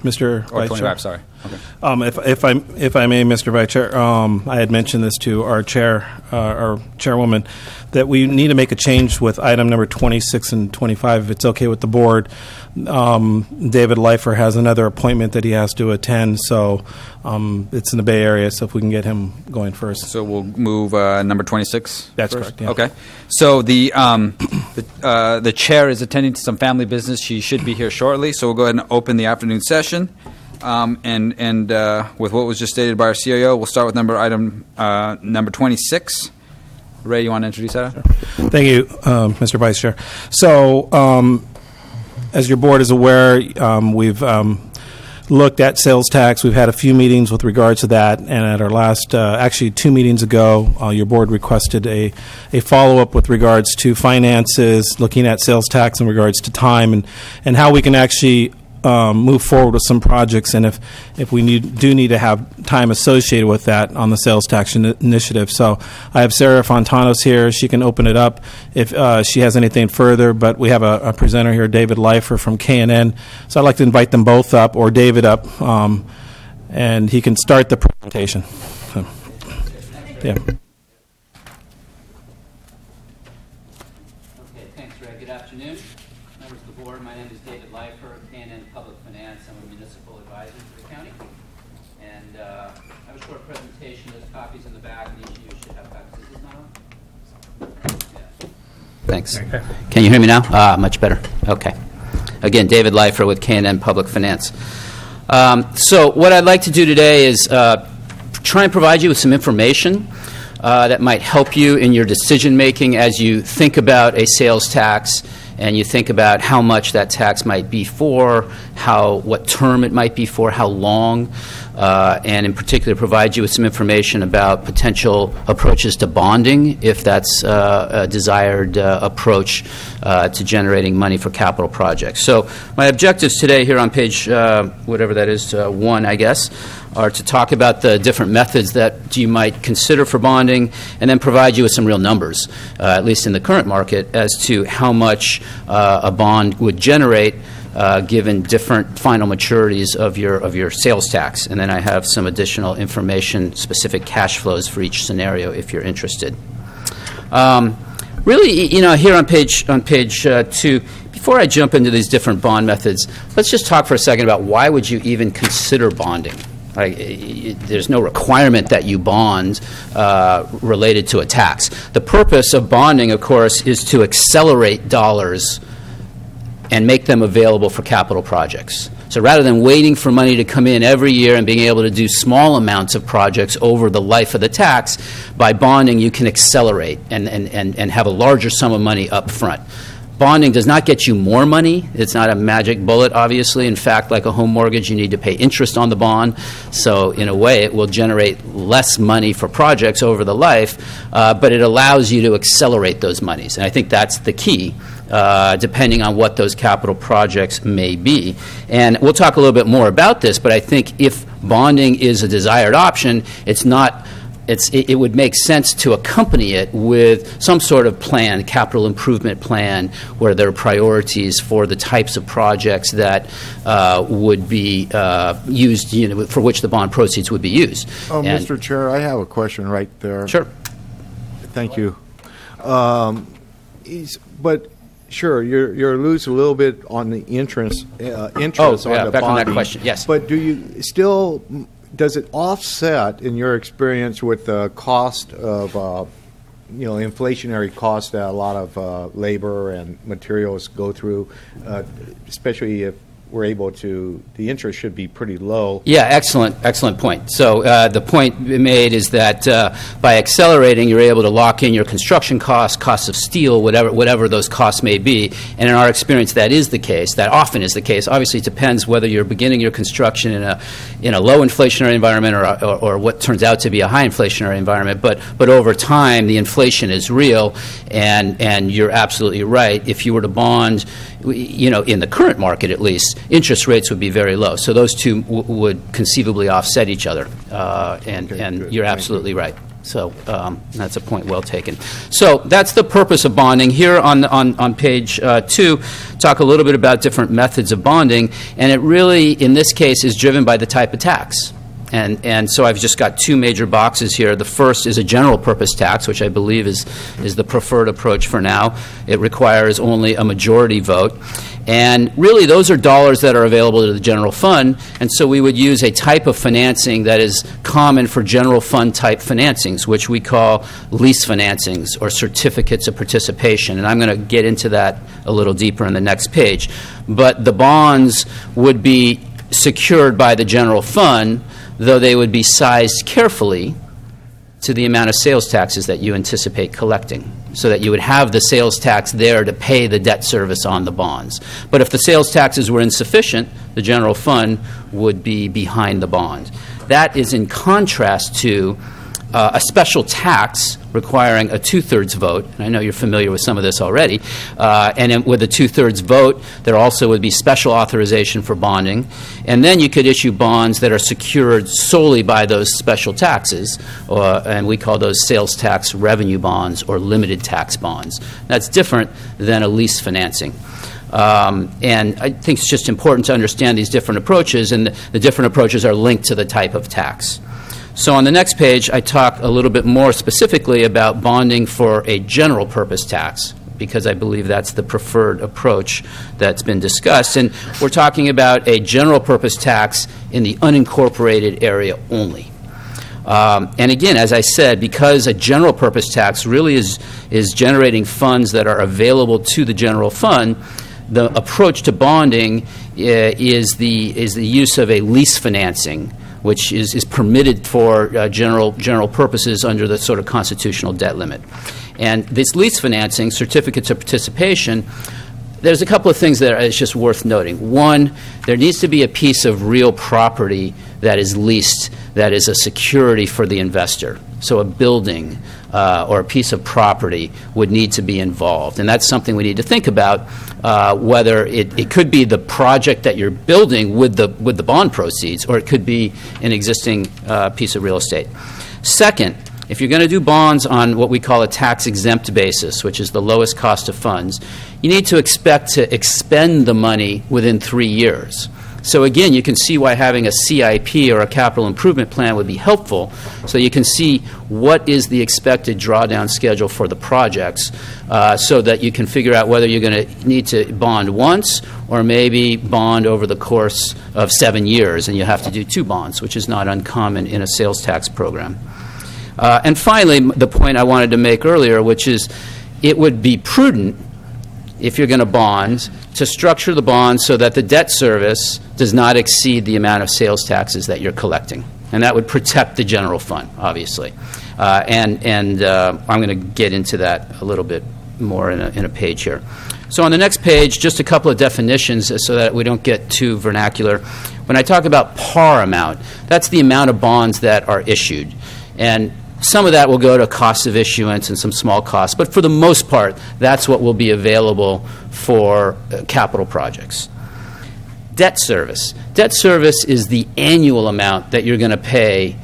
Mr. Or Vice 25, Chair? sorry. Okay. If I may, Mr. Vice Chair, I had mentioned this to our chairwoman, that we need to make a change with item number 26 and 25, if it's okay with the board. David Leifer has another appointment that he has to attend, so it's in the Bay Area, so if we can get him going first. So we'll move number 26? That's first? correct, yeah. Okay. So the chair is attending to some family business. She should be here shortly, so we'll go ahead and open the afternoon session. And with what was just stated by our CIO, we'll start with number 26. Ray, you want to introduce that? Sure. Thank you, Mr. Vice Chair. So, as your board is aware, we've looked at sales tax. We've had a few meetings with regards to that, and at our last, actually 2 meetings ago, your board requested a follow-up with regards to finances, looking at sales tax in regards to time, and how we can actually move forward with some projects, and if we do need to have time associated with that on the sales tax initiative. So I have Sarah Fontanos here. She can open it up if she has anything further, but we have a presenter here, David Leifer from K&N. So I'd like to invite them both up, or David up, and he can start the presentation. So, yeah. Thanks, Ray. Good afternoon. Members of the board, my name is David Leifer of K&N Public Finance. I'm a municipal advisor to the county. And I have a short presentation. There's copies in the back, and each of you should have copies. Is this not on? Yeah. Thanks. Okay. Can you hear me now? Much better. Okay. Again, David Leifer with K&N Public Finance. So what I'd like to do today is try and provide you with some information that might help you in your decision making as you think about a sales tax and you think about how much that tax might be for, what term it might be for, how long, and in particular provide you with some information about potential approaches to bonding, if that's a desired approach to generating money for capital projects. So my objectives today here on page, whatever that is, 1, I guess, are to talk about the different methods that you might consider for bonding, and then provide you with some real numbers, at least in the current market, as to how much a bond would generate given different final maturities of your sales tax. And then I have some additional information, specific cash flows for each scenario if you're interested. Really, here on page 2, before I jump into these different bond methods, let's just talk for a second about why would you even consider bonding. There's no requirement that you bond related to a tax. The purpose of bonding, of course, is to accelerate dollars and make them available for capital projects. So rather than waiting for money to come in every year and being able to do small amounts of projects over the life of the tax, by bonding you can accelerate and have a larger sum of money up front. Bonding does not get you more money. It's not a magic bullet, obviously. In fact, like a home mortgage, you need to pay interest on the bond. So in a way, it will generate less money for projects over the life, but it allows you to accelerate those monies. And I think that's the key, depending on what those capital projects may be. And we'll talk a little bit more about this, but I think if bonding is a desired option, it would make sense to accompany it with some sort of plan, capital improvement plan, where there are priorities for the types of projects that would be used, for which the bond proceeds would be used. Mr. Chair, I have a question right there. Sure. Thank you. But sure, you're losing a little bit on the interest on the back bonding. on that question. Yes. But do you still? Does it offset, in your experience, with the cost of, inflationary costs that a lot of labor and materials go through, especially if we're able to, the interest should be pretty low. Yeah, excellent point. So the point made is that by accelerating, you're able to lock in your construction costs of steel, whatever those costs may be. And in our experience, that is the case. That often is the case. Obviously, it depends whether you're beginning your construction in a low inflationary environment or what turns out to be a high inflationary environment. But over time, the inflation is real, and you're absolutely right. If you were to bond, in the current market at least, interest rates would be very low. So those two would conceivably offset each other, and good. you're absolutely right. So that's a point well taken. So that's the purpose of bonding. Here on page 2, talk a little bit about different methods of bonding, and it really, in this case, is driven by the type of tax. And so I've just got 2 major boxes here. The first is a general purpose tax, which I believe is the preferred approach for now. It requires only a majority vote. And really, those are dollars that are available to the general fund, and so we would use a type of financing that is common for general fund type financings, which we call lease financings or certificates of participation. And I'm going to get into that a little deeper in the next page. But the bonds would be secured by the general fund, though they would be sized carefully to the amount of sales taxes that you anticipate collecting, so that you would have the sales tax there to pay the debt service on the bonds. But if the sales taxes were insufficient, the general fund would be behind the bond. That is in contrast to a special tax requiring a 2/3 vote. And I know you're familiar with some of this already. With a 2/3 vote, there also would be special authorization for bonding. And then you could issue bonds that are secured solely by those special taxes, and we call those sales tax revenue bonds or limited tax bonds. That's different than a lease financing. And I think it's just important to understand these different approaches, and the different approaches are linked to the type of tax. So on the next page, I talk a little bit more specifically about bonding for a general purpose tax, because I believe that's the preferred approach that's been discussed. And we're talking about a general purpose tax in the unincorporated area only. And again, as I said, because a general purpose tax really is generating funds that are available to the general fund, the approach to bonding is the use of a lease financing, which is permitted for general purposes under the sort of constitutional debt limit. And this lease financing, certificates of participation, there's a couple of things that is just worth noting. One, there needs to be a piece of real property that is leased that is a security for the investor. So a building or a piece of property would need to be involved. And that's something we need to think about, whether it could be the project that you're building with the bond proceeds, or it could be an existing piece of real estate. Second, if you're going to do bonds on what we call a tax-exempt basis, which is the lowest cost of funds, you need to expect to expend the money within 3 years. So again, you can see why having a CIP or a capital improvement plan would be helpful, so you can see what is the expected drawdown schedule for the projects, so that you can figure out whether you're going to need to bond once or maybe bond over the course of 7 years, and you have to do 2 bonds, which is not uncommon in a sales tax program. And finally, the point I wanted to make earlier, which is it would be prudent, if you're going to bond, to structure the bond so that the debt service does not exceed the amount of sales taxes that you're collecting. And that would protect the general fund, obviously. I'm going to get into that a little bit more in a page here. So on the next page, just a couple of definitions so that we don't get too vernacular. When I talk about par amount, that's the amount of bonds that are issued. And some of that will go to cost of issuance and some small costs, but for the most part, that's what will be available for capital projects. Debt service. Debt service is the annual amount that you're going to pay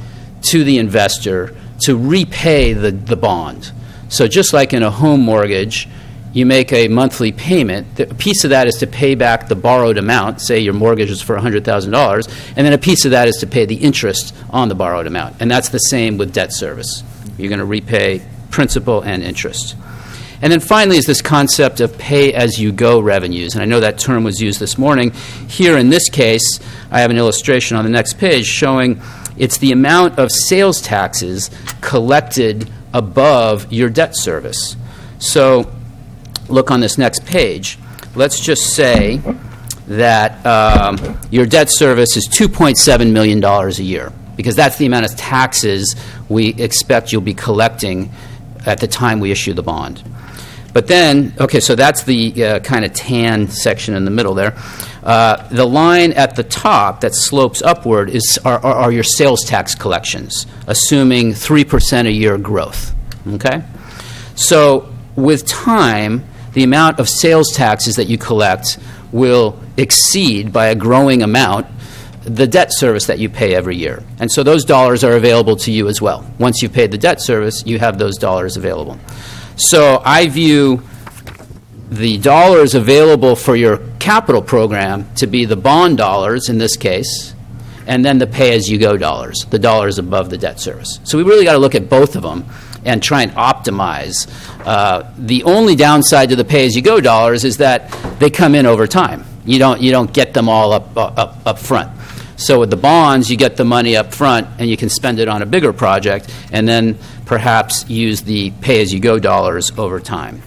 to the investor to repay the bond. So just like in a home mortgage, you make a monthly payment. A piece of that is to pay back the borrowed amount. Say your mortgage is for $100,000, and then a piece of that is to pay the interest on the borrowed amount. And that's the same with debt service. You're going to repay principal and interest. And then finally is this concept of pay-as-you-go revenues. And I know that term was used this morning. Here in this case, I have an illustration on the next page showing it's the amount of sales taxes collected above your debt service. So look on this next page. Let's just say that your debt service is $2.7 million a year, because that's the amount of taxes we expect you'll be collecting at the time we issue the bond. But then, okay, so that's the kind of tan section in the middle there. The line at the top that slopes upward are your sales tax collections, assuming 3% a year growth. Okay? So with time, the amount of sales taxes that you collect will exceed by a growing amount the debt service that you pay every year. And so those dollars are available to you as well. Once you've paid the debt service, you have those dollars available. So I view the dollars available for your capital program to be the bond dollars in this case, and then the pay-as-you-go dollars, the dollars above the debt service. So we really got to look at both of them and try and optimize. The only downside to the pay-as-you-go dollars is that they come in over time. You don't get them all up front. So with the bonds, you get the money up front, and you can spend it on a bigger project, and then perhaps use the pay-as-you-go dollars over time.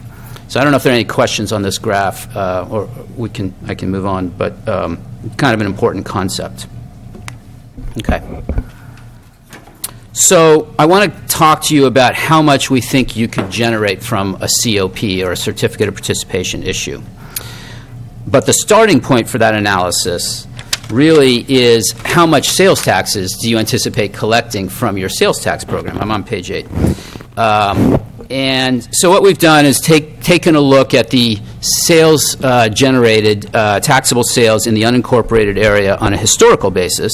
So I don't know if there are any questions on this graph, or I can move on, but kind of an important concept. Okay. So I want to talk to you about how much we think you could generate from a COP, or a Certificate of Participation issue. But the starting point for that analysis really is how much sales taxes do you anticipate collecting from your sales tax program. I'm on page 8. And so what we've done is taken a look at the sales generated, taxable sales in the unincorporated area on a historical basis.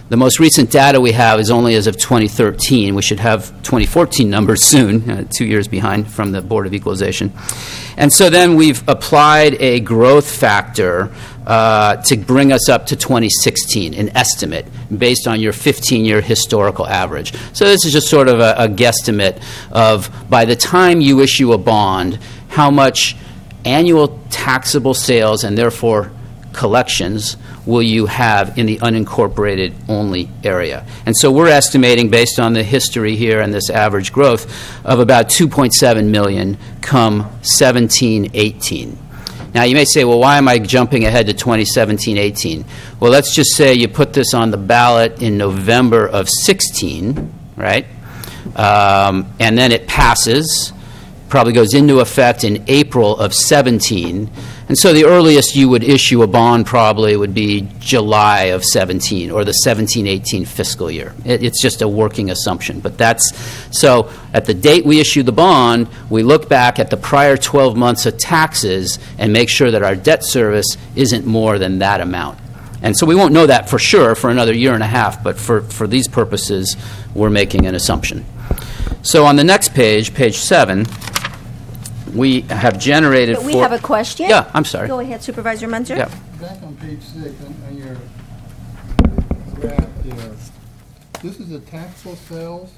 The most recent data we have is only as of 2013. We should have 2014 numbers soon, 2 years behind from the Board of Equalization. And so then we've applied a growth factor to bring us up to 2016, an estimate based on your 15-year historical average. So this is just sort of a guesstimate of, by the time you issue a bond, how much annual taxable sales and therefore collections will you have in the unincorporated only area. And so we're estimating, based on the history here and this average growth, of about 2.7 million come 17-18. Now you may say, well, why am I jumping ahead to 2017-18? Well, let's just say you put this on the ballot in November of 16, right? And then it passes, probably goes into effect in April of 17. And so the earliest you would issue a bond probably would be July of 17, or the 17-18 fiscal year. It's just a working assumption. But so at the date we issue the bond, we look back at the prior 12 months of taxes and make sure that our debt service isn't more than that amount. And so we won't know that for sure for another year and a half, but for these purposes, we're making an assumption. So on the next page, page 7, we have generated But we have a question. Yeah, I'm sorry. Go ahead, Supervisor Munzer. Yeah. Back on page 6, on your graph there, this is the taxable sales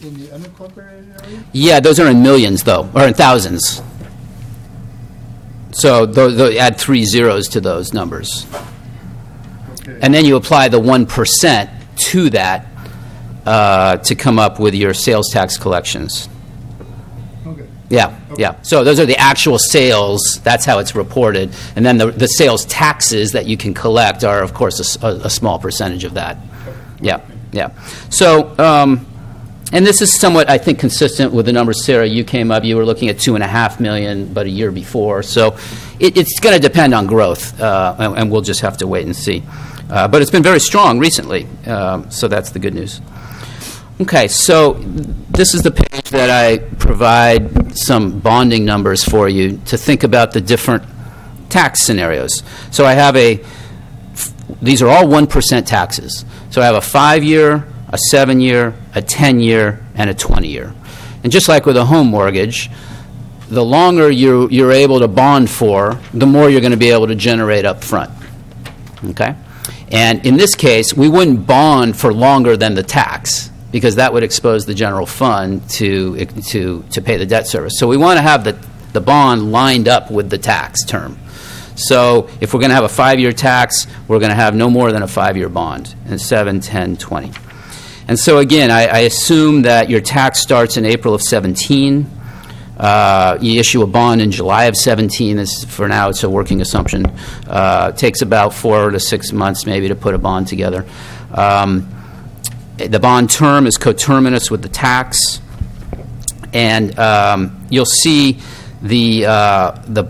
in the unincorporated area? Yeah, those are in millions, though, or in thousands. So add 3 zeros to those numbers. Okay. And then you apply the 1% to that to come up with your sales tax collections. Okay. Yeah. So those are the actual sales. That's how it's reported. And then the sales taxes that you can collect are, of course, a small percentage of that. Yeah. So, and this is somewhat, I think, consistent with the numbers, Sarah, you came up. You were looking at 2.5 million, but a year before. So it's going to depend on growth, and we'll just have to wait and see. But it's been very strong recently, so that's the good news. Okay, so this is the page that I provide some bonding numbers for you to think about the different tax scenarios. So I have these are all 1% taxes. So I have a 5-year, a 7-year, a 10-year, and a 20-year. And just like with a home mortgage, the longer you're able to bond for, the more you're going to be able to generate up front. Okay? And in this case, we wouldn't bond for longer than the tax, because that would expose the general fund to pay the debt service. So we want to have the bond lined up with the tax term. So if we're going to have a 5-year tax, we're going to have no more than a 5-year bond, and 7, 10, 20. And so again, I assume that your tax starts in April of 17. You issue a bond in July of 17. For now, it's a working assumption. It takes about 4 to 6 months maybe to put a bond together. The bond term is coterminous with the tax, and you'll see the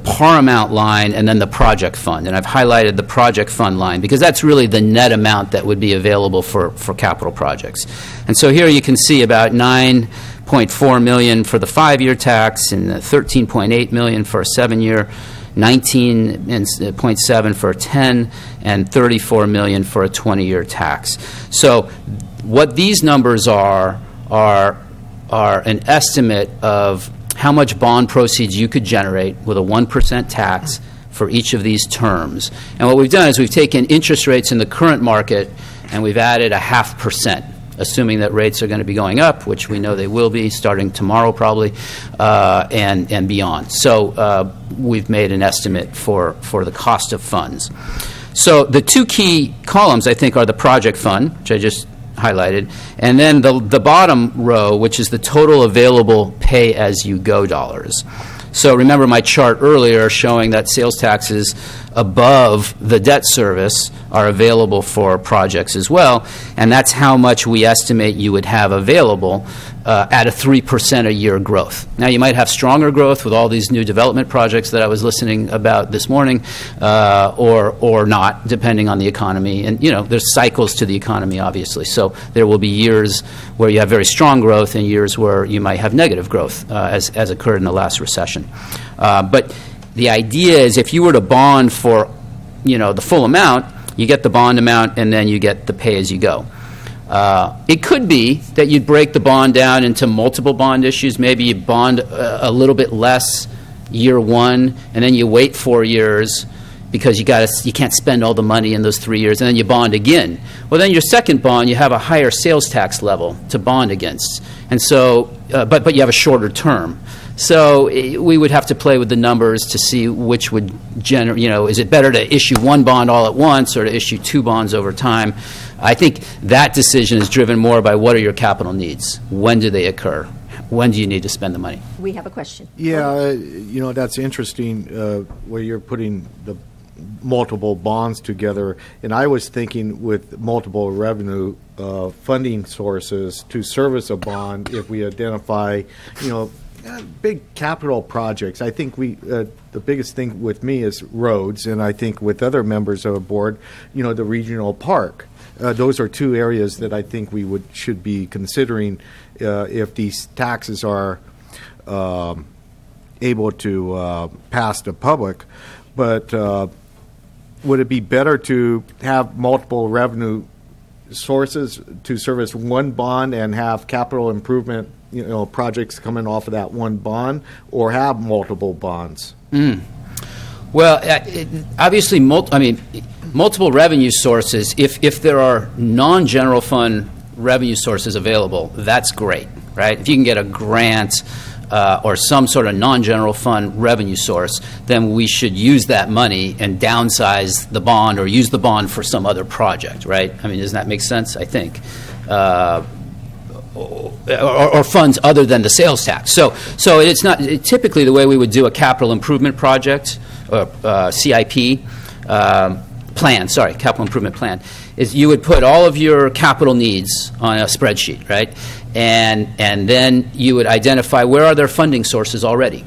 par amount line and then the project fund. And I've highlighted the project fund line because that's really the net amount that would be available for capital projects. And so here you can see about 9.4 million for the 5-year tax and 13.8 million for a 7-year, 19.7 for a 10, and $34 million for a 20-year tax. So what these numbers are an estimate of how much bond proceeds you could generate with a 1% tax for each of these terms. And what we've done is we've taken interest rates in the current market and we've added 0.5%, assuming that rates are going to be going up, which we know they will be starting tomorrow probably, and beyond. So we've made an estimate for the cost of funds. So the two key columns, I think, are the project fund, which I just highlighted, and then the bottom row, which is the total available pay-as-you-go dollars. So remember my chart earlier showing that sales taxes above the debt service are available for projects as well, and that's how much we estimate you would have available at a 3% a year growth. Now, you might have stronger growth with all these new development projects that I was listening about this morning, or not, depending on the economy. And, there's cycles to the economy, obviously. So there will be years where you have very strong growth and years where you might have negative growth, as occurred in the last recession. But the idea is if you were to bond for, the full amount, you get the bond amount and then you get the pay-as-you-go. It could be that you'd break the bond down into multiple bond issues. Maybe you bond a little bit less year one, and then you wait 4 years because you can't spend all the money in those 3 years, and then you bond again. Well, then your second bond, you have a higher sales tax level to bond against, and so, but you have a shorter term. So we would have to play with the numbers to see which would generate, is it better to issue one bond all at once or to issue two bonds over time? I think that decision is driven more by what are your capital needs? When do they occur? When do you need to spend the money? We have a question. Yeah, that's interesting where you're putting the multiple bonds together. And I was thinking with multiple revenue funding sources to service a bond, if we identify, big capital projects. I think the biggest thing with me is roads, and I think with other members of the board, the regional park. Those are two areas that I think we should be considering if these taxes are able to pass the public. But would it be better to have multiple revenue sources to service one bond and have capital improvement projects coming off of that one bond, or have multiple bonds? Well, obviously, multiple revenue sources, if there are non-general fund revenue sources available, that's great, right? If you can get a grant or some sort of non-general fund revenue source, then we should use that money and downsize the bond or use the bond for some other project, right? Doesn't that make sense? I think. Or funds other than the sales tax. So it's not typically the way we would do a capital improvement project or CIP capital improvement plan, is you would put all of your capital needs on a spreadsheet, right? And then you would identify where are their funding sources already,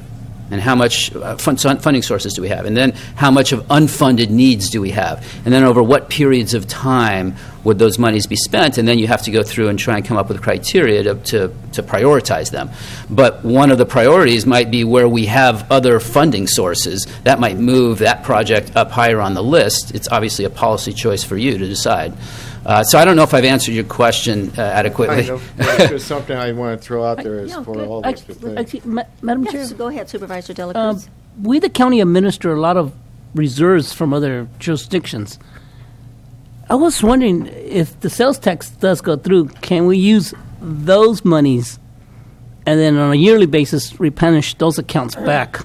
and how much funding sources do we have, and then how much of unfunded needs do we have, and then over what periods of time would those monies be spent, and then you have to go through and try and come up with criteria to prioritize them. But one of the priorities might be where we have other funding sources. That might move that project up higher on the list. It's obviously a policy choice for you to decide. So I don't know if I've answered your question adequately. That's just something I want to throw out there is for good. all of us to think. Actually, Madam Chair, Yes, go ahead, Supervisor De La Cruz. we, the county, administer a lot of reserves from other jurisdictions. I was wondering if the sales tax does go through, can we use those monies and then on a yearly basis replenish those accounts back?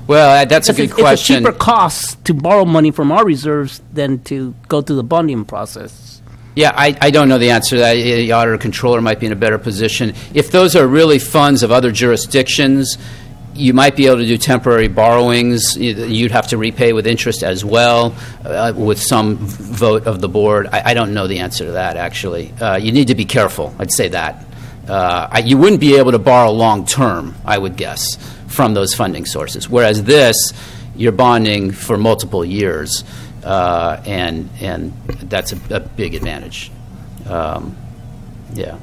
Well, that's a good question. It's a cheaper cost to borrow money from our reserves than to go through the bonding process. Yeah, I don't know the answer to that. The auditor controller might be in a better position. If those are really funds of other jurisdictions, you might be able to do temporary borrowings. You'd have to repay with interest as well, with some vote of the board. I don't know the answer to that, actually. You need to be careful, I'd say that. You wouldn't be able to borrow long-term, I would guess, from those funding sources. Whereas this, you're bonding for multiple years, and that's a big advantage. Yeah.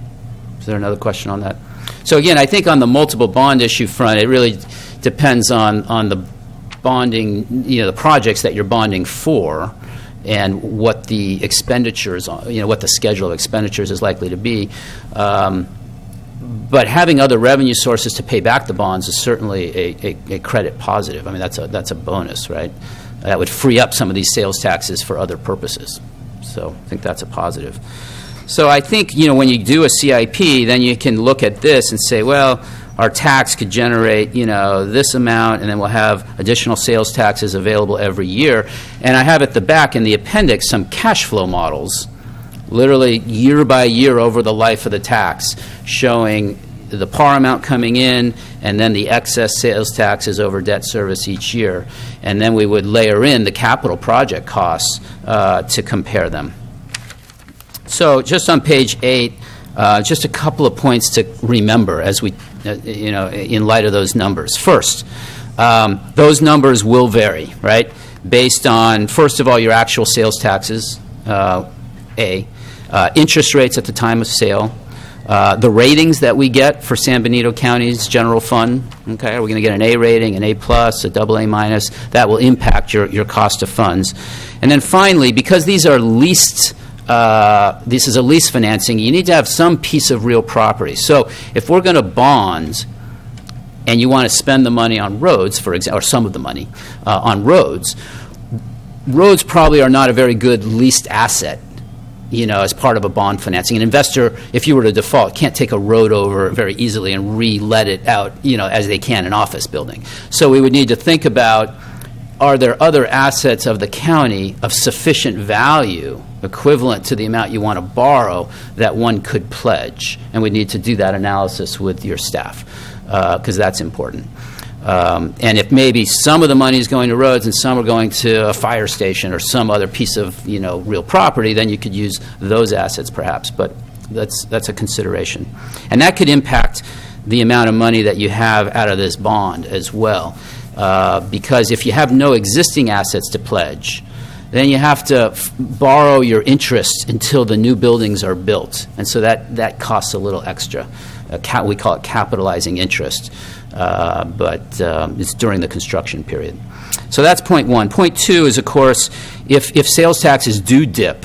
Is there another question on that? So again, I think on the multiple bond issue front, it really depends on the bonding, the projects that you're bonding for, and what the expenditures, what the schedule of expenditures is likely to be. But having other revenue sources to pay back the bonds is certainly a credit positive. I mean, that's a bonus, right? That would free up some of these sales taxes for other purposes. So I think that's a positive. So I think, when you do a CIP, then you can look at this and say, well, our tax could generate, this amount, and then we'll have additional sales taxes available every year. And I have at the back in the appendix some cash flow models, literally year by year over the life of the tax, showing the par amount coming in and then the excess sales taxes over debt service each year. And then we would layer in the capital project costs to compare them. So just on page 8, just a couple of points to remember as we, in light of those numbers. First, those numbers will vary, right? Based on, first of all, your actual sales taxes, interest rates at the time of sale, the ratings that we get for San Benito County's general fund. Okay, are we going to get an A rating, an A plus, a double A minus? That will impact your cost of funds. And then finally, because these are leased, this is a lease financing, you need to have some piece of real property. So if we're going to bond and you want to spend the money on roads, for example, or some of the money on roads probably are not a very good leased asset, as part of a bond financing. An investor, if you were to default, can't take a road over very easily and re-let it out, as they can an office building. So we would need to think about, are there other assets of the county of sufficient value, equivalent to the amount you want to borrow, that one could pledge? And we need to do that analysis with your staff, because that's important. And if maybe some of the money is going to roads and some are going to a fire station or some other piece of real property, then you could use those assets perhaps. But that's a consideration, and that could impact the amount of money that you have out of this bond as well. Because if you have no existing assets to pledge, then you have to borrow your interest until the new buildings are built, and so that costs a little extra. We call it capitalizing interest. But it's during the construction period. So that's point one. Point two is, of course, if sales taxes do dip,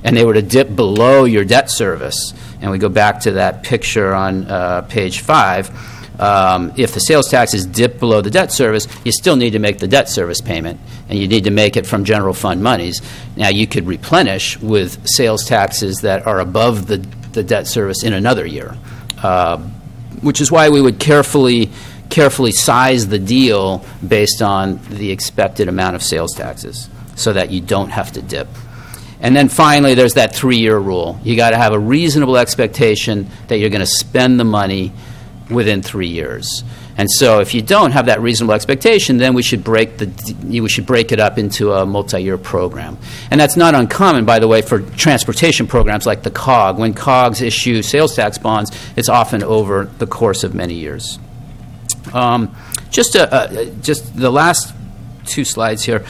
and they were to dip below your debt service, and we go back to that picture on page 5, if the sales taxes dip below the debt service, you still need to make the debt service payment, and you need to make it from general fund monies. Now, you could replenish with sales taxes that are above the debt service in another year. Which is why we would carefully size the deal based on the expected amount of sales taxes so that you don't have to dip. And then finally, there's that 3-year rule. You got to have a reasonable expectation that you're going to spend the money within 3 years. And so if you don't have that reasonable expectation, then we should break it up into a multi-year program. And that's not uncommon, by the way, for transportation programs like the COG. When COGs issue sales tax bonds, it's often over the course of many years. Just the last 2 slides here,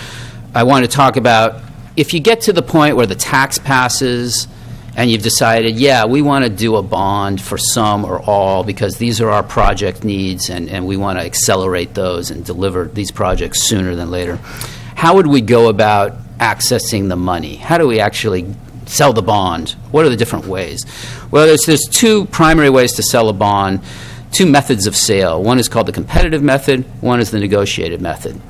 I want to talk about if you get to the point where the tax passes and you've decided, we want to do a bond for some or all because these are our project needs and we want to accelerate those and deliver these projects sooner than later. How would we go about accessing the money? How do we actually sell the bond? What are the different ways? Well, there's 2 primary ways to sell a bond, 2 methods of sale. One is called the competitive method, one is the negotiated method.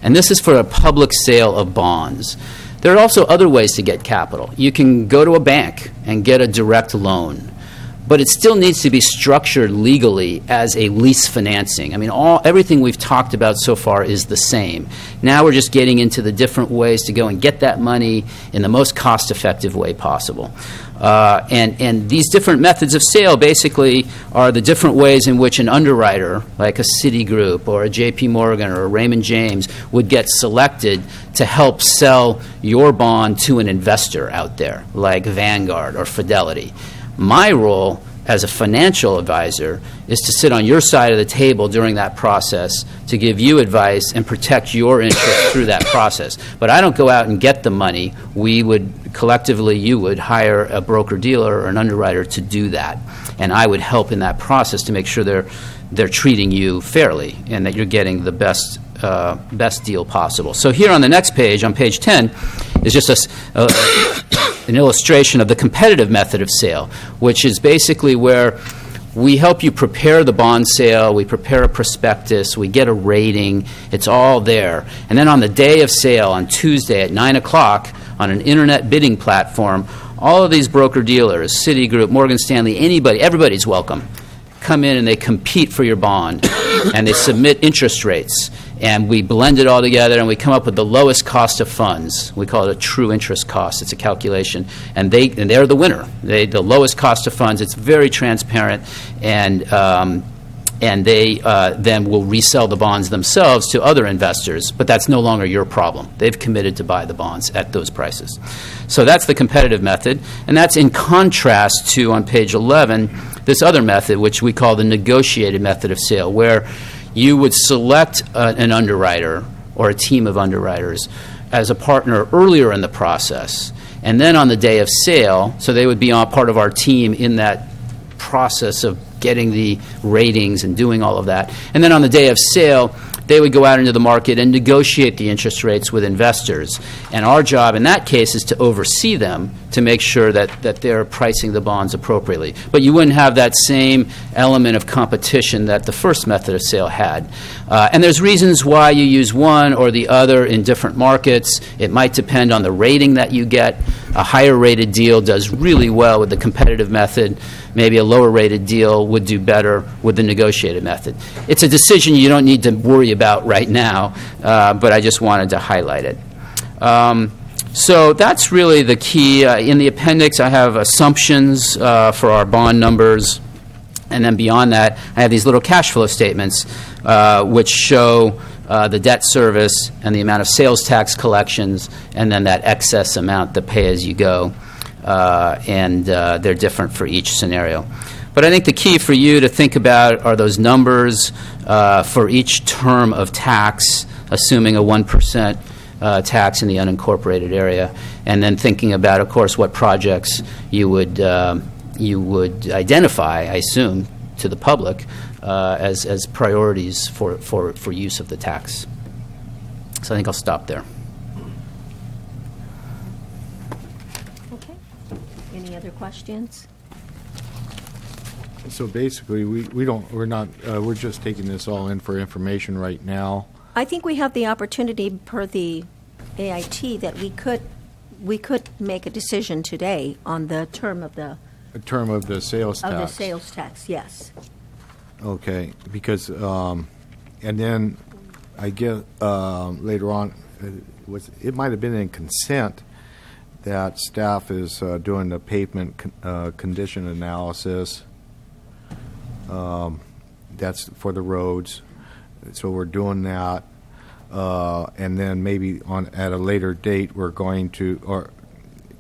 And this is for a public sale of bonds. There are also other ways to get capital. You can go to a bank and get a direct loan, but it still needs to be structured legally as a lease financing. I mean, everything we've talked about so far is the same. Now we're just getting into the different ways to go and get that money in the most cost-effective way possible. And these different methods of sale basically are the different ways in which an underwriter, like a Citigroup or a J.P. Morgan or a Raymond James, would get selected to help sell your bond to an investor out there, like Vanguard or Fidelity. My role as a financial advisor is to sit on your side of the table during that process to give you advice and protect your interest through that process. But I don't go out and get the money. We would collectively, you would hire a broker-dealer or an underwriter to do that. And I would help in that process to make sure they're treating you fairly and that you're getting the best best deal possible. So here on the next page, on page 10, is just an illustration of the competitive method of sale, which is basically where we help you prepare the bond sale, we prepare a prospectus, we get a rating, it's all there. And then on the day of sale, on Tuesday at 9 o'clock, on an internet bidding platform, all of these broker-dealers, Citigroup, Morgan Stanley, anybody, everybody's welcome, come in and they compete for your bond, and they submit interest rates. And we blend it all together, and we come up with the lowest cost of funds. We call it a true interest cost. It's a calculation. And they're the winner. The lowest cost of funds. It's very transparent, and they then will resell the bonds themselves to other investors. But that's no longer your problem. They've committed to buy the bonds at those prices. So that's the competitive method. And that's in contrast to, on page 11, this other method, which we call the negotiated method of sale, where you would select an underwriter or a team of underwriters as a partner earlier in the process. And then on the day of sale, so they would be part of our team in that process of getting the ratings and doing all of that. And then on the day of sale, they would go out into the market and negotiate the interest rates with investors. And our job in that case is to oversee them to make sure that they're pricing the bonds appropriately. But you wouldn't have that same element of competition that the first method of sale had. And there's reasons why you use one or the other in different markets. It might depend on the rating that you get. A higher rated deal does really well with the competitive method. Maybe a lower rated deal would do better with the negotiated method. It's a decision you don't need to worry about right now, but I just wanted to highlight it. So that's really the key. In the appendix, I have assumptions for our bond numbers. And then beyond that, I have these little cash flow statements which show the debt service and the amount of sales tax collections, and then that excess amount, the pay-as-you-go. And they're different for each scenario. But I think the key for you to think about are those numbers for each term of tax, assuming a 1% tax in the unincorporated area, and then thinking about, of course, what projects you would identify, I assume, to the public as priorities for use of the tax. So I think I'll stop there. Okay. Any other questions? So basically, we're just taking this all in for information right now. I think we have the opportunity per the AIT that we could make a decision today on the term of the sales tax. Of the sales tax, yes. Okay, because and then I get later on it might have been in consent that staff is doing the pavement condition analysis. That's for the roads, so we're doing that, and then maybe at a later date we're going to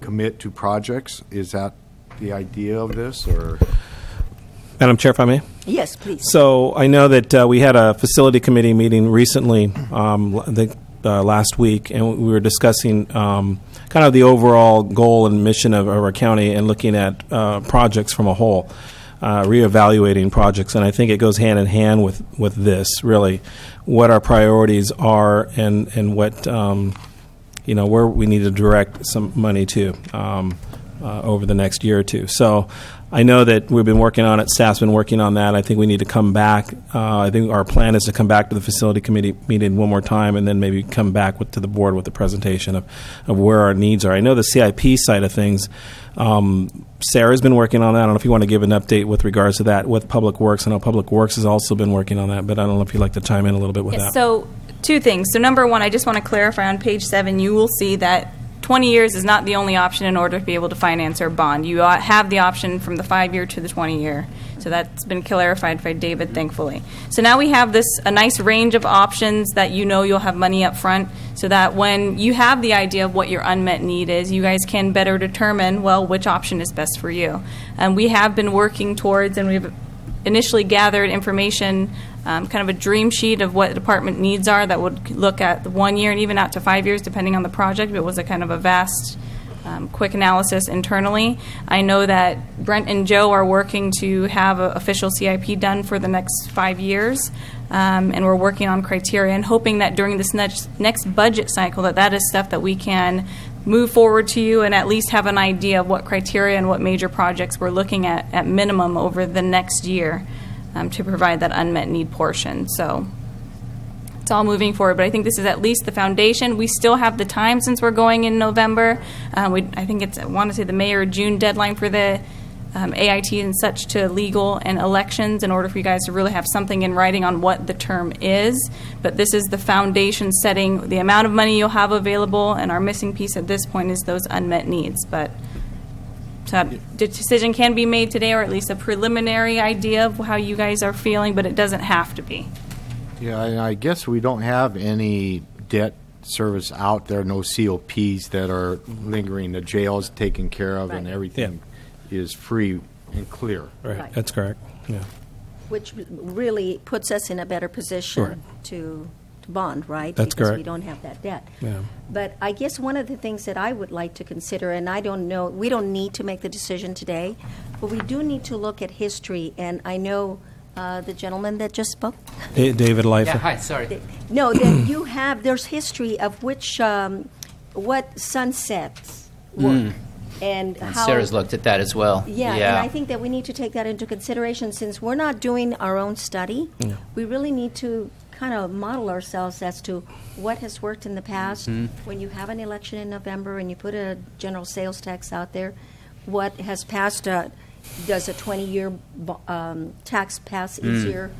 commit to projects. Is that the idea of this, or? Madam Chair, if I may? Yes, please. So I know that we had a facility committee meeting recently, I think last week, and we were discussing kind of the overall goal and mission of our county and looking at projects from a whole, reevaluating projects. And I think it goes hand in hand with this, really, what our priorities are and what, where we need to direct some money to over the next year or two. So I know that we've been working on it. Staff's been working on that. I think we need to come back. I think our plan is to come back to the facility committee meeting one more time and then maybe come back to the board with the presentation of where our needs are. I know the CIP side of things, Sarah's been working on that. I don't know if you want to give an update with regards to that with Public Works. I know Public Works has also been working on that, but I don't know if you'd like to chime in a little bit with that. So two things. So number one, I just want to clarify on page 7, you will see that 20 years is not the only option in order to be able to finance our bond. You have the option from the 5-year to the 20-year. So that's been clarified by David, thankfully. So now we have a nice range of options that you'll have money up front, so that when you have the idea of what your unmet need is, you guys can better determine, which option is best for you. And we have been working towards, and we've initially gathered information, kind of a dream sheet of what department needs are that would look at the 1 year and even out to 5 years, depending on the project. It was a kind of a vast, quick analysis internally. I know that Brent and Joe are working to have an official CIP done for the next 5 years. and we're working on criteria and hoping that during this next budget cycle that is stuff that we can move forward to you and at least have an idea of what criteria and what major projects we're looking at minimum over the next year to provide that unmet need portion. So it's all moving forward, but I think this is at least the foundation. We still have the time since we're going in November. I think I want to say the May or June deadline for the AIT and such to legal and elections in order for you guys to really have something in writing on what the term is. But this is the foundation setting the amount of money you'll have available, and our missing piece at this point is those unmet needs. But so the decision can be made today, or at least a preliminary idea of how you guys are feeling, but it doesn't have to be. Yeah, and I guess we don't have any debt service out there, no COPs that are lingering. The jail's taken care of and everything is free and clear. Right. That's correct. Yeah. Which really puts us in a better position Sure. to bond, right? That's because correct. we don't have that debt. Yeah. But I guess one of the things that I would like to consider, and I don't know, we don't need to make the decision today, but we do need to look at history. And I know the gentleman that just spoke. David Leifer. Yeah, hi, sorry. No, that there's history of which, what sunsets were. And how Sarah's looked at that as well. Yeah, and I think that we need to take that into consideration. Since we're not doing our own study, we really need to kind of model ourselves as to what has worked in the past. When you have an election in November and you put a general sales tax out there, what has passed, does a 20-year tax pass easier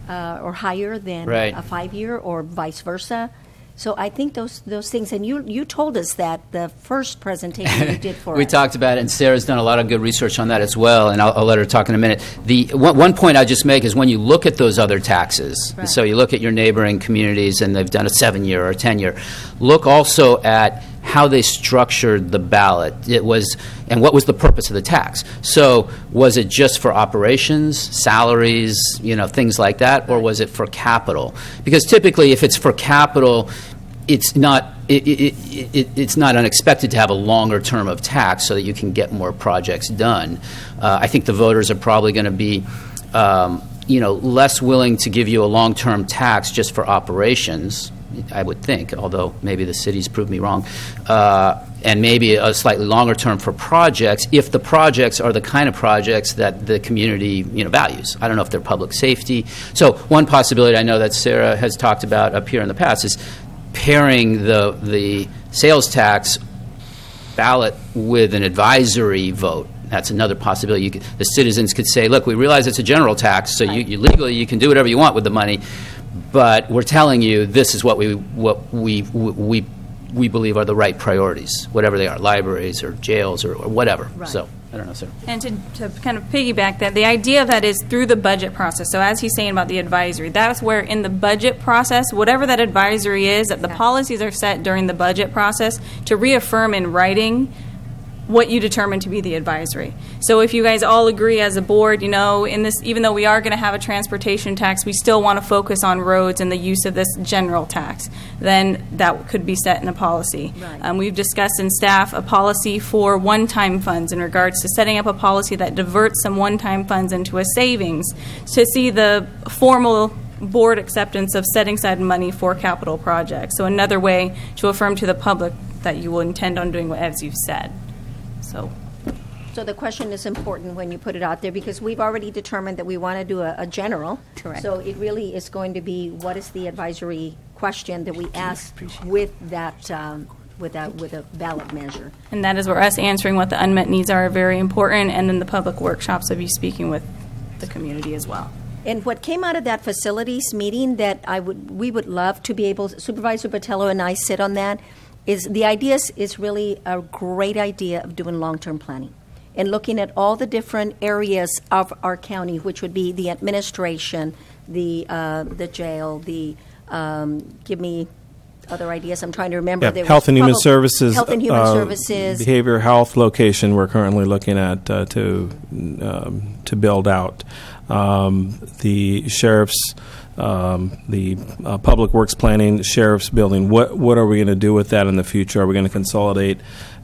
or higher than a 5-year, or vice versa? So I think those things, and you told us that the first presentation you did for We us. talked about it, and Sarah's done a lot of good research on that as well, and I'll let her talk in a minute. The one point I'll just make is when you look at those other taxes, Right. so you look at your neighboring communities, and they've done a 7-year or a 10-year, look also at how they structured the ballot. And what was the purpose of the tax? So was it just for operations, salaries, things like that, or was it for capital? Because typically, if it's for capital, it's not it's not unexpected to have a longer term of tax so that you can get more projects done. I think the voters are probably going to be less willing to give you a long-term tax just for operations, I would think, although maybe the cities prove me wrong, and maybe a slightly longer term for projects if the projects are the kind of projects that the community values. I don't know if they're public safety. So one possibility I know that Sarah has talked about up here in the past is pairing the sales tax ballot with an advisory vote. That's another possibility. The citizens could say, look, we realize it's a general tax, so you legally you can do whatever you want with the money, but we're telling you this is what we believe are the right priorities, whatever they are, libraries or jails or whatever. Right. So I don't know, sir. And to kind of piggyback that, the idea of that is through the budget process. So as he's saying about the advisory, that's where in the budget process, whatever that advisory is, that the policies are set during the budget process to reaffirm in writing what you determine to be the advisory. So if you guys all agree as a board, in this, even though we are going to have a transportation tax, we still want to focus on roads and the use of this general tax, then that could be set in a policy. Right. We've discussed in staff a policy for one-time funds in regards to setting up a policy that diverts some one-time funds into a savings to see the formal board acceptance of setting aside money for capital projects. So another way to affirm to the public that you will intend on doing what as you've said. So the question is important when you put it out there, because we've already determined that we want to do a general. Correct. So it really is going to be, what is the advisory question that we ask with that, with a ballot measure? And that is where us answering what the unmet needs are very important, and then the public workshops of you speaking with the community as well. And what came out of that facilities meeting that we would love to be able, Supervisor Botello and I sit on that, is the idea is really a great idea of doing long-term planning and looking at all the different areas of our county, which would be the administration, the jail, give me other ideas. I'm trying to remember. Yeah, There was Health and Human public- Services. Health and Human Services. Behavioral health location we're currently looking at to build out. The sheriff's, the public works planning, sheriff's building. What are we going to do with that in the future? Are we going to consolidate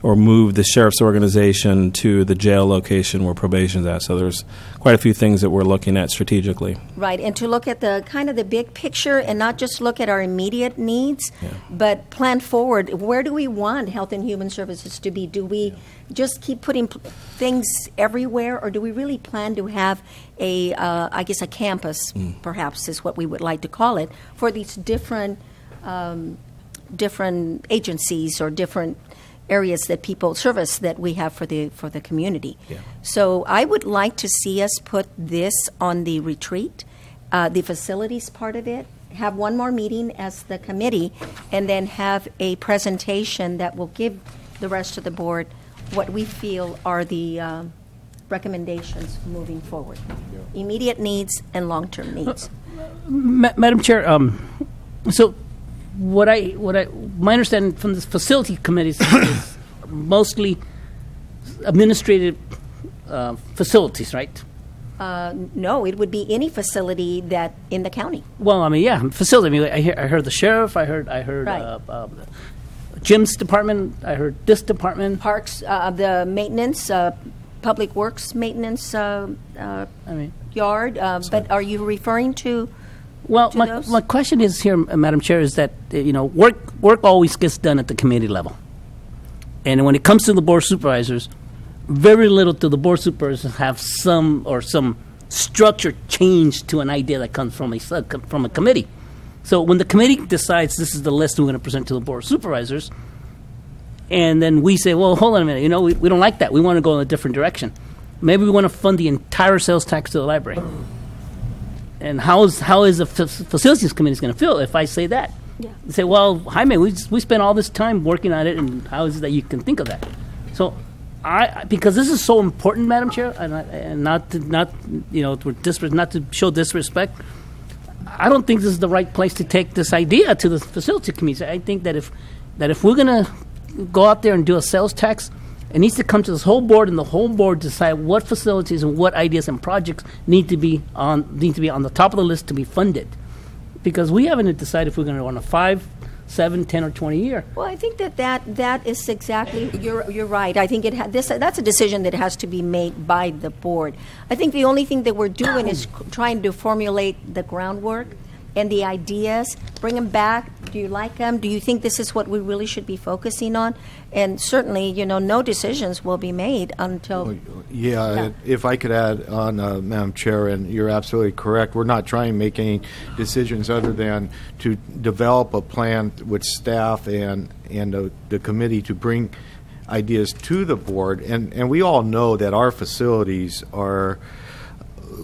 or move the sheriff's organization to the jail location where probation's at. So there's quite a few things that we're looking at strategically. Right, and to look at the kind of the big picture and not just look at our immediate needs, but plan forward. Where do we want Health and Human Services to be? Do we just keep putting things everywhere, or do we really plan to have I guess a campus, perhaps is what we would like to call it, for these different agencies or different areas that people service that we have for the community. Yeah. So I would like to see us put this on the retreat, the facilities part of it, have one more meeting as the committee, and then have a presentation that will give the rest of the board what we feel are the recommendations moving forward. Immediate needs and long-term needs. Madam Chair, so my understanding from the facility committees is mostly administrative facilities, right? No, it would be any facility that in the county. Well, I mean, yeah, facility. I mean, I heard the sheriff. I heard Right. Jim's department. I heard this department. Parks, the maintenance, public works maintenance yard. But are you referring to? Well, to my those? my question is here, Madam Chair, is that work always gets done at the committee level, and when it comes to the board of supervisors, very little do the board of supervisors have some structure change to an idea that comes from a committee. So when the committee decides this is the list we're going to present to the board of supervisors, and then we say, well, hold on a minute, we don't like that. We want to go in a different direction. Maybe we want to fund the entire sales tax to the library. And how is the facilities committee going to feel if I say that? Yeah. They say, well, Jaime, we spent all this time working on it, and how is it that you can think of that? So, because this is so important, Madam Chair, and not to show disrespect, I don't think this is the right place to take this idea to the facility committee. I think that if we're going to go out there and do a sales tax, it needs to come to this whole board, and the whole board decide what facilities and what ideas and projects need to be on the top of the list to be funded, because we haven't decided if we're going to run a 5, 7, 10, or 20 year. Well, I think that is exactly, you're right. I think that's a decision that has to be made by the board. I think the only thing that we're doing is trying to formulate the groundwork and the ideas, bring them back. Do you like them? Do you think this is what we really should be focusing on? And certainly, no decisions will be made until... Yeah, if I could add on, Madam Chair, and you're absolutely correct, we're not trying to make any decisions other than to develop a plan with staff and the committee to bring ideas to the board. And we all know that our facilities are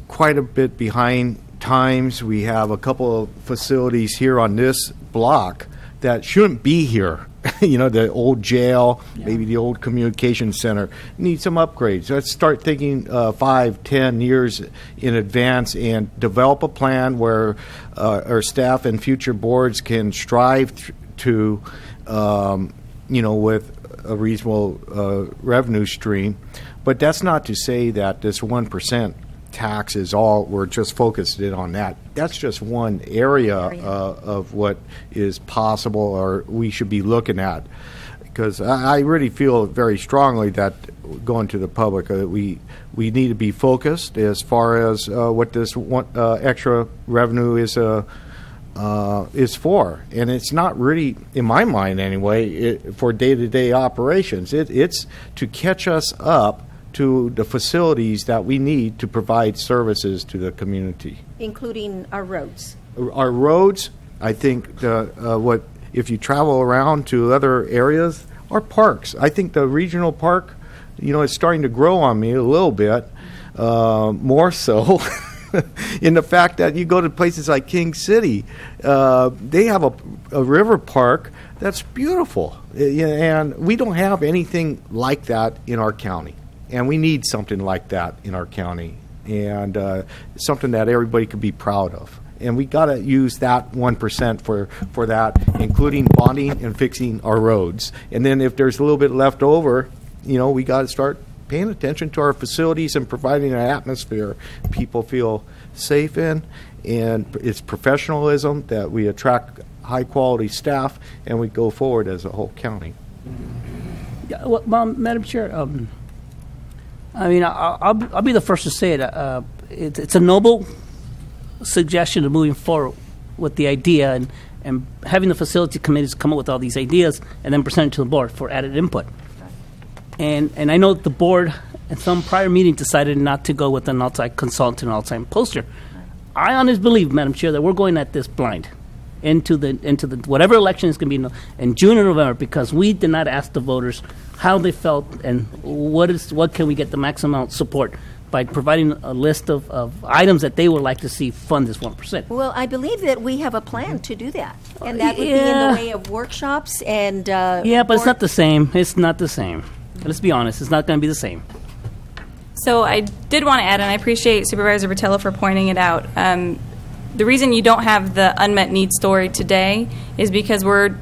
quite a bit behind times. We have a couple of facilities here on this block that shouldn't be here. The old jail, maybe the old communication center, need some upgrades. Let's start thinking 5, 10 years in advance and develop a plan where our staff and future boards can strive to, with a reasonable revenue stream. But that's not to say that this 1% tax is all, we're just focused in on that. That's just one area of what is possible or we should be looking at. Because I really feel very strongly that going to the public, we need to be focused as far as what this extra revenue is for. And it's not really, in my mind anyway, for day-to-day operations. It's to catch us up to the facilities that we need to provide services to the community. Including our roads. Our roads, I think, if you travel around to other areas, our parks. I think the regional park, is starting to grow on me a little bit, more so, in the fact that you go to places like King City, they have a river park that's beautiful, and we don't have anything like that in our county. And we need something like that in our county, and something that everybody could be proud of. And we got to use that 1% for that, including bonding and fixing our roads. And then if there's a little bit left over, we got to start paying attention to our facilities and providing an atmosphere people feel safe in. And it's professionalism that we attract high-quality staff, and we go forward as a whole county. Yeah, well, Madam Chair, I mean, I'll be the first to say it. It's a noble suggestion of moving forward with the idea and having the facility committees come up with all these ideas and then present it to the board for added input. And I know the board in some prior meeting decided not to go with an outside consultant, an outside poster. I honestly believe, Madam Chair, that we're going at this blind into the whatever election is going to be in June or November, because we did not ask the voters how they felt and what can we get the maximum amount of support by providing a list of items that they would like to see fund this 1%. Well, I believe that we have a plan to do that, and that would be in the way of workshops and. Yeah, but it's not the same. It's not the same. Let's be honest. It's not going to be the same. So I did want to add, and I appreciate Supervisor Botello for pointing it out. The reason you don't have the unmet need story today is because we're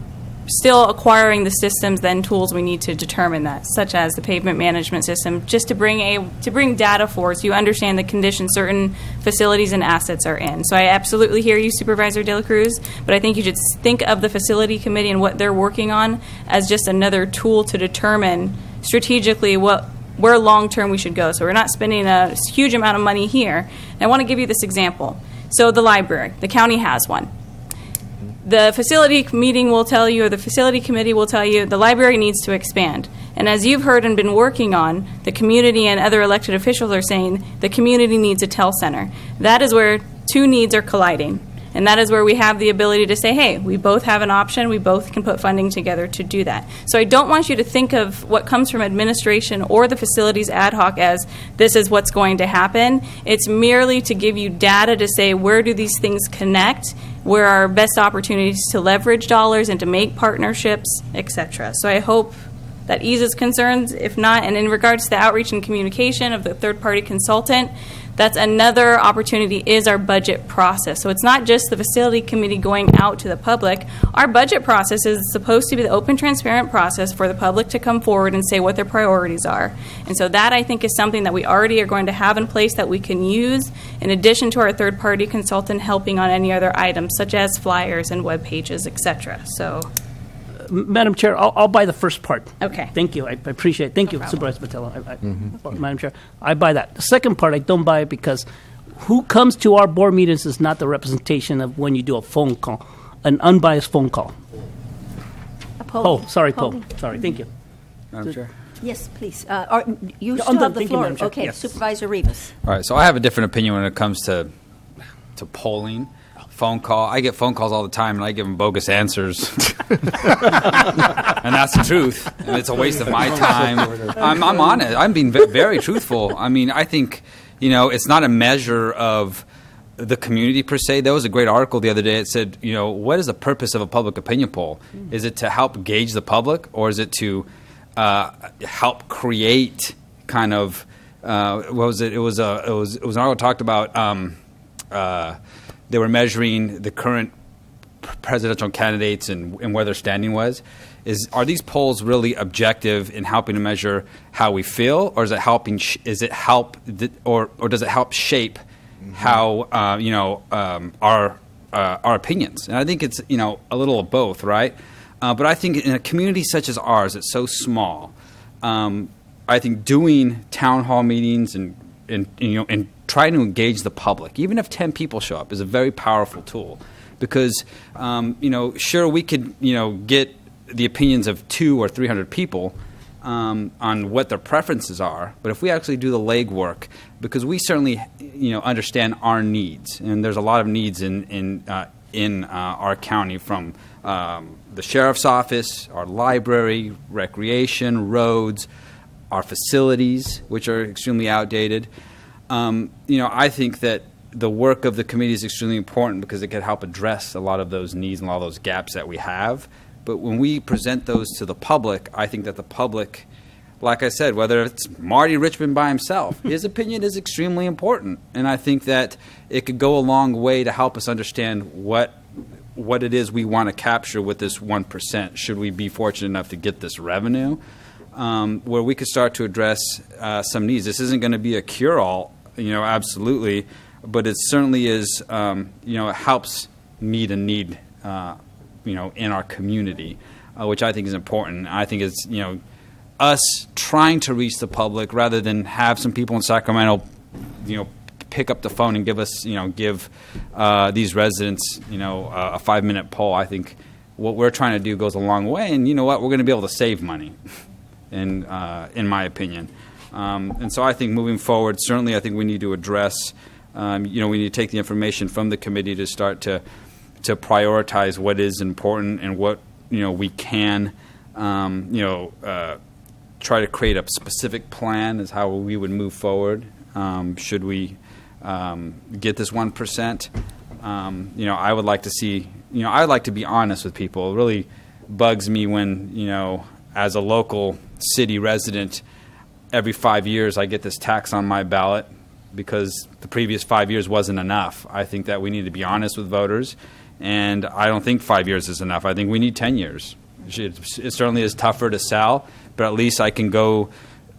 still acquiring the systems and tools we need to determine that, such as the pavement management system, just to bring data for us. You understand the condition certain facilities and assets are in. So I absolutely hear you, Supervisor De La Cruz, but I think you should think of the facility committee and what they're working on as just another tool to determine strategically where long-term we should go. So we're not spending a huge amount of money here. And I want to give you this example. So the library, the county has one. The facility meeting will tell you, or the facility committee will tell you, the library needs to expand. And as you've heard and been working on, the community and other elected officials are saying the community needs a TEL center. That is where two needs are colliding. And that is where we have the ability to say, hey, we both have an option, we both can put funding together to do that. So I don't want you to think of what comes from administration or the facilities ad hoc as this is what's going to happen. It's merely to give you data to say where do these things connect, where are best opportunities to leverage dollars and to make partnerships, etc. So I hope that eases concerns. If not, and in regards to the outreach and communication of the third-party consultant, that's another opportunity is our budget process. So it's not just the facility committee going out to the public. Our budget process is supposed to be the open, transparent process for the public to come forward and say what their priorities are. And so that, I think, is something that we already are going to have in place that we can use in addition to our third-party consultant helping on any other items, such as flyers and web pages, etc. So, Madam Chair, I'll buy the first part. okay. Thank you. I appreciate it. Thank you, Supervisor Botello. Madam Chair, I buy that. The second part, I don't buy it because who comes to our board meetings is not the representation of when you do a phone call, an unbiased phone call. Poll. Sorry. Thank you. Madam Chair? Yes, please. You Yeah, still have the thank you, floor. Madam Chair. Okay, Yes. Supervisor Rivas. All right, so I have a different opinion when it comes to polling. Phone call. I get phone calls all the time, and I give them bogus answers. And that's the truth. And it's a waste of my time. I'm on it. I'm being very truthful. I mean, I think, it's not a measure of the community per se. There was a great article the other day that said, what is the purpose of a public opinion poll? Is it to help gauge the public, or is it to help create kind of what was it? It was an article that talked about they were measuring the current presidential candidates and where their standing was. Are these polls really objective in helping to measure how we feel, or is it helping? Or does it help shape how our opinions? And I think it's a little of both, right? But I think in a community such as ours, it's so small. I think doing town hall meetings and trying to engage the public, even if 10 people show up, is a very powerful tool. Because, sure, we could, get the opinions of 200 or 300 people on what their preferences are. But if we actually do the legwork, because we certainly, understand our needs, and there's a lot of needs in our county, from the sheriff's office, our library, recreation, roads, our facilities, which are extremely outdated. I think that the work of the committee is extremely important because it can help address a lot of those needs and a lot of those gaps that we have. But when we present those to the public, I think that the public, like I said, whether it's Marty Richmond by himself, his opinion is extremely important. And I think that it could go a long way to help us understand what it is we want to capture with this 1%, should we be fortunate enough to get this revenue, where we could start to address some needs. This isn't going to be a cure-all, absolutely, but it certainly is, it helps meet a need, in our community, which I think is important. I think it's, us trying to reach the public rather than have some people in Sacramento, pick up the phone and give us, give these residents, a 5-minute poll. I think what we're trying to do goes a long way, and you know what, we're going to be able to save money, in my opinion. And so I think moving forward, certainly I think we need to address, we need to take the information from the committee to start to prioritize what is important and what, we can, try to create a specific plan as how we would move forward. Should we get this 1%? I would like to see, I would like to be honest with people. It really bugs me when, as a local city resident, every 5 years I get this tax on my ballot because the previous 5 years wasn't enough. I think that we need to be honest with voters, and I don't think 5 years is enough. I think we need 10 years. It certainly is tougher to sell, but at least I can go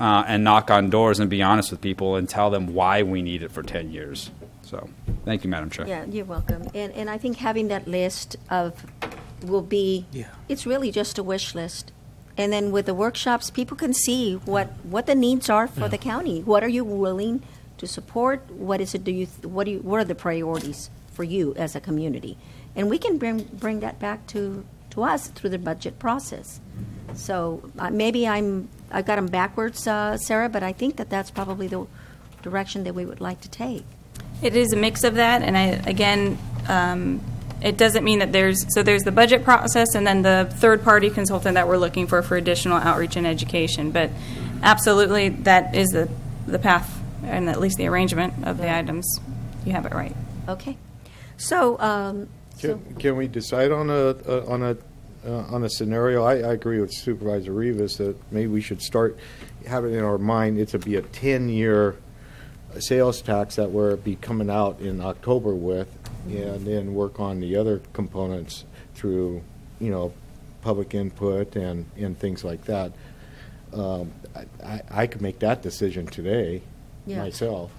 and knock on doors and be honest with people and tell them why we need it for 10 years. So, thank you, Madam Chair. Yeah, you're welcome. And I think having that list will be, it's really just a wish list. And then with the workshops, people can see what the needs are for the county. What are you willing to support? What is it? What are the priorities for you as a community? And we can bring that back to us through the budget process. So maybe I've got them backwards, Sarah, but I think that's probably the direction that we would like to take. It is a mix of that, and it doesn't mean that there's the budget process and then the third-party consultant that we're looking for additional outreach and education. But absolutely, that is the path, and at least the arrangement of the items. You have it right. Okay. So, can we decide on a scenario? I agree with Supervisor Rivas that maybe we should start having in our mind it to be a 10-year sales tax that we'll be coming out in October with, and then work on the other components through, public input and things like that. I could make that decision today myself.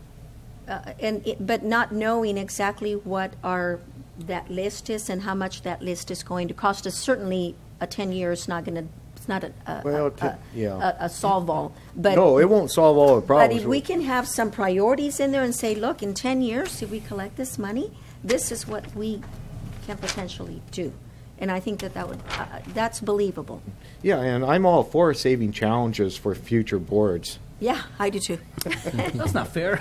But not knowing exactly what that list is and how much that list is going to cost us. Certainly, a 10-year is not going to. It's not a solve all. But no, it won't solve all the problems. But if we can have some priorities in there and say, look, in 10 years, if we collect this money, this is what we can potentially do. And I think that's believable. Yeah, and I'm all for saving challenges for future boards. Yeah, I do too. That's not fair.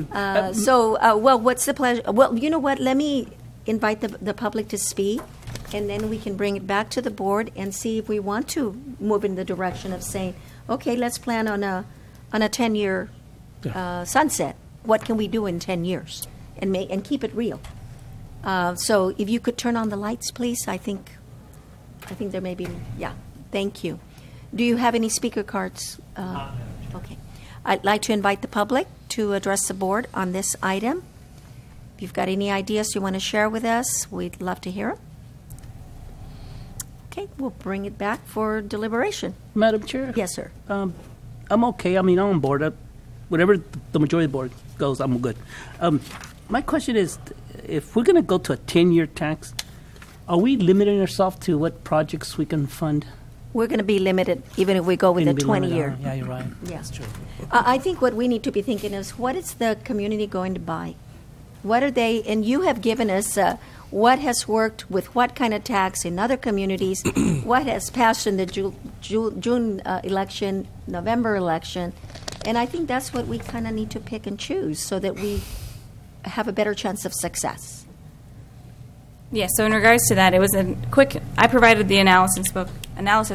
Well, what's the pleasure? Well, you know what? Let me invite the public to speak, and then we can bring it back to the board and see if we want to move in the direction of saying, okay, let's plan on a 10-year sunset. What can we do in 10 years and keep it real? So if you could turn on the lights, please. I think there may be. Yeah. Thank you. Do you have any speaker cards? Okay. I'd like to invite the public to address the board on this item. If you've got any ideas you want to share with us, we'd love to hear them. Okay, we'll bring it back for deliberation. Madam Chair? Yes, sir. I'm okay. I mean, I'm on board. Whatever the majority of the board goes, I'm good. My question is, if we're going to go to a 10-year tax, are we limiting ourselves to what projects we can fund? We're going to be limited even if we go with a 20-year. Yeah, you're right. Yeah. That's true. I think what we need to be thinking is, what is the community going to buy? What are they, and you have given us what has worked with what kind of tax in other communities, what has passed in the June election, November election, and I think that's what we kind of need to pick and choose so that we have a better chance of success. Yeah, so in regards to that, it was a quick, I provided the analysis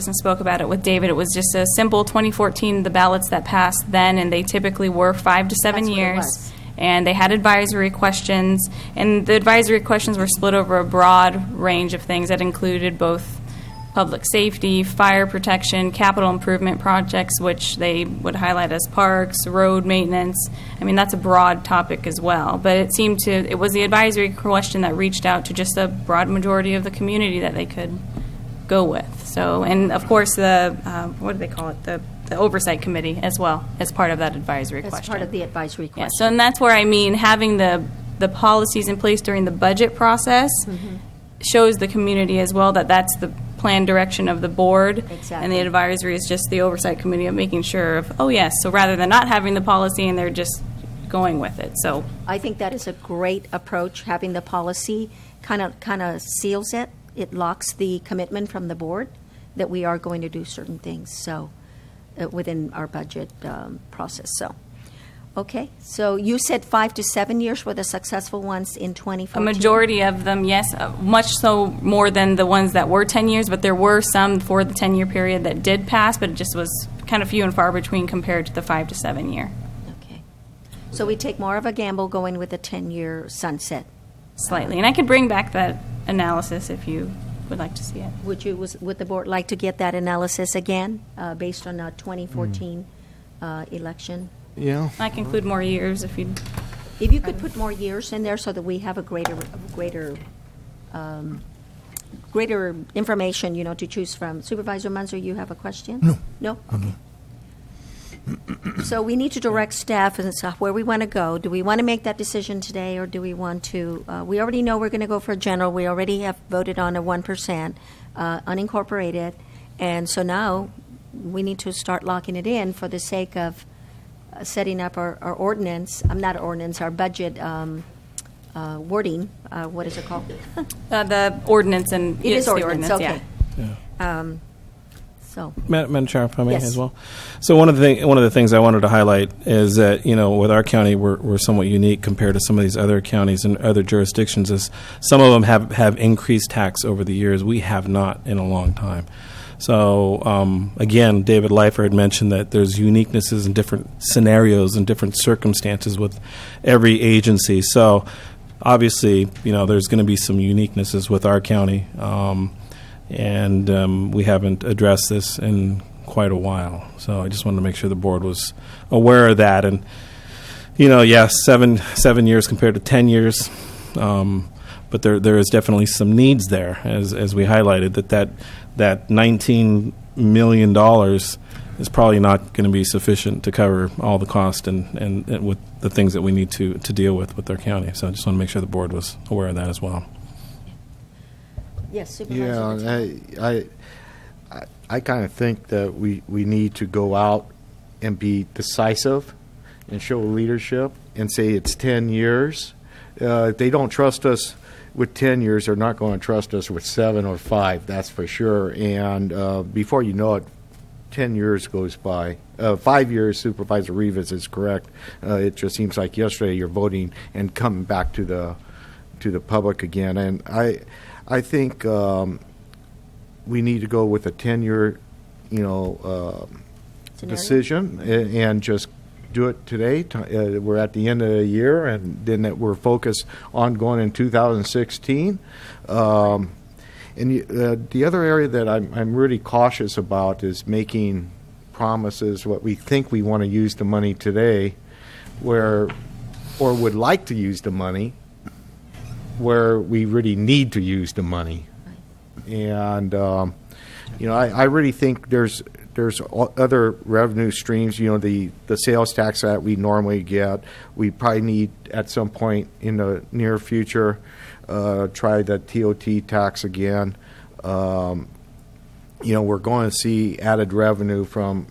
and spoke about it with David. It was just a simple 2014, the ballots that passed then, and they typically were 5 to 7 That's what it years. was. And they had advisory questions, and the advisory questions were split over a broad range of things that included both public safety, fire protection, capital improvement projects, which they would highlight as parks, road maintenance. I mean, that's a broad topic as well. But it was the advisory question that reached out to just a broad majority of the community that they could go with. So, and of course, what do they call it? The oversight committee as well as part of that advisory question. As part of the advisory question. Yeah, so and that's where I mean having the policies in place during the budget process shows the community as well that that's the plan direction of the board. And Exactly. the advisory is just the oversight committee of making sure of, oh, yes, so rather than not having the policy and they're just going with it. So I think that is a great approach. Having the policy kind of seals it. It locks the commitment from the board that we are going to do certain things. So within our budget process. So, okay. So you said 5 to 7 years were the successful ones in 2014. a majority of them, yes, much so more than the ones that were 10 years, but there were some for the 10-year period that did pass, but it just was kind of few and far between compared to the 5 to 7 year. Okay. So we take more of a gamble going with a 10-year sunset. Slightly. And I could bring back that analysis if you would like to see it. Would the board like to get that analysis again based on our 2014 election? Yeah. I can include more years if you'd. If you could put more years in there so that we have a greater information, to choose from. Supervisor Munzer, you have a question? No. No? Okay. So we need to direct staff and stuff where we want to go. Do we want to make that decision today, or do we want to? We already know we're going to go for general. We already have voted on a 1% unincorporated, and so now we need to start locking it in for the sake of setting up our ordinance. Not ordinance, our budget wording. What is it called? The ordinance and It is the ordinance. Okay. yeah. So. Madam Chair, if I may Yes. as well. So one of the things I wanted to highlight is that with our county we're somewhat unique compared to some of these other counties and other jurisdictions. Is some of them have increased tax over the years. We have not in a long time. So again, David Leifer had mentioned that there's uniquenesses in different scenarios and different circumstances with every agency. So obviously, there's going to be some uniquenesses with our county. And we haven't addressed this in quite a while. So I just wanted to make sure the board was aware of that. And, yes, 7 years compared to 10 years. But there is definitely some needs there, as we highlighted, that $19 million is probably not going to be sufficient to cover all the cost and with the things that we need to deal with our county. So I just want to make sure the board was aware of that as well. Yes, Supervisor. Yeah, I kind of think that we need to go out and be decisive and show leadership and say it's 10 years. If they don't trust us with 10 years, they're not going to trust us with 7 or 5, that's for sure. And before you know it, 10 years goes by. 5 years, Supervisor Rivas is correct. It just seems like yesterday you're voting and coming back to the public again. And I think we need to go with a 10-year, decision and just do it today. We're at the end of the year, and then we're focused on going in 2016. And the other area that I'm really cautious about is making promises what we think we want to use the money today, or would like to use the money, where we really need to use the money. And I really think there's other revenue streams. The sales tax that we normally get, we probably need at some point in the near future try the TOT tax again. We're going to see added revenue from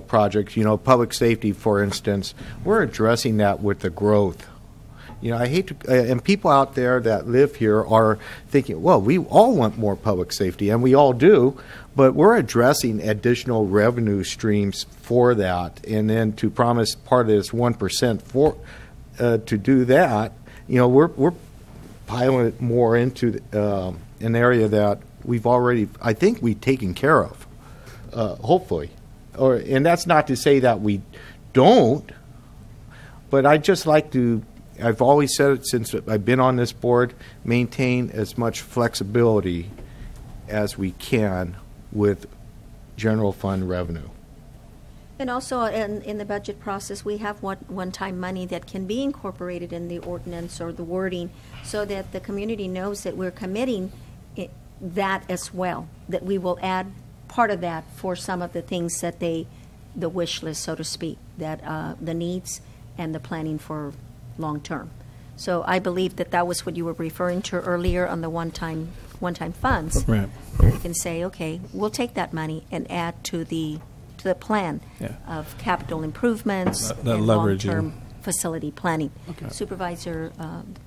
projects. Public safety, for instance, we're addressing that with the growth. I hate to, and people out there that live here are thinking, well, we all want more public safety, and we all do, but we're addressing additional revenue streams for that. And then to promise part of this 1% for to do that, we're piling it more into an area that I think we've taken care of, hopefully. And that's not to say that we don't, but I just like to. I've always said it since I've been on this board, maintain as much flexibility as we can with general fund revenue. And also in the budget process, we have one-time money that can be incorporated in the ordinance or the wording so that the community knows that we're committing that as well, that we will add part of that for some of the things that the wish list, so to speak, that the needs and the planning for long term. So I believe that was what you were referring to earlier on the one-time one-time funds. Right. We can say, okay, we'll take that money and add to the plan Yeah. of capital improvements The and leveraging. long-term facility planning. Okay. Supervisor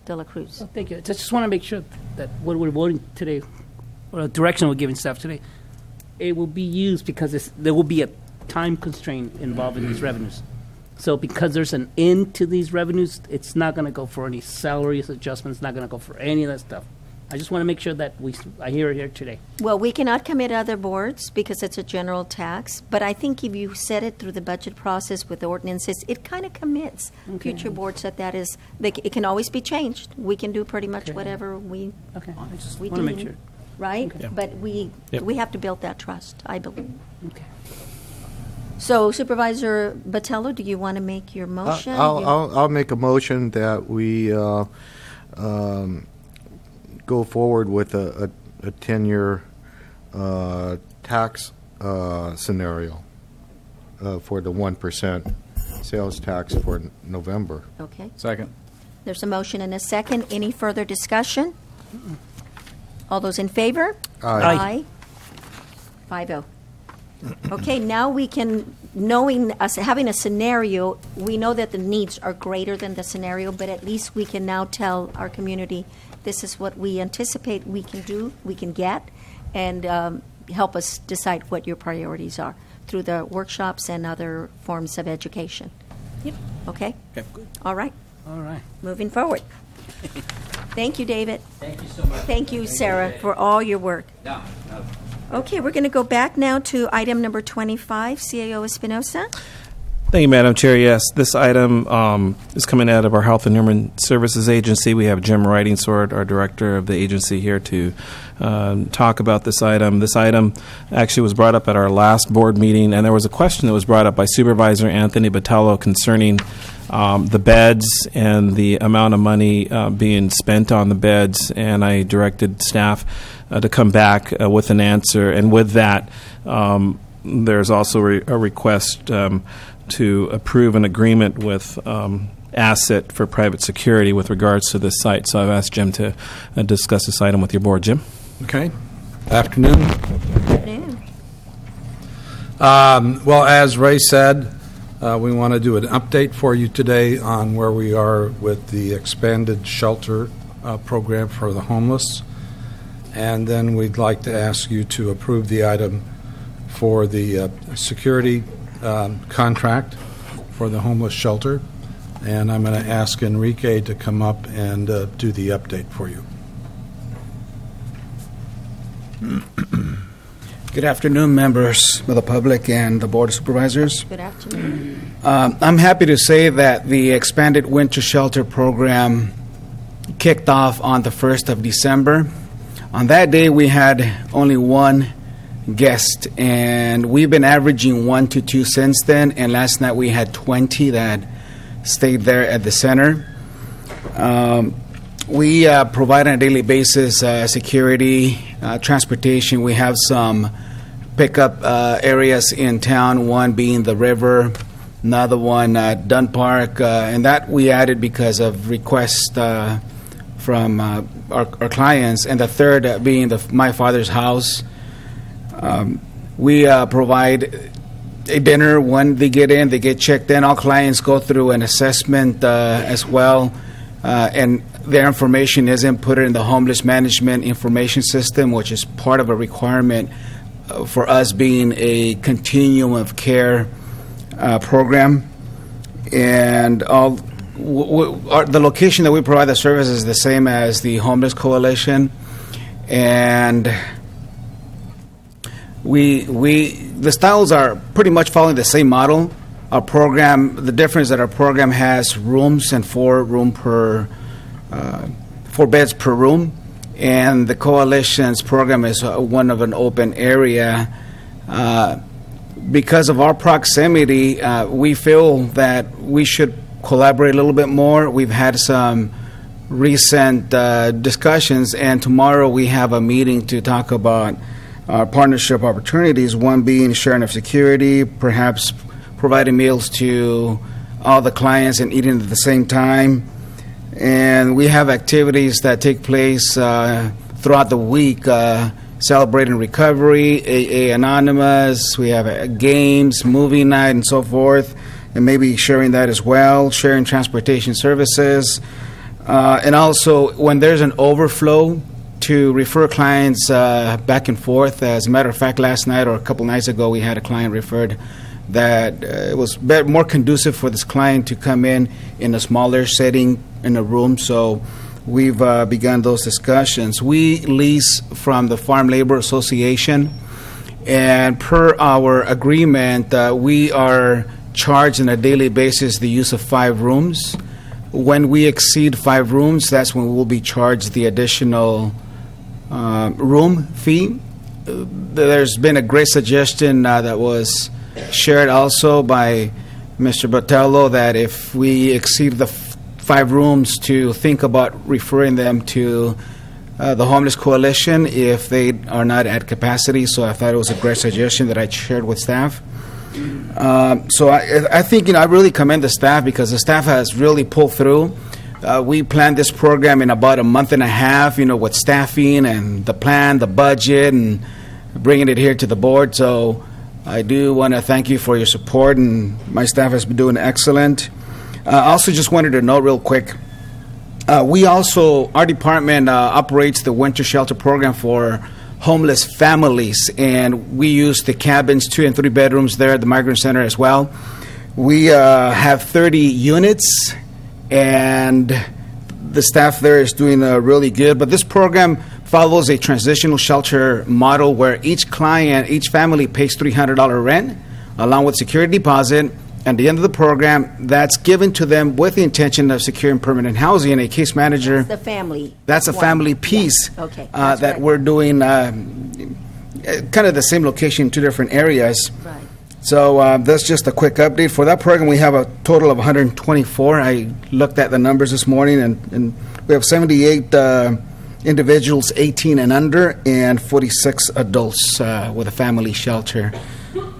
De La Cruz. So thank you. Just want to make sure that what we're voting today, or the direction we're giving staff today, it will be used because there will be a time constraint involved in these revenues. So because there's an end to these revenues, it's not going to go for any salaries adjustments, not going to go for any of that stuff. I just want to make sure that I hear it here today. Well, we cannot commit other boards because it's a general tax, but I think if you set it through the budget process with the ordinances, it kind of commits future boards that is, it can always be changed. We can do pretty much Okay. whatever we Okay, I just we want to make deem, sure. right? Yeah. But we Yep. we have to build that trust, I believe. Okay. So Supervisor Botello, do you want to make your motion? I'll make a motion that we go forward with a 10-year tax scenario for the 1% sales tax for November. Okay. Second. There's a motion and a second. Any further discussion? All those in favor? Aye. 5-0. Okay, now we can, knowing us having a scenario, we know that the needs are greater than the scenario, but at least we can now tell our community this is what we anticipate we can do, we can get, and help us decide what your priorities are through the workshops and other forms of education. Yep. Okay? Okay, good. All right, All right. moving forward. Thank you, David. Thank you so much. Thank you, Sarah, for all your work. No. Okay, we're going to go back now to item number 25, CAO Espinosa. Thank you, Madam Chair. Yes, this item is coming out of our Health and Human Services Agency. We have Jim Riding-Sword, our director of the agency, here to talk about this item. This item actually was brought up at our last board meeting, and there was a question that was brought up by Supervisor Anthony Botello concerning the beds and the amount of money being spent on the beds, and I directed staff to come back with an answer. And with that, there's also a request to approve an agreement with Asset for private security with regards to this site. So I've asked Jim to discuss this item with your board. Jim? Okay. Afternoon. Afternoon. Well, as Ray said, we want to do an update for you today on where we are with the expanded shelter program for the homeless. And then we'd like to ask you to approve the item for the security contract for the homeless shelter. And I'm going to ask Enrique to come up and do the update for you. Good afternoon, members of the public and the Board of Supervisors. Good afternoon. I'm happy to say that the expanded winter shelter program kicked off on the 1st of December. On that day, we had only one guest, and we've been averaging 1 to 2 since then, and last night we had 20 that stayed there at the center. We provide on a daily basis security, transportation. We have some pickup areas in town, one being the river, another one Dunn Park, and that we added because of requests from our clients, and the third being my father's house. We provide a dinner when they get in, they get checked in. All clients go through an assessment as well, and their information is inputted in the homeless management information system, which is part of a requirement for us being a continuum of care program. And the location that we provide the service is the same as the Homeless Coalition, and the styles are pretty much following the same model. Our program, the difference that our program has rooms and 4 beds per room, and the Coalition's program is one of an open area. Because of our proximity, we feel that we should collaborate a little bit more. We've had some recent discussions, and tomorrow we have a meeting to talk about partnership opportunities, one being sharing of security, perhaps providing meals to all the clients and eating at the same time. And we have activities that take place throughout the week, celebrating recovery, AA Anonymous, we have games, movie night, and so forth, and maybe sharing that as well, sharing transportation services. And also, when there's an overflow, to refer clients back and forth. As a matter of fact, last night or a couple nights ago, we had a client referred that it was more conducive for this client to come in a smaller setting in a room. So we've begun those discussions. We lease from the Farm Labor Association, and per our agreement, we are charged on a daily basis the use of 5 rooms. When we exceed 5 rooms, that's when we will be charged the additional room fee. There's been a great suggestion that was shared also by Mr. Botello that if we exceed the 5 rooms, to think about referring them to the Homeless Coalition if they are not at capacity. So I thought it was a great suggestion that I shared with staff. So I think, I really commend the staff because the staff has really pulled through. We planned this program in about a month and a half, with staffing and the plan, the budget, and bringing it here to the board. So I do want to thank you for your support, and my staff has been doing excellent. I also just wanted to note real quick, our department operates the winter shelter program for homeless families, and we use the cabins, 2 and 3 bedrooms there at the Migrant Center as well. We have 30 units, and the staff there is doing really good. But this program follows a transitional shelter model where each family pays $300 rent, along with security deposit. At the end of the program, that's given to them with the intention of securing permanent housing. And a case manager. That's the family. That's a family piece. Yes. Okay. That right. We're doing kind of the same location in 2 different areas. Right. So that's just a quick update. For that program, we have a total of 124. I looked at the numbers this morning, and we have 78 individuals 18 and under, and 46 adults with a family shelter.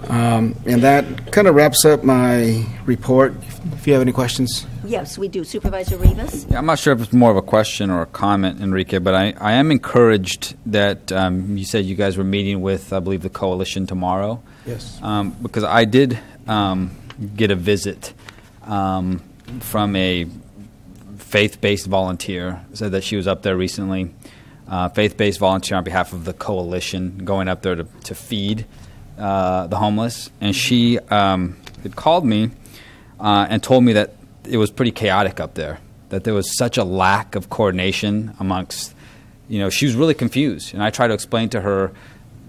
And that kind of wraps up my report. If you have any questions. Yes, we do. Supervisor Rivas? Yeah, I'm not sure if it's more of a question or a comment, Enrique, but I am encouraged that you said you guys were meeting with, I believe, the coalition tomorrow. Yes. Because I did get a visit from a faith-based volunteer, said that she was up there recently, faith-based volunteer on behalf of the coalition, going up there to feed the homeless. And she had called me and told me that it was pretty chaotic up there, that there was such a lack of coordination amongst, she was really confused. And I tried to explain to her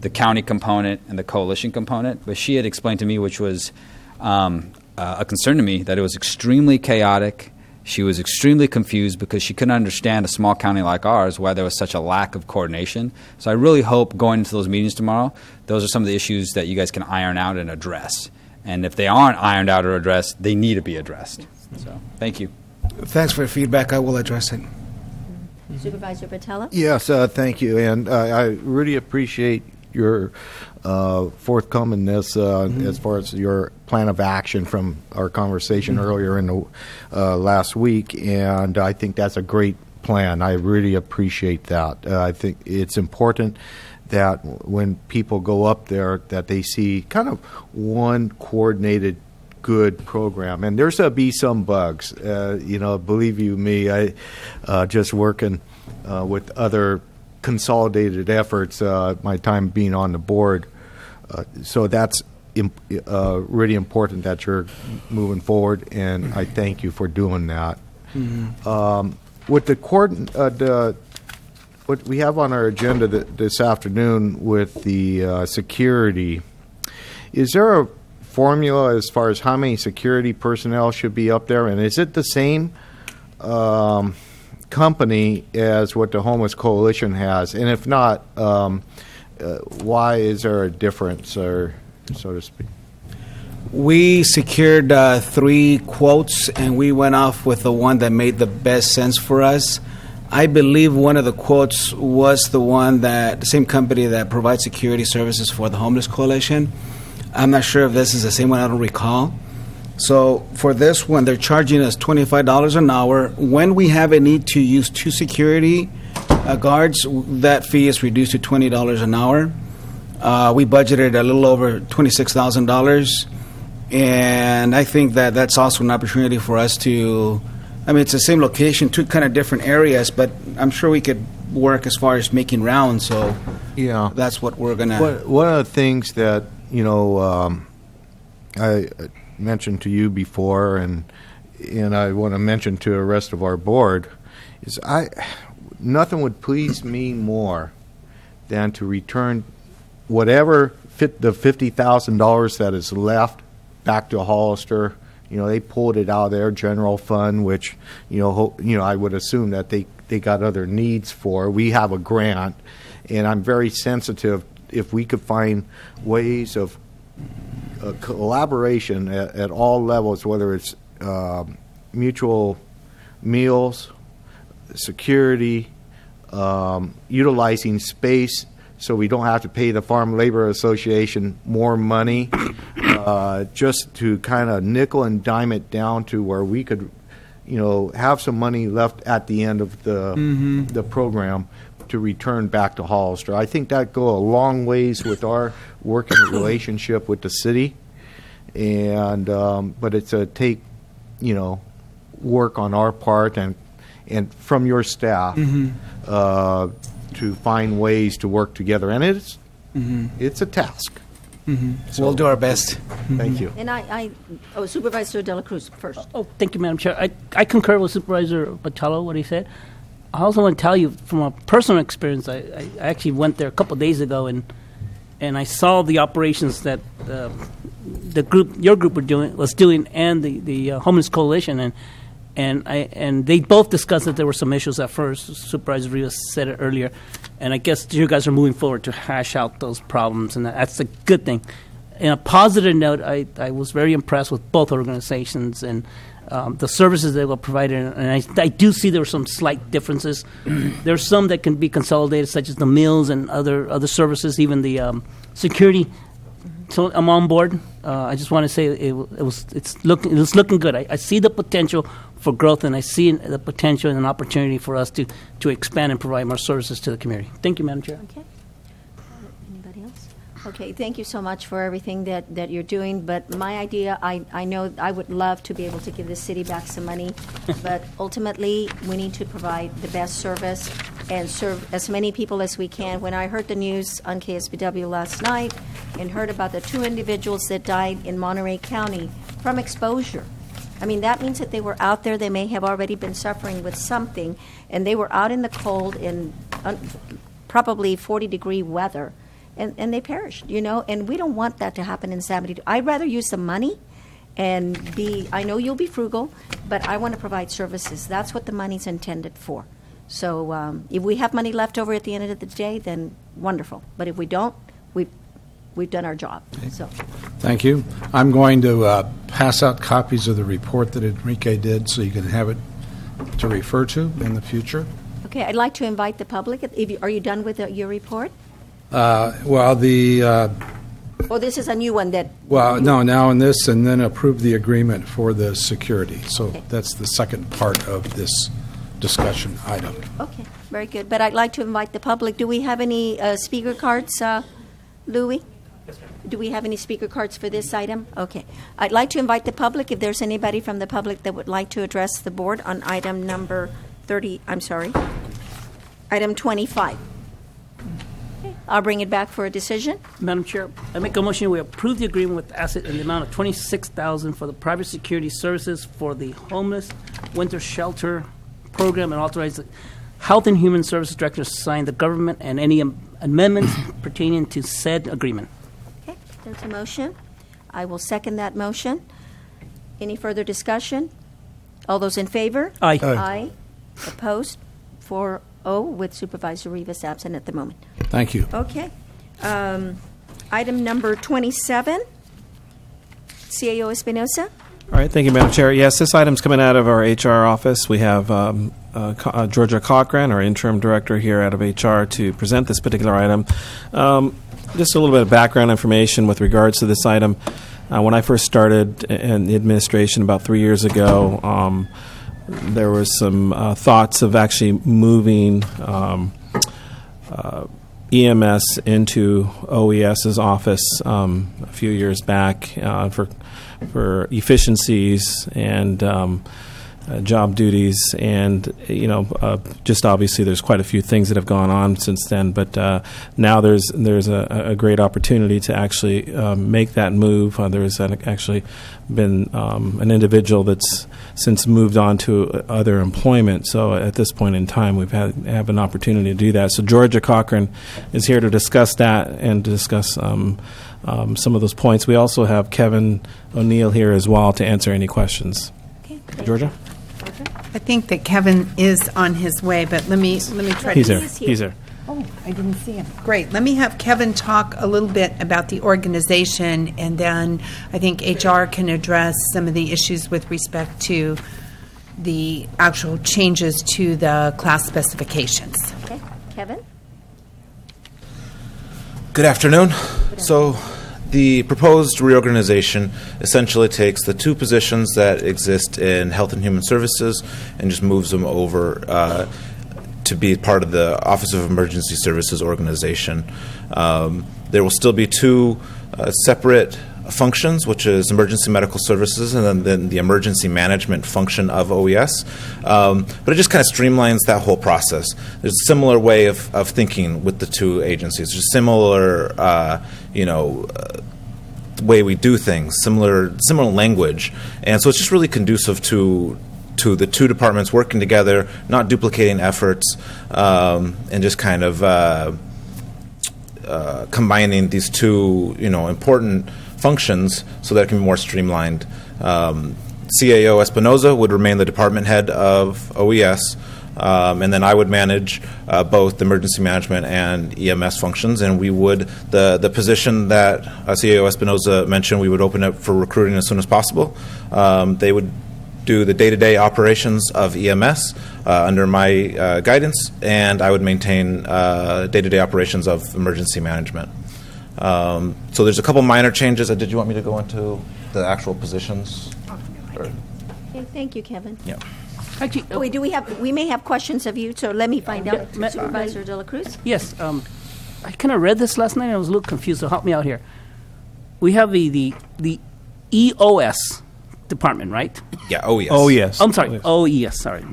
the county component and the coalition component, but she had explained to me, which was a concern to me, that it was extremely chaotic. She was extremely confused because she couldn't understand a small county like ours why there was such a lack of coordination. So I really hope going into those meetings tomorrow, those are some of the issues that you guys can iron out and address. And if they aren't ironed out or addressed, they need to be addressed. So thank you. Thanks for your feedback. I will address it. Supervisor Botello? Yes, thank you. And I really appreciate your forthcomingness as far as your plan of action from our conversation earlier in the last week. And I think that's a great plan. I really appreciate that. I think it's important that when people go up there that they see kind of one coordinated good program. And there's be some bugs. Believe you me, I just working with other consolidated efforts, my time being on the board. So that's really important that you're moving forward, and I thank you for doing that. With the what we have on our agenda this afternoon with the security, is there a formula as far as how many security personnel should be up there, and is it the same company as what the Homeless Coalition has? And if not, why is there a difference, or so to speak? We secured 3 quotes, and we went off with the one that made the best sense for us. I believe one of the quotes was the same company that provides security services for the Homeless Coalition. I'm not sure if this is the same one. I don't recall. So for this one, they're charging us $25 an hour. When we have a need to use 2 security, guards, that fee is reduced to $20 an hour. We budgeted a little over $26,000, and I think that that's also an opportunity for us to, I mean, it's the same location, two kind of different areas, but I'm sure we could work as far as making rounds, so Yeah. that's what we're going to... One of the things that, I mentioned to you before, and I want to mention to the rest of our board, is nothing would please me more than to return whatever the $50,000 that is left back to Hollister. They pulled it out of their general fund, which I would assume that they got other needs for. We have a grant, and I'm very sensitive if we could find ways of collaboration at all levels, whether it's mutual meals, security, utilizing space so we don't have to pay the Farm Labor Association more money, just to kind of nickel and dime it down to where we could, have some money left at the end of the program to return back to Hollister. I think that go a long ways with our working relationship with the city, and but it's a take, work on our part and from your staff to find ways to work together, and it's a task. We'll do our best. Thank you. And Supervisor De La Cruz first. Oh, thank you, Madam Chair. I concur with Supervisor Batello, what he said. I also want to tell you from a personal experience, I actually went there a couple of days ago, and I saw the operations that your group was doing, and the Homeless Coalition, and they both discussed that there were some issues at first. Supervisor Rivas said it earlier, and I guess you guys are moving forward to hash out those problems, and that's a good thing. In a positive note, I was very impressed with both organizations and the services they were providing, and I do see there were some slight differences. There's some that can be consolidated, such as the meals and other services, even the security. So I'm on board. I just want to say it's looking good. I see the potential for growth, and I see the potential and an opportunity for us to expand and provide more services to the community. Thank you, Madam Chair. Okay. Anybody else? Okay, thank you so much for everything that you're doing, but my idea, I know I would love to be able to give the city back some money, but ultimately, we need to provide the best service and serve as many people as we can. When I heard the news on KSBW last night and heard about the 2 individuals that died in Monterey County from exposure, I mean, that means that they were out there, they may have already been suffering with something, and they were out in the cold in probably 40-degree weather, and they perished, and we don't want that to happen in San Benito. I'd rather use the money and I know you'll be frugal, but I want to provide services. That's what the money's intended for. So if we have money left over at the end of the day, then wonderful. But if we don't, we've done our job. Okay. So. Thank you. I'm going to pass out copies of the report that Enrique did so you can have it to refer to in the future. Okay, I'd like to invite the public. Are you done with your report? Well, This is a new one that... Well, no, now in this, and then approve the agreement for the security. So Okay. that's the second part of this discussion item. Okay, very good. But I'd like to invite the public. Do we have any speaker cards, Louis? Yes, ma'am. Do we have any speaker cards for this item? Okay. I'd like to invite the public, if there's anybody from the public that would like to address the board on item number item 25. Okay, I'll bring it back for a decision. Madam Chair, I make a motion we approve the agreement with Asset in the amount of $26,000 for the private security services for the homeless winter shelter program, and authorize the Health and Human Services Director to sign the government and any amendments pertaining to said agreement. Okay, there's a motion. I will second that motion. Any further discussion? All those in favor? Aye. Aye. Opposed? 4-0 with Supervisor Rivas absent at the moment. Thank you. Okay. Item number 27, CAO Espinosa. All right, thank you, Madam Chair. Yes, this item's coming out of our HR office. We have Georgia Cochran, our interim director here out of HR, to present this particular item. Just a little bit of background information with regards to this item. When I first started in the administration about 3 years ago, there was some thoughts of actually moving EMS into OES's office a few years back for efficiencies and job duties, and just obviously there's quite a few things that have gone on since then. But now there's a great opportunity to actually make that move. There's actually been an individual that's since moved on to other employment. So at this point in time, have an opportunity to do that. So Georgia Cochran is here to discuss that and to discuss some of those points. We also have Kevin O'Neill here as well to answer any questions. Okay, Georgia? I think that Kevin is on his way, but let me try He's to... here. He's here. Oh, I didn't see him. Great. Let me have Kevin talk a little bit about the organization, and then I think HR can address some of the issues with respect to the actual changes to the class specifications. Okay, Kevin? Good afternoon. So the proposed reorganization essentially takes the two positions that exist in Health and Human Services and just moves them over to be part of the Office of Emergency Services organization. There will still be two separate functions, which is emergency medical services and then the emergency management function of OES. But it just kind of streamlines that whole process. There's a similar way of thinking with the two agencies. There's similar, way we do things, similar language. And so it's just really conducive to the two departments working together, not duplicating efforts, and just kind of combining these two, important functions so that it can be more streamlined. CAO Espinoza would remain the department head of OES, and then I would manage both the emergency management and EMS functions. And we would, the position that CAO Espinoza mentioned, we would open up for recruiting as soon as possible. They would do the day-to-day operations of EMS under my guidance, and I would maintain day-to-day operations of emergency management. So there's a couple minor changes. Did you want me to go into the actual positions? Okay, thank you, Kevin. Yeah. Actually, Wait, we may have questions of you, so let me find out. Supervisor De La Cruz? yes, I kind of read this last night and I was a little confused, so help me out here. We have the EOS department, right? Yeah, OES. Oh, yes. I'm sorry, OES, sorry.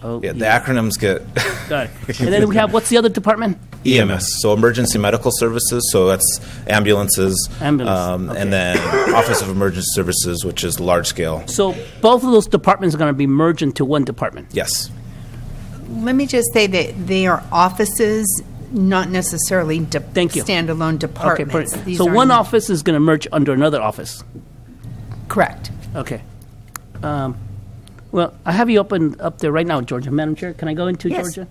Yeah, the acronyms get Got it. And then we have, what's the other department? EMS, so emergency medical services, so that's ambulances, Okay. and then Office of Emergency Services, which is large scale. So both of those departments are going to be merged into one department? Yes. Let me just say that they are offices, not necessarily Thank you. standalone Okay, departments. perfect. These So are one not- office is going to merge under another office? Correct. Okay. Well, I have you open up there right now, Georgia. Madam Chair, can I go into Yes. Georgia?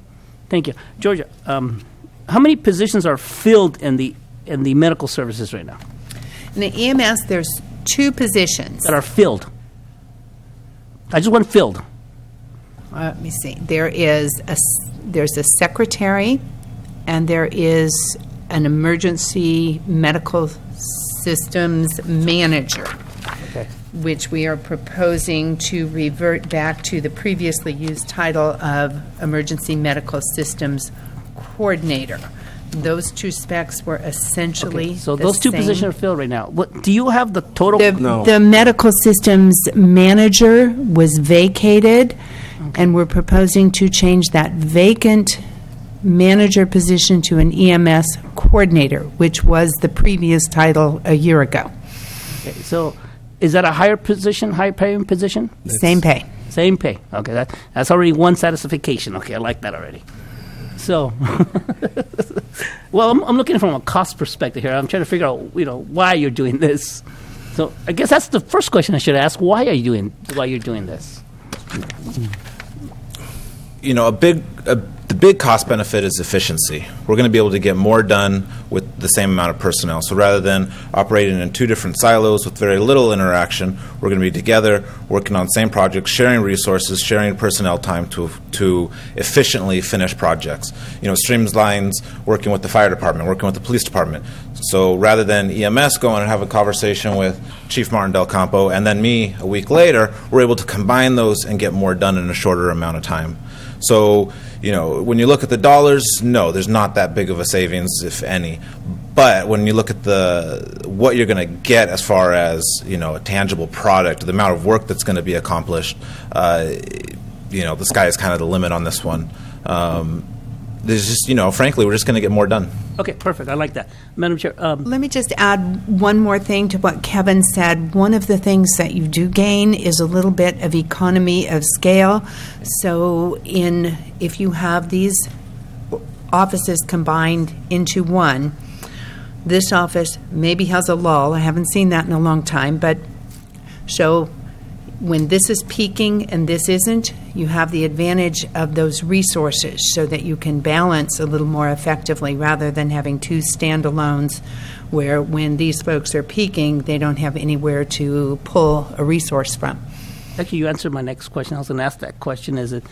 Thank you. Georgia, how many positions are filled in the medical services right now In the EMS, there's two positions. that are filled? I just want filled. Let me see. There's a secretary, and there is an emergency medical systems manager, Okay. which we are proposing to revert back to the previously used title of emergency medical systems coordinator. Those two specs were essentially Okay. So the those two same. positions are filled right now. What do you have the total? The medical systems manager was vacated, and we're proposing to change that vacant manager position to an EMS coordinator, which was the previous title a year ago. Okay, so is that a higher position, higher paying position? Same pay. Same pay. Okay, that's already one satisfaction. Okay, I like that already. So, well, I'm looking from a cost perspective here. I'm trying to figure out, why you're doing this. So, I guess that's the first question I should ask. Why you're doing this? The big cost benefit is efficiency. We're going to be able to get more done with the same amount of personnel. So rather than operating in two different silos with very little interaction, we're going to be together, working on the same projects, sharing resources, sharing personnel time to efficiently finish projects. Streamlines working with the fire department, working with the police department. So rather than EMS going and have a conversation with Chief Martin Del Campo and then me a week later, we're able to combine those and get more done in a shorter amount of time. So, when you look at the dollars, no, there's not that big of a savings, if any. But when you look at what you're going to get as far as, a tangible product, the amount of work that's going to be accomplished, the sky is kind of the limit on this one. There's just, frankly, we're just going to get more done. Okay, perfect. I like that. Madam Chair. Let me just add one more thing to what Kevin said. One of the things that you do gain is a little bit of economy of scale. So if you have these offices combined into one, this office maybe has a lull. I haven't seen that in a long time, but so when this is peaking and this isn't, you have the advantage of those resources so that you can balance a little more effectively rather than having two standalones where when these folks are peaking, they don't have anywhere to pull a resource from. Actually, you answered my next question. I was going to ask that question. Is it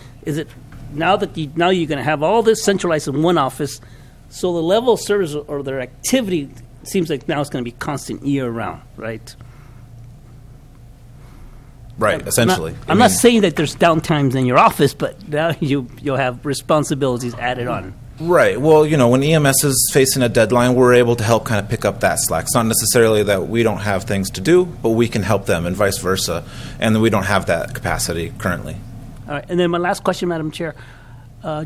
now that now you're going to have all this centralized in one office, so the level of service or their activity seems like now it's going to be constant year-round, right? Right, essentially. I'm not saying that there's downtimes in your office, but now you'll have responsibilities added on. Right. Well, when EMS is facing a deadline, we're able to help kind of pick up that slack. It's not necessarily that we don't have things to do, but we can help them and vice versa. And we don't have that capacity currently. All right. And then my last question, Madam Chair.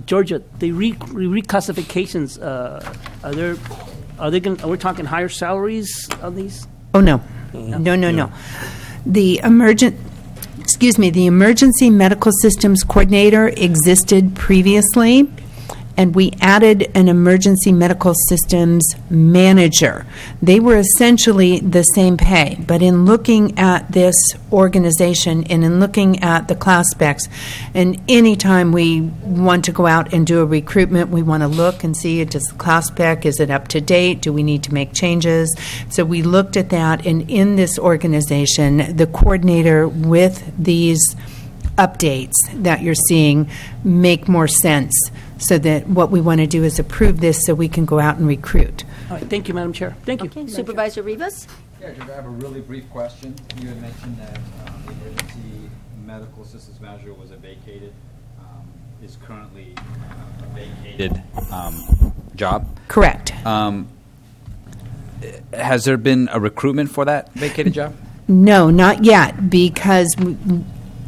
Georgia, the reclassifications, are we talking higher salaries on these? Oh, no. No. The Emergency Medical Systems Coordinator existed previously, and we added an Emergency Medical Systems Manager. They were essentially the same pay, but in looking at this organization and in looking at the class specs, and anytime we want to go out and do a recruitment, we want to look and see, does the class spec, is it up to date? Do we need to make changes? So we looked at that, and in this organization, the coordinator with these updates that you're seeing make more sense, so that what we want to do is approve this so we can go out and recruit. All right, thank you, Madam Chair. Thank you. Okay, Supervisor Rivas? Yeah, I have a really brief question. You had mentioned that the Emergency Medical Systems Manager was is currently a vacated job. Correct. Has there been a recruitment for that vacated job? No, not yet, because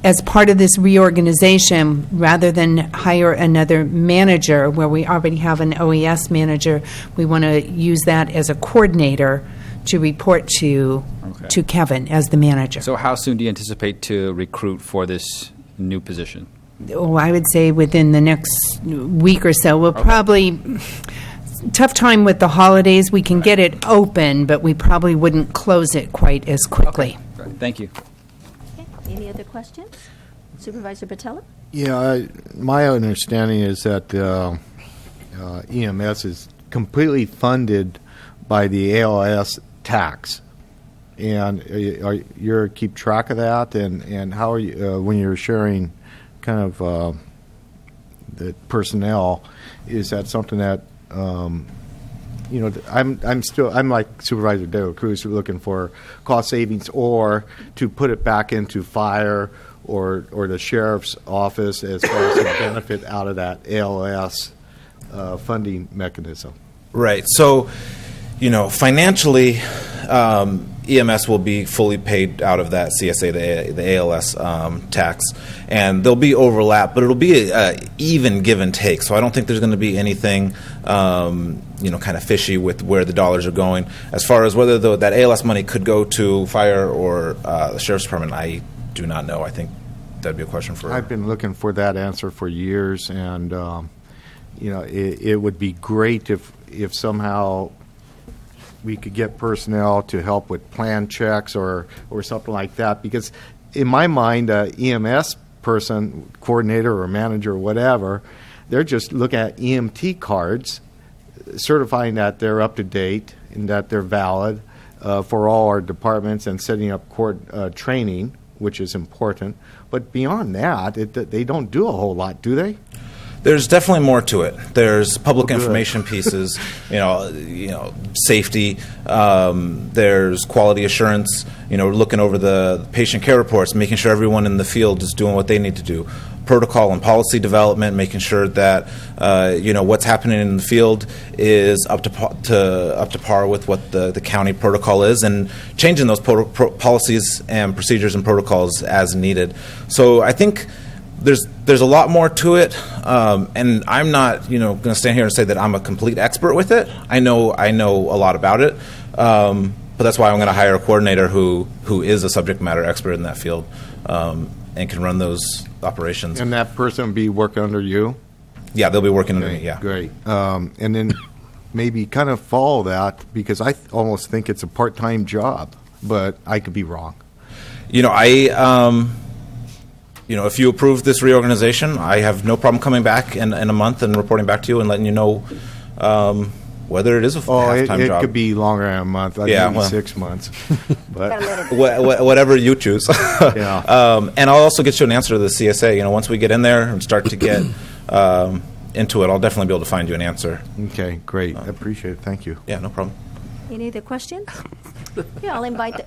as part of this reorganization, rather than hire another manager where we already have an OES manager, we want to use that as a coordinator to report to Kevin as the manager. So how soon do you anticipate to recruit for this new position? Oh, I would say within the next week or so. We'll probably, tough time with the holidays, we can get it open, but we probably wouldn't close it quite as quickly. Okay. Thank you. Any other questions? Supervisor Batella? Yeah, my understanding is that EMS is completely funded by the ALS tax. And you keep track of that? And how are you, when you're sharing kind of the personnel, is that something that I'm like Supervisor De La Cruz, looking for cost savings or to put it back into fire or the sheriff's office as far as the benefit out of that ALS funding mechanism. Right. So, financially, EMS will be fully paid out of that CSA, the ALS tax, and there'll be overlap, but it'll be a even give and take. So I don't think there's going to be anything, kind of fishy with where the dollars are going. As far as whether that ALS money could go to fire or the sheriff's department, I do not know. I think that'd be a question for. I've been looking for that answer for years, and it would be great if somehow we could get personnel to help with plan checks or something like that. Because in my mind, EMS person, coordinator or manager or whatever, they're just looking at EMT cards, certifying that they're up to date and that they're valid for all our departments, and setting up court training, which is important. But beyond that, they don't do a whole lot, do they? There's definitely more to it. There's public information pieces, safety. There's quality assurance. Looking over the patient care reports, making sure everyone in the field is doing what they need to do. Protocol and policy development, making sure that what's happening in the field is up to par with what the county protocol is, and changing those policies and procedures and protocols as needed. So I think there's a lot more to it, and I'm not going to stand here and say that I'm a complete expert with it. I know a lot about it, but that's why I'm going to hire a coordinator who is a subject matter expert in that field, and can run those operations. And that person will be working under you? Yeah, they'll be working under me, yeah. Great. And then maybe kind of follow that, because I almost think it's a part-time job, but I could be wrong. If you approve this reorganization, I have no problem coming back in a month and reporting back to you and letting you know whether it is a half-time it job. Could be longer than a month. Maybe 6 months. But whatever you choose. Yeah. And I'll also get you an answer to the CSA. Once we get in there and start to get into it, I'll definitely be able to find you an answer. Okay, great. I appreciate it. Thank you. Yeah, no problem. Any other questions? Yeah, I'll invite,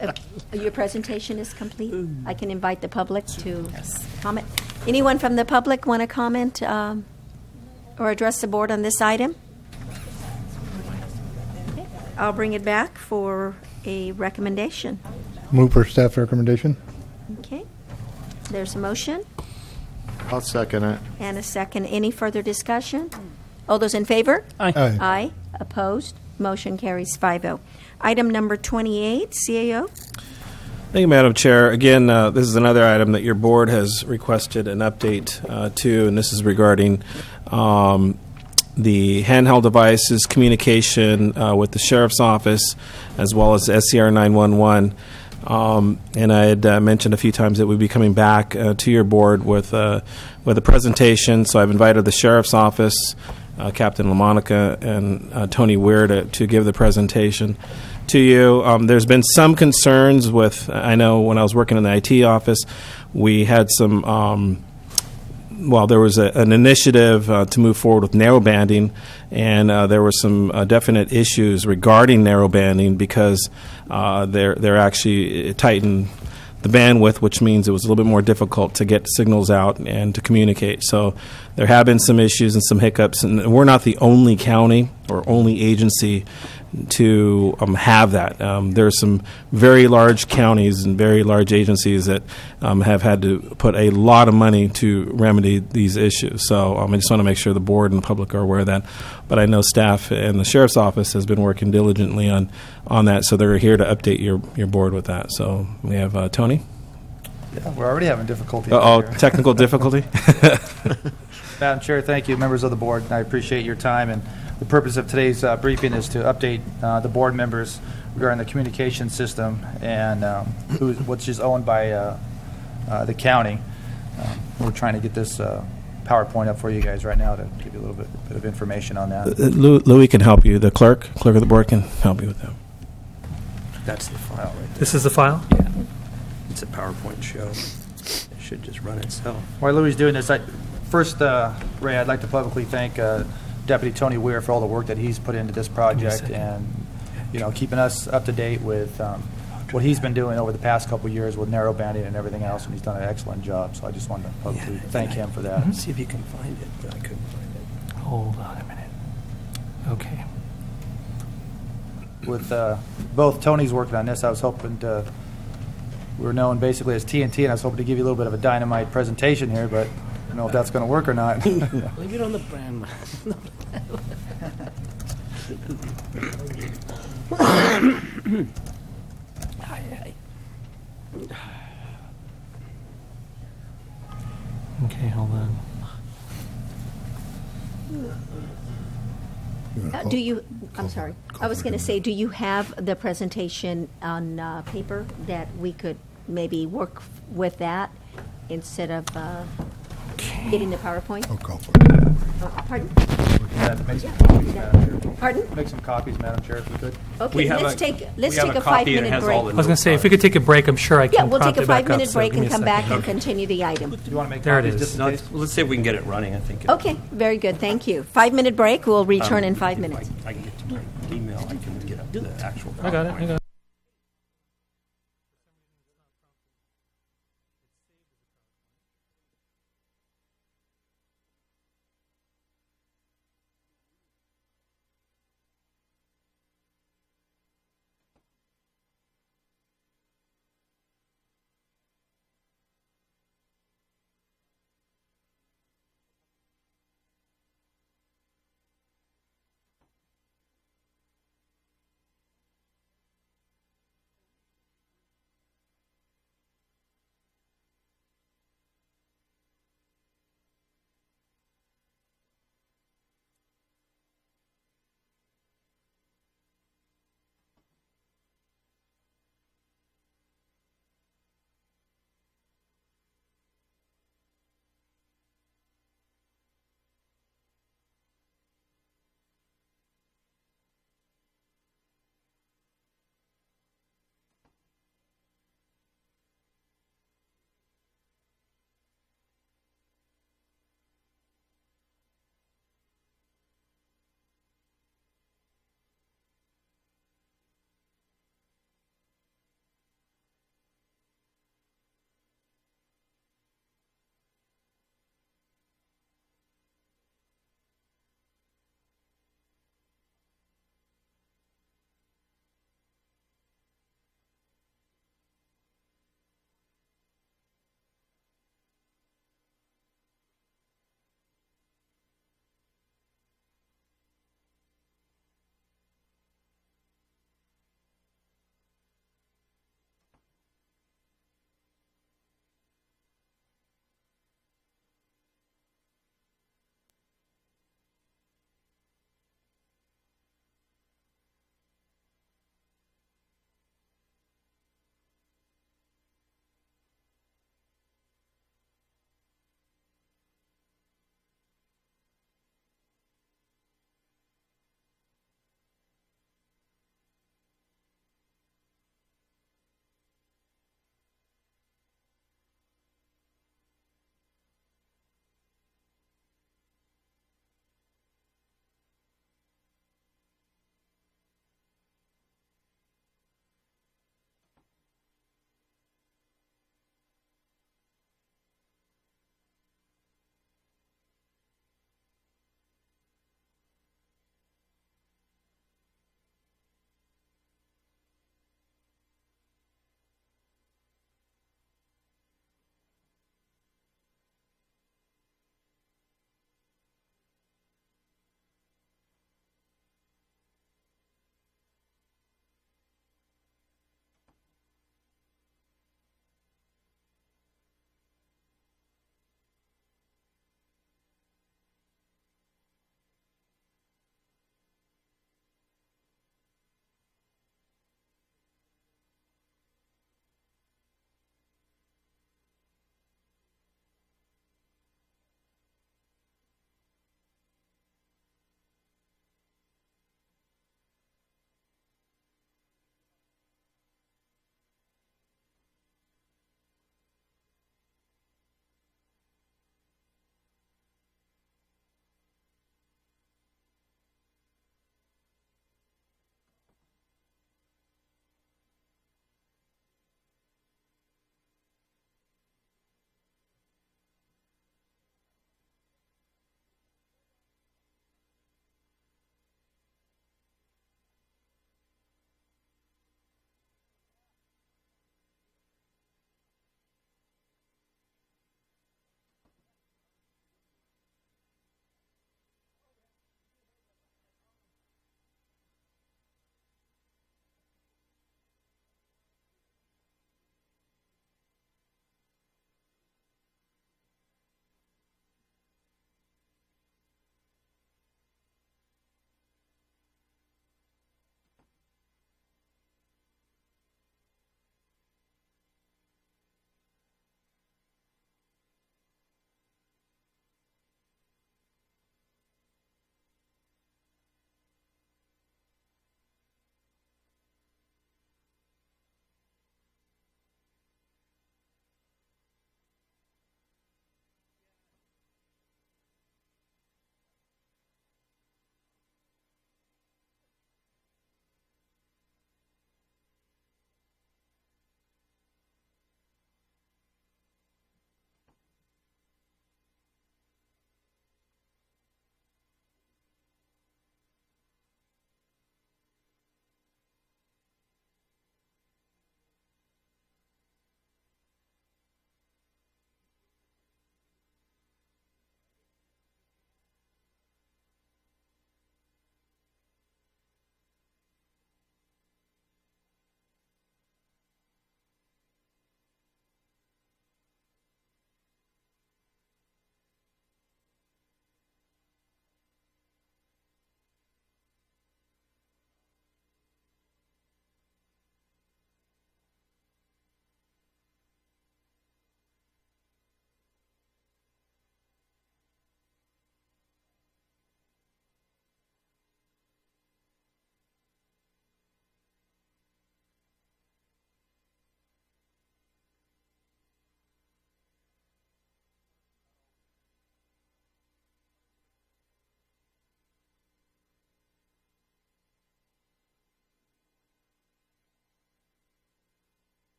your presentation is complete. I can invite the public to comment. Anyone from the public want to comment or address the board on this item? Okay. I'll bring it back for a recommendation. Move for staff recommendation. Okay. There's a motion I'll second it. and a second. Any further discussion? All those in favor? Aye. Aye. Aye. Opposed? Motion carries 5-0. Item number 28, CAO. Thank you, Madam Chair. Again, this is another item that your board has requested an update to, and this is regarding the handheld devices, communication with the Sheriff's Office, as well as SCR 911. And I had mentioned a few times that we'd be coming back to your board with a presentation. So I've invited the Sheriff's Office, Captain LaMonica, and Tony Weir to give the presentation to you. There's been some concerns with, I know when I was working in the IT office, we had some, there was an initiative to move forward with narrowbanding, and there were some definite issues regarding narrowbanding because they're actually tightened the bandwidth, which means it was a little bit more difficult to get signals out and to communicate. So there have been some issues and some hiccups, and we're not the only county or only agency to have that. There are some very large counties and very large agencies that have had to put a lot of money to remedy these issues. So I just want to make sure the board and the public are aware of that. But I know staff and the Sheriff's Office has been working diligently on that, so they're here to update your board with that. So we have Tony. Yeah, we're already having difficulty. Technical difficulty? Madam Chair, thank you, members of the board. I appreciate your time, and the purpose of today's briefing is to update the board members regarding the communication system and which is owned by the county. We're trying to get this PowerPoint up for you guys right now to give you a little bit of information on that. Louis can help you. The clerk of the board can help you with that. That's the file right there. This is the file? Yeah. It's a PowerPoint show. It should just run itself. While Louis is doing this, first, Ray, I'd like to publicly thank Deputy Tony Weir for all the work that he's put into this project and, keeping us up to date with what he's been doing over the past couple of years with narrowbanding and everything else, and he's done an excellent job. So I just wanted to publicly thank him for that. Let's see if you can find it, but I couldn't find it. Hold on a minute. Okay. With both Tony's working on this, I was hoping to, we were known basically as TNT, and I was hoping to give you a little bit of a dynamite presentation here, but I don't know if that's going to work or not. Leave it on the brand. Okay, hold on. I'm sorry. I was going to say, do you have the presentation on paper that we could maybe work with that instead of getting the PowerPoint? Oh, go for it. Pardon? Make some copies, Madam Chair. Pardon? Make some copies, Madam Chair, if we could. Okay, let's take a copy that 5-minute has break. all the I was going to say, if we could take a break, I'm sure I Yeah, can we'll take prompt a it back up. 5-minute so break give me and a come back second. and continue the item. Do you want to make There it copies is. just in No, case? let's see if we can get it running, I think. Okay, very good, thank you. 5-minute break, we'll return in 5 If minutes. I can get to my email, I can get the actual. I got it.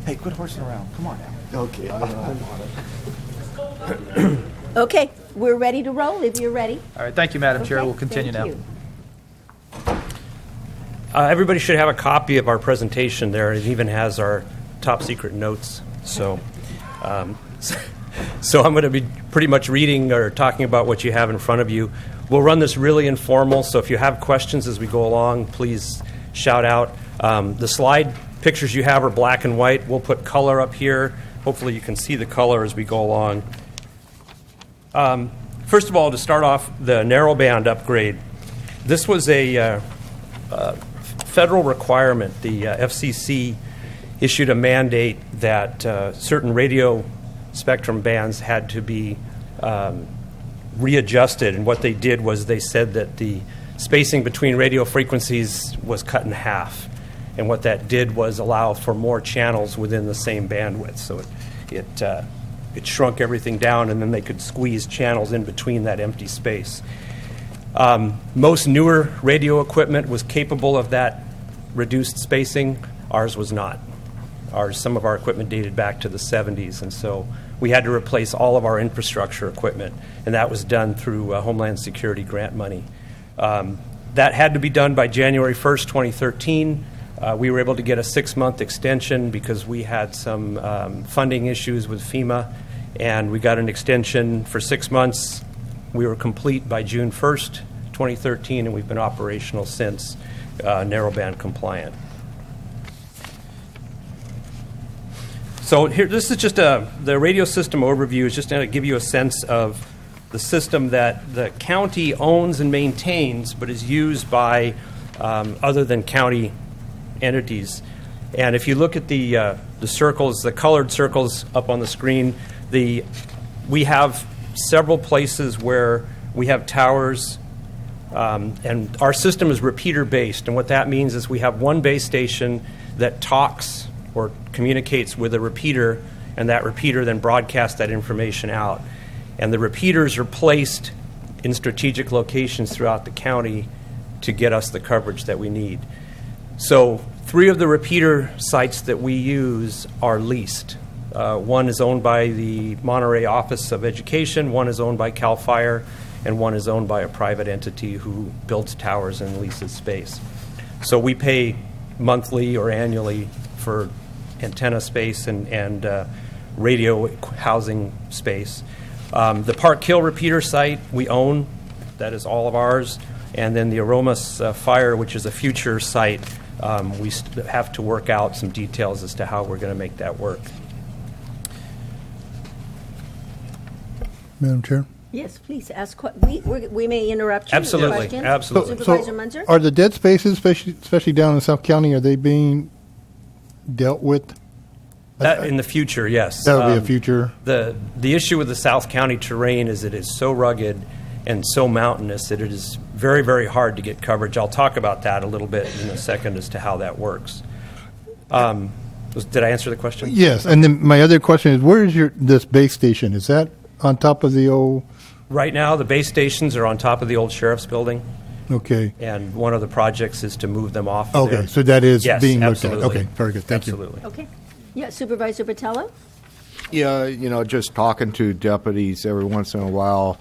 Hey, quit horsing around. Come on now. Okay. Okay, we're ready to roll if you're ready. All right, thank you, Madam Chair. Okay, We'll continue thank now. you. Everybody should have a copy of our presentation there. It even has our top secret notes. So I'm going to be pretty much reading or talking about what you have in front of you. We'll run this really informal, so if you have questions as we go along, please shout out. The slide pictures you have are black and white. We'll put color up here. Hopefully you can see the color as we go along. First of all, to start off, the narrowband upgrade. This was a federal requirement. The FCC issued a mandate that certain radio spectrum bands had to be readjusted, and what they did was they said that the spacing between radio frequencies was cut in half, and what that did was allow for more channels within the same bandwidth. So it shrunk everything down, and then they could squeeze channels in between that empty space. Most newer radio equipment was capable of that reduced spacing. Ours was not. Some of our equipment dated back to the 70s, and so we had to replace all of our infrastructure equipment, and that was done through Homeland Security grant money. That had to be done by January 1st, 2013. We were able to get a 6-month extension because we had some funding issues with FEMA, and we got an extension for 6 months. We were complete by June 1st, 2013, and we've been operational since, narrowband compliant. So here, this is just the radio system overview is just to give you a sense of the system that the county owns and maintains, but is used by other than county entities. And if you look at the circles, the colored circles up on the screen, we have several places where we have towers, and our system is repeater-based. And what that means is we have one base station that talks or communicates with a repeater, and that repeater then broadcasts that information out. And the repeaters are placed in strategic locations throughout the county to get us the coverage that we need. So 3 of the repeater sites that we use are leased. One is owned by the Monterey Office of Education, one is owned by CAL FIRE, and one is owned by a private entity who builds towers and leases space. So we pay monthly or annually for antenna space and radio housing space. The Park Hill repeater site we own, that is all of ours, and then the Aromas Fire, which is a future site, we have to work out some details as to how we're going to make that work. Madam Chair? Yes, please ask. We may interrupt you. Absolutely, With questions. absolutely. Supervisor Munzer? Are the dead spaces, especially down in South County, are they being dealt with? That in the future, yes. That would be a future. The issue with the South County terrain is it is so rugged and so mountainous that it is very, very hard to get coverage. I'll talk about that a little bit in a second as to how that works. Did I answer the question? Yes, and then my other question is, where is this base station? Is that on top of the old? Right now, the base stations are on top of the old sheriff's building. Okay. And one of the projects is to move them off of Okay, there. so that is Yes, being looked absolutely. at. Okay, very good. Thank Absolutely. Okay. Yeah, Supervisor Botello? Yeah, just talking to deputies every once in a while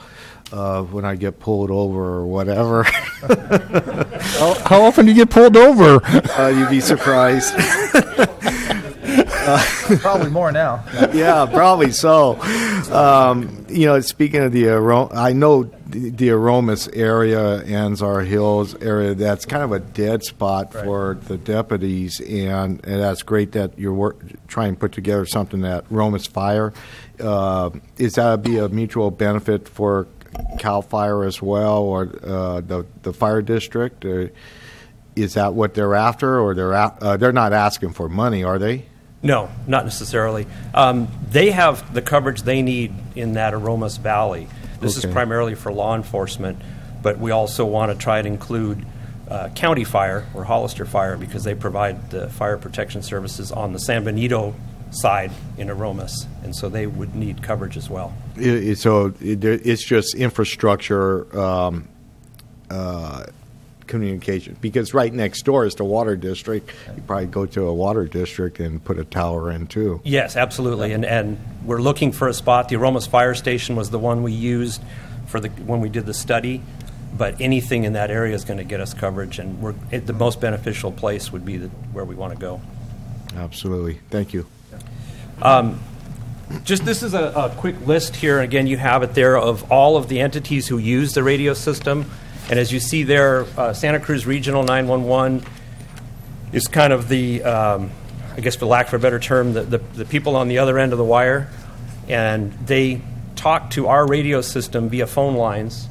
when I get pulled over or whatever. How often do you get pulled over? You'd be surprised. Probably more now. Yeah, probably so. Speaking of I know the Aromas area, Anzar Hills area, that's kind of a dead spot for the deputies, and that's great that you're trying to put together something at Aromas Fire. Is that be a mutual benefit for CAL FIRE as well, or the fire district? Or is that what they're after, or they're not asking for money, are they? No, not necessarily. They have the coverage they need in that Aromas Valley. This is primarily for law enforcement, but we also want to try to include County Fire or Hollister Fire because they provide the fire protection services on the San Benito side in Aromas, and so they would need coverage as well. So it's just infrastructure communication? Because right next door is the water district. You probably go to a water district and put a tower in too. Yes, absolutely. And we're looking for a spot. The Aromas Fire Station was the one we used for when we did the study. But anything in that area is going to get us coverage, and the most beneficial place would be where we want to go. Absolutely. Thank you. Just this is a quick list here. Again, you have it there of all of the entities who use the radio system. And as you see there, Santa Cruz Regional 911 is kind of the, I guess for lack of a better term, the people on the other end of the wire. And they talk to our radio system via phone lines.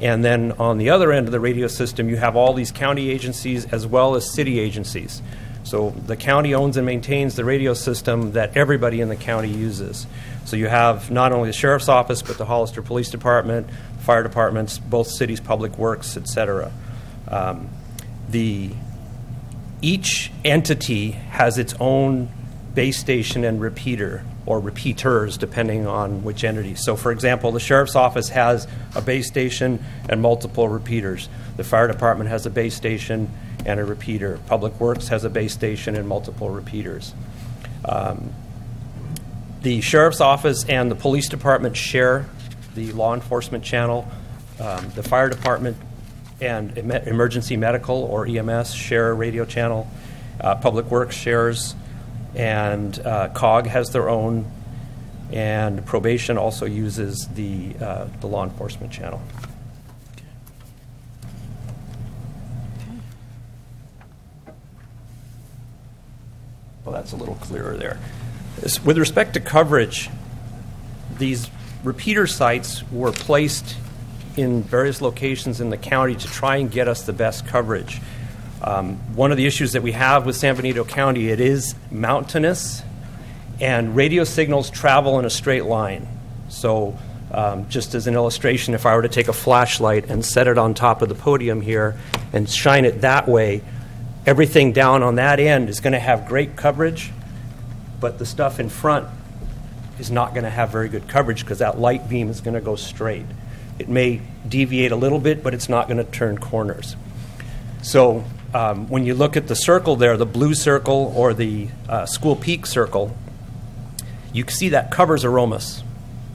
And then on the other end of the radio system, you have all these county agencies as well as city agencies. So the county owns and maintains the radio system that everybody in the county uses. So you have not only the sheriff's office, but the Hollister Police Department, fire departments, both cities, public works, et cetera. Each entity has its own base station and repeater, or repeaters, depending on which entity. So, for example, the sheriff's office has a base station and multiple repeaters. The fire department has a base station and a repeater. Public Works has a base station and multiple repeaters. The sheriff's office and the police department share the law enforcement channel. The fire department and emergency medical, or EMS, share a radio channel. Public Works shares, and COG has their own, and probation also uses the law enforcement channel. Well, that's a little clearer there. With respect to coverage, these repeater sites were placed in various locations in the county to try and get us the best coverage. One of the issues that we have with San Benito County, it is mountainous, and radio signals travel in a straight line. So just as an illustration, if I were to take a flashlight and set it on top of the podium here and shine it that way, everything down on that end is going to have great coverage, but the stuff in front is not going to have very good coverage because that light beam is going to go straight. It may deviate a little bit, but it's not going to turn corners. So when you look at the circle there, the blue circle or the School Peak circle, you can see that covers Aromas.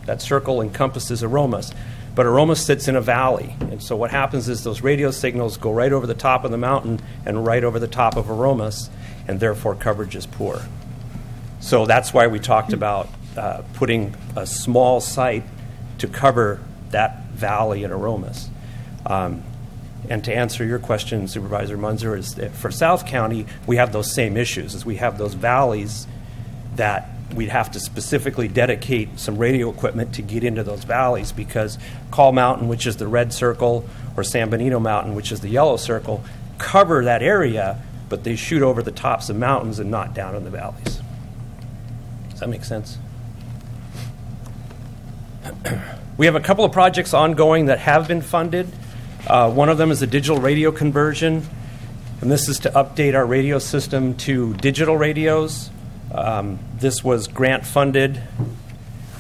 That circle encompasses Aromas. But Aromas sits in a valley. And so what happens is those radio signals go right over the top of the mountain and right over the top of Aromas, and therefore coverage is poor. So that's why we talked about putting a small site to cover that valley in Aromas. And to answer your question, Supervisor Munzer, is that for South County, we have those same issues, as we have those valleys that we'd have to specifically dedicate some radio equipment to get into those valleys, because Call Mountain, which is the red circle, or San Benito Mountain, which is the yellow circle, cover that area, but they shoot over the tops of mountains and not down in the valleys. Does that make sense? We have a couple of projects ongoing that have been funded. One of them is a digital radio conversion, and this is to update our radio system to digital radios. This was grant funded,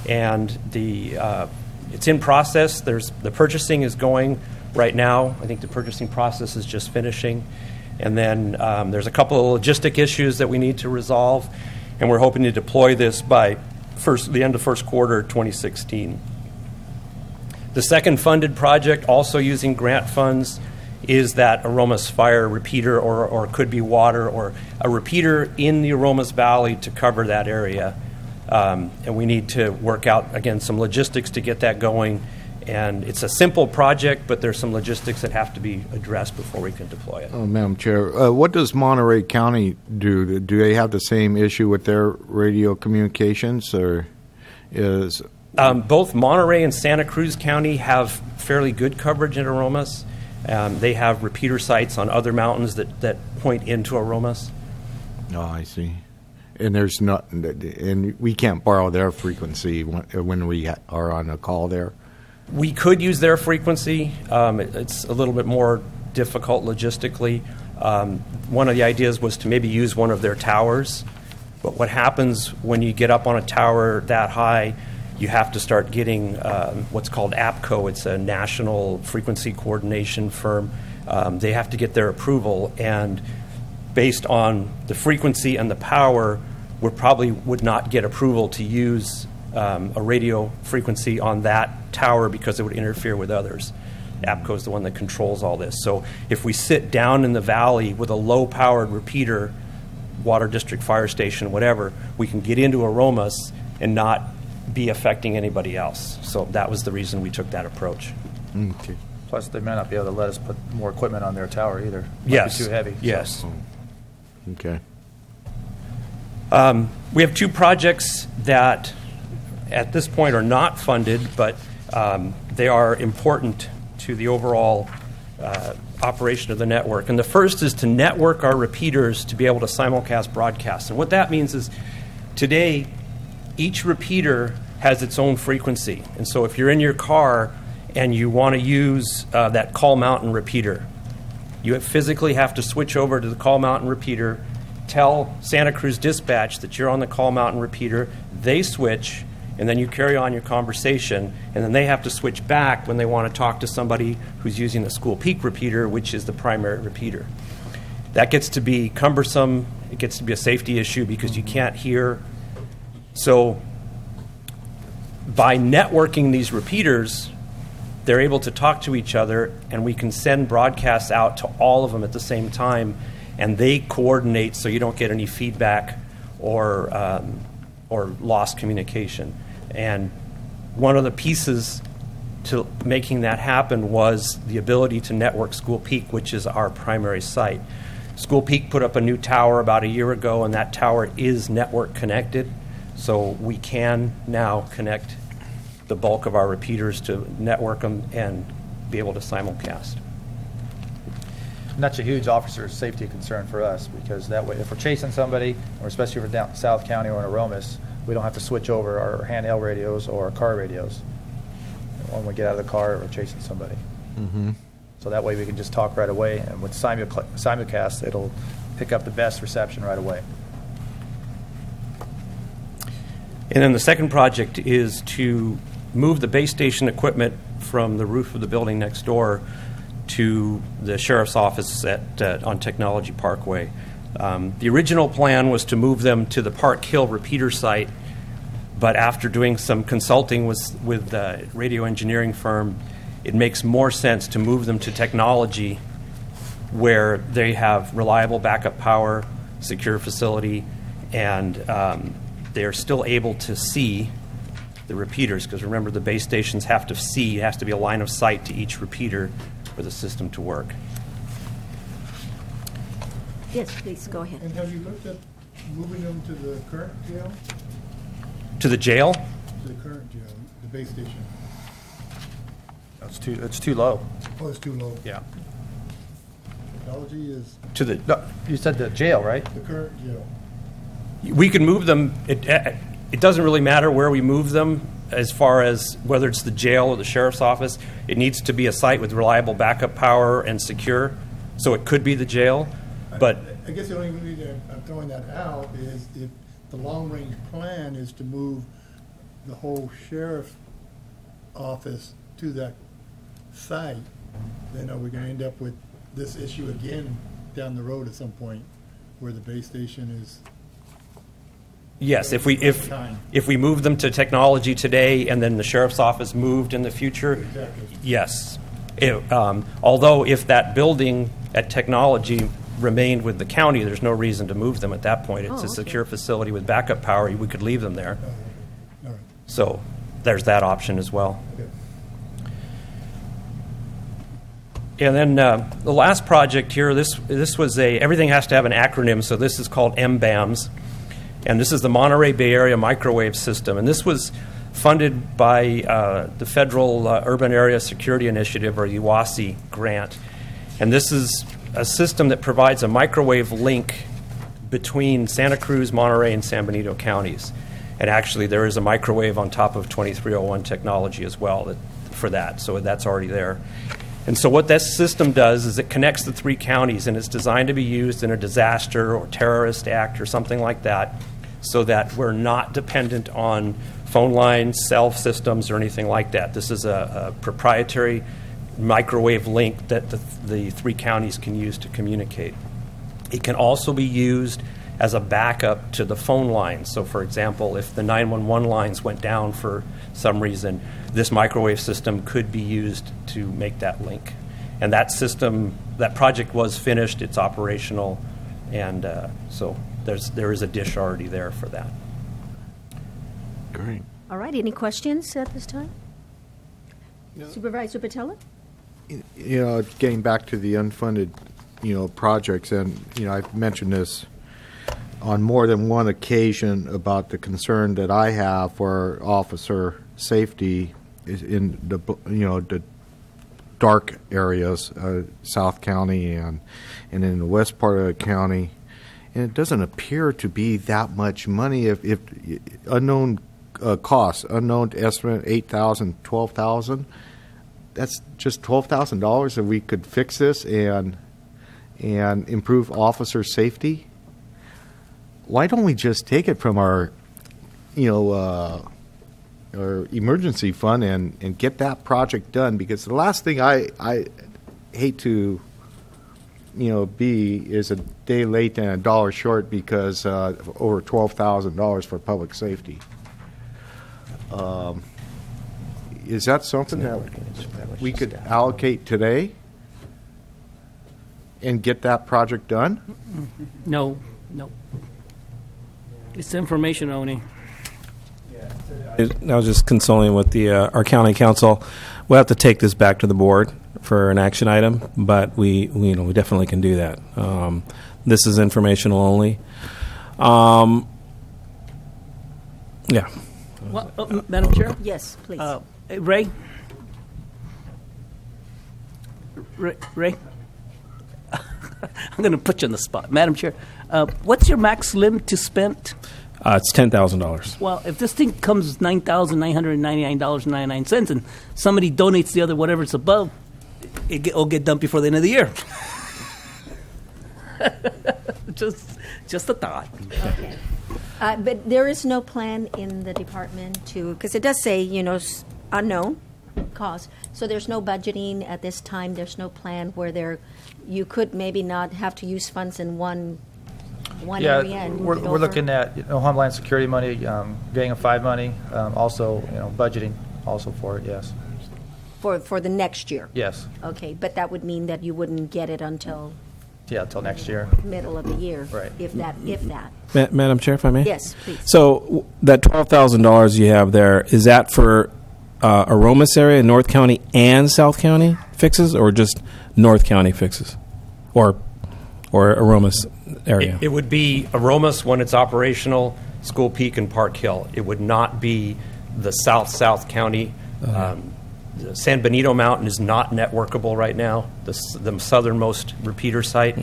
and it's in process. The purchasing is going right now. I think the purchasing process is just finishing. And then there's a couple of logistic issues that we need to resolve, and we're hoping to deploy this by the end of first quarter 2016. The second funded project, also using grant funds, is that Aromas Fire repeater, or could be water, or a repeater in the Aromas Valley to cover that area. And we need to work out, again, some logistics to get that going. And it's a simple project, but there's some logistics that have to be addressed before we can deploy it. Oh, Madam Chair, what does Monterey County do? Do they have the same issue with their radio communications, or is... Both Monterey and Santa Cruz County have fairly good coverage in Aromas. They have repeater sites on other mountains that point into Aromas. Oh, I see. And there's not, and we can't borrow their frequency when we are on a call there. We could use their frequency. It's a little bit more difficult logistically. One of the ideas was to maybe use one of their towers. But what happens when you get up on a tower that high, you have to start getting what's called APCO. It's a national frequency coordination firm. They have to get their approval, and based on the frequency and the power, we probably would not get approval to use a radio frequency on that tower because it would interfere with others. APCO is the one that controls all this. So if we sit down in the valley with a low-powered repeater, water district, fire station, whatever, we can get into Aromas and not be affecting anybody else. So that was the reason we took that approach. Okay. Plus, they may not be able to let us put more equipment on their tower either. Might Yes. be too heavy. Yes. Okay. We have two projects that at this point are not funded, but they are important to the overall operation of the network. And the first is to network our repeaters to be able to simulcast broadcasts. And what that means is today, each repeater has its own frequency. And so if you're in your car and you want to use that Call Mountain repeater, you physically have to switch over to the Call Mountain repeater, tell Santa Cruz Dispatch that you're on the Call Mountain repeater, they switch, and then you carry on your conversation, and then they have to switch back when they want to talk to somebody who's using the School Peak repeater, which is the primary repeater. That gets to be cumbersome. It gets to be a safety issue because you can't hear. So by networking these repeaters, they're able to talk to each other, and we can send broadcasts out to all of them at the same time, and they coordinate so you don't get any feedback or lost communication. And one of the pieces to making that happen was the ability to network School Peak, which is our primary site. School Peak put up a new tower about a year ago, and that tower is network connected, so we can now connect the bulk of our repeaters to network them and be able to simulcast. And that's a huge officer safety concern for us, because that way, if we're chasing somebody, or especially if we're down South County or in Aromas, we don't have to switch over our handheld radios or our car radios when we get out of the car or chasing somebody. Mm-hmm. So that way we can just talk right away, and with simulcast, it'll pick up the best reception right away. And then the second project is to move the base station equipment from the roof of the building next door to the sheriff's office on Technology Parkway. The original plan was to move them to the Park Hill repeater site, but after doing some consulting with the radio engineering firm, it makes more sense to move them to Technology, where they have reliable backup power, secure facility, and they're still able to see the repeaters, because remember, the base stations have to see, it has to be a line of sight to each repeater for the system to work. Yes, please, go ahead. And have you looked at moving them to the current jail? To the jail? To the current jail, the base station? It's too low. Oh, it's too low. Yeah. Technology is To the, No, you said the jail, right? the current jail. we can move them. It doesn't really matter where we move them as far as whether it's the jail or the sheriff's office. It needs to be a site with reliable backup power and secure. So it could be the jail, but I guess the only reason I'm throwing that out is if the long-range plan is to move the whole sheriff's office to that site, then are we going to end up with this issue again down the road at some point where the base station is? yes, if we move them to Technology today and then the sheriff's office moved in the future, Exactly. yes. Although if that building at Technology remained with the county, there's no reason to move them at that point. It's a secure facility with backup power. We could leave them there. All right. So there's that option as well. Okay. And then the last project here, this was everything has to have an acronym, so this is called MBAMS. And this is the Monterey Bay Area Microwave System. And this was funded by the Federal Urban Area Security Initiative, or UASI grant. And this is a system that provides a microwave link between Santa Cruz, Monterey, and San Benito counties. And actually, there is a microwave on top of 2301 technology as well for that, so that's already there. And so what this system does is it connects the three counties, and it's designed to be used in a disaster or terrorist act or something like that, so that we're not dependent on phone lines, cell systems, or anything like that. This is a proprietary microwave link that the three counties can use to communicate. It can also be used as a backup to the phone lines. So, for example, if the 911 lines went down for some reason, this microwave system could be used to make that link. And that system, that project was finished, it's operational, and so there is a dish already there for that. Great. All right, any questions at this time? Supervisor Patella? Getting back to the unfunded, projects, and, I've mentioned this on more than one occasion about the concern that I have for officer safety is in the dark areas, South County and in the west part of the county. And it doesn't appear to be that much money if unknown costs, unknown estimate, $8,000, $12,000. That's just $12,000 that we could fix this and improve officer safety. Why don't we just take it from our emergency fund and get that project done? Because the last thing I hate to be is a day late and a dollar short because over $12,000 for public safety. Is that something that we could allocate today and get that project done? No. It's information only. I was just consulting with our county council. We'll have to take this back to the board for an action item, but we definitely can do that. This is informational only. Yeah. Well, Madam Chair? Yes, please. Ray? Ray? I'm going to put you on the spot. Madam Chair, what's your max limit to spend? It's $10,000. Well, if this thing comes $9,999.99 and somebody donates the other whatever it's above, it'll get done before the end of the year. Just a thought. Okay. But there is no plan in the department because it does say, unknown cost. So there's no budgeting at this time. There's no plan where you could maybe not have to use funds in one area. And we're looking at Homeland Security money, Gang of Five money, also budgeting also for it. Yes. For the next year. Yes. Okay, but that would mean that you wouldn't get it until. Yeah, until next year. Middle of the year. Right. If that. Madam Chair, if I may? Yes, please. So that $12,000 you have there, is that for Aromas area, North County and South County fixes, or just North County fixes? Or Aromas area? It would be Aromas when it's operational, School Peak and Park Hill. It would not be the South County. San Benito Mountain is not networkable right now, the southernmost repeater site.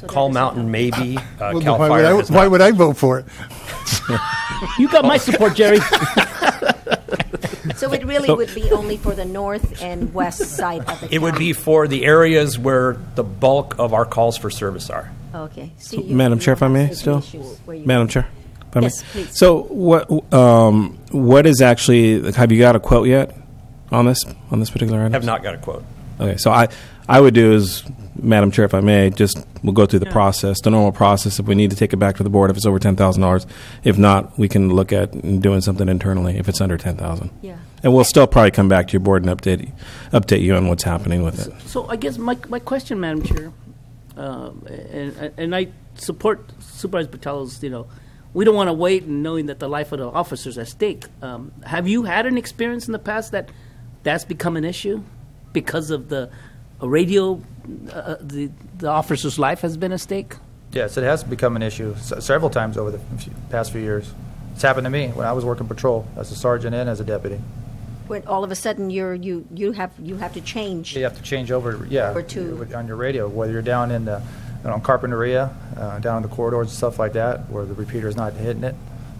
Call Mountain maybe. Cal Fire why would I vote for it? You got my support, Jerry. So it really would be only for the north and west side of the county? It would be for the areas where the bulk of our calls for service are. Okay. Madam Chair, if I may still? Madam Chair, if I may? Yes, please. So what is actually, have you got a quote yet on this particular item? Have not got a quote. Okay, so I would do is, Madam Chair, if I may, we'll go through the process, the normal process. If we need to take it back to the board, if it's over $10,000. If not, we can look at doing something internally if it's under $10,000. Yeah. And we'll still probably come back to your board and update you on what's happening with it. So I guess my question, Madam Chair, and I support Supervisor Patello's, we don't want to wait and knowing that the life of the officers at stake. Have you had an experience in the past that's become an issue because of the radio, the officer's life has been at stake? Yes, it has become an issue several times over the past few years. It's happened to me when I was working patrol as a sergeant and as a deputy. When all of a sudden you have to change. You have to change over on your radio, whether you're down in the Carpinteria, down in the corridors and stuff like that, where the repeater's not hitting it.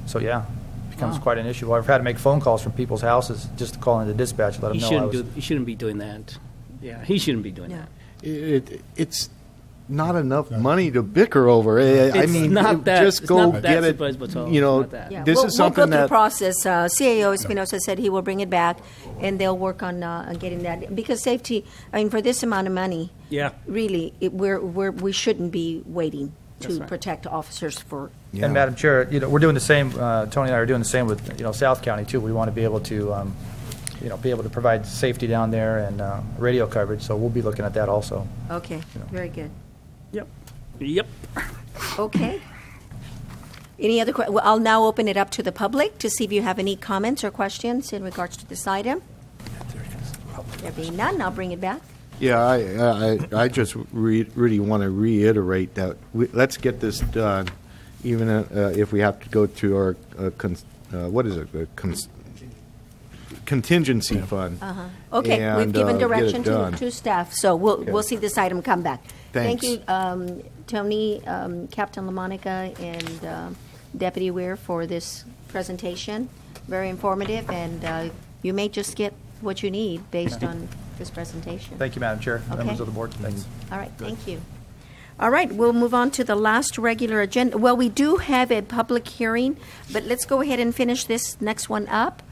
So yeah, it becomes quite an issue. I've had to make phone calls from people's houses just to call into dispatch and let them know. He shouldn't be doing that. Yeah, he shouldn't be doing that. It's not enough money to bicker over. I mean, not that- just it's go not that get it. surprise, but all. You know, It's not that. Yeah, this is something we'll go through the that process. CAO Espinosa said he will bring it back, and they'll work on getting that, because safety. I mean, for this amount of money, Yeah. really, we shouldn't be waiting to protect officers for. Yeah. And Madam Chair, we're doing the same, Tony and I are doing the same with, South County too. We want to be able to, be able to provide safety down there and radio coverage, so we'll be looking at that also. Okay, very good. Yep. Okay. Any other well, I'll now open it up to the public to see if you have any comments or questions in regards to this item. There being none, I'll bring it back. Yeah, I just really want to reiterate that let's get this done, even if we have to go to our contingency fund. Okay, we've and, given get it direction done. to staff, so we'll see this item come back. Thanks. Thank you, Tony, Captain LaMonica, and Deputy Weir for this presentation. Very informative, and you may just get what you need based on this presentation. Thank you, Madam Chair, Okay. members of the board. Thanks. All right, thank you. All right, we'll move on to the last regular agenda. Well, we do have a public hearing, but let's go ahead and finish this next one up.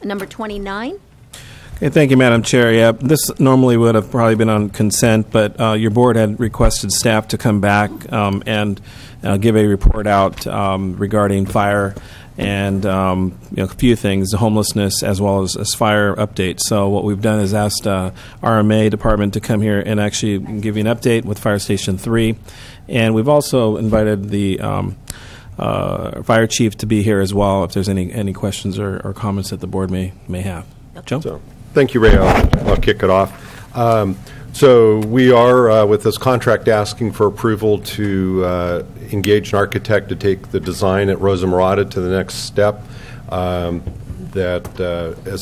Number 29. Okay, thank you, Madam Chair. Yeah, this normally would have probably been on consent, but your board had requested staff to come back and give a report out regarding fire and a few things, homelessness as well as fire updates. So what we've done is asked RMA department to come here and actually give you an update with Fire Station 3. And we've also invited the fire chief to be here as well if there's any questions or comments that the board may have. Joe? So, thank you, Ray. I'll kick it off. So we are, with this contract, asking for approval to engage an architect to take the design at Rosa Morada to the next step. As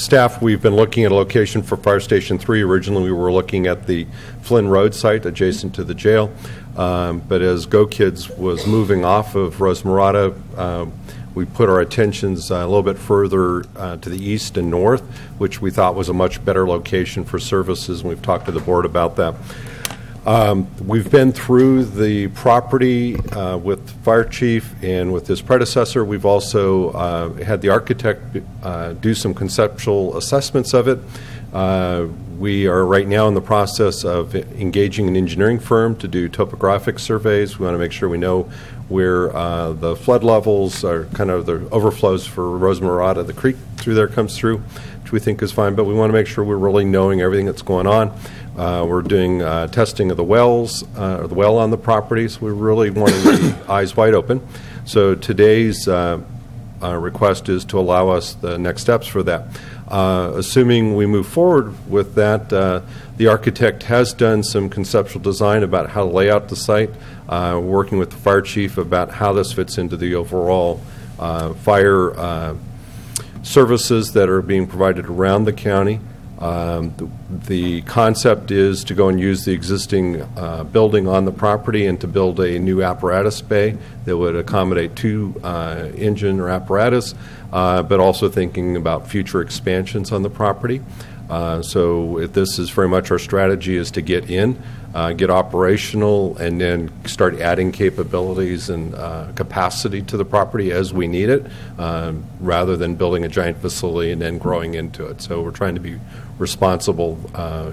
staff, we've been looking at a location for Fire Station 3. Originally, we were looking at the Flynn Road site adjacent to the jail. But as Go Kids was moving off of Rosa Morada, we put our attentions a little bit further to the east and north, which we thought was a much better location for services, and we've talked to the board about that. We've been through the property with the fire chief and with his predecessor. We've also had the architect do some conceptual assessments of it. We are right now in the process of engaging an engineering firm to do topographic surveys. We want to make sure we know where the flood levels are, kind of the overflows for Rosa Morada, the creek through there comes through, which we think is fine, but we want to make sure we're really knowing everything that's going on. We're doing testing of the wells, or the well on the property, so we really want to be eyes wide open. So today's request is to allow us the next steps for that. Assuming we move forward with that, the architect has done some conceptual design about how to lay out the site, working with the fire chief about how this fits into the overall fire services that are being provided around the county. The concept is to go and use the existing building on the property and to build a new apparatus bay that would accommodate 2 engine or apparatus, but also thinking about future expansions on the property. So this is very much our strategy, is to get in, get operational, and then start adding capabilities and capacity to the property as we need it, rather than building a giant facility and then growing into it. So we're trying to be responsible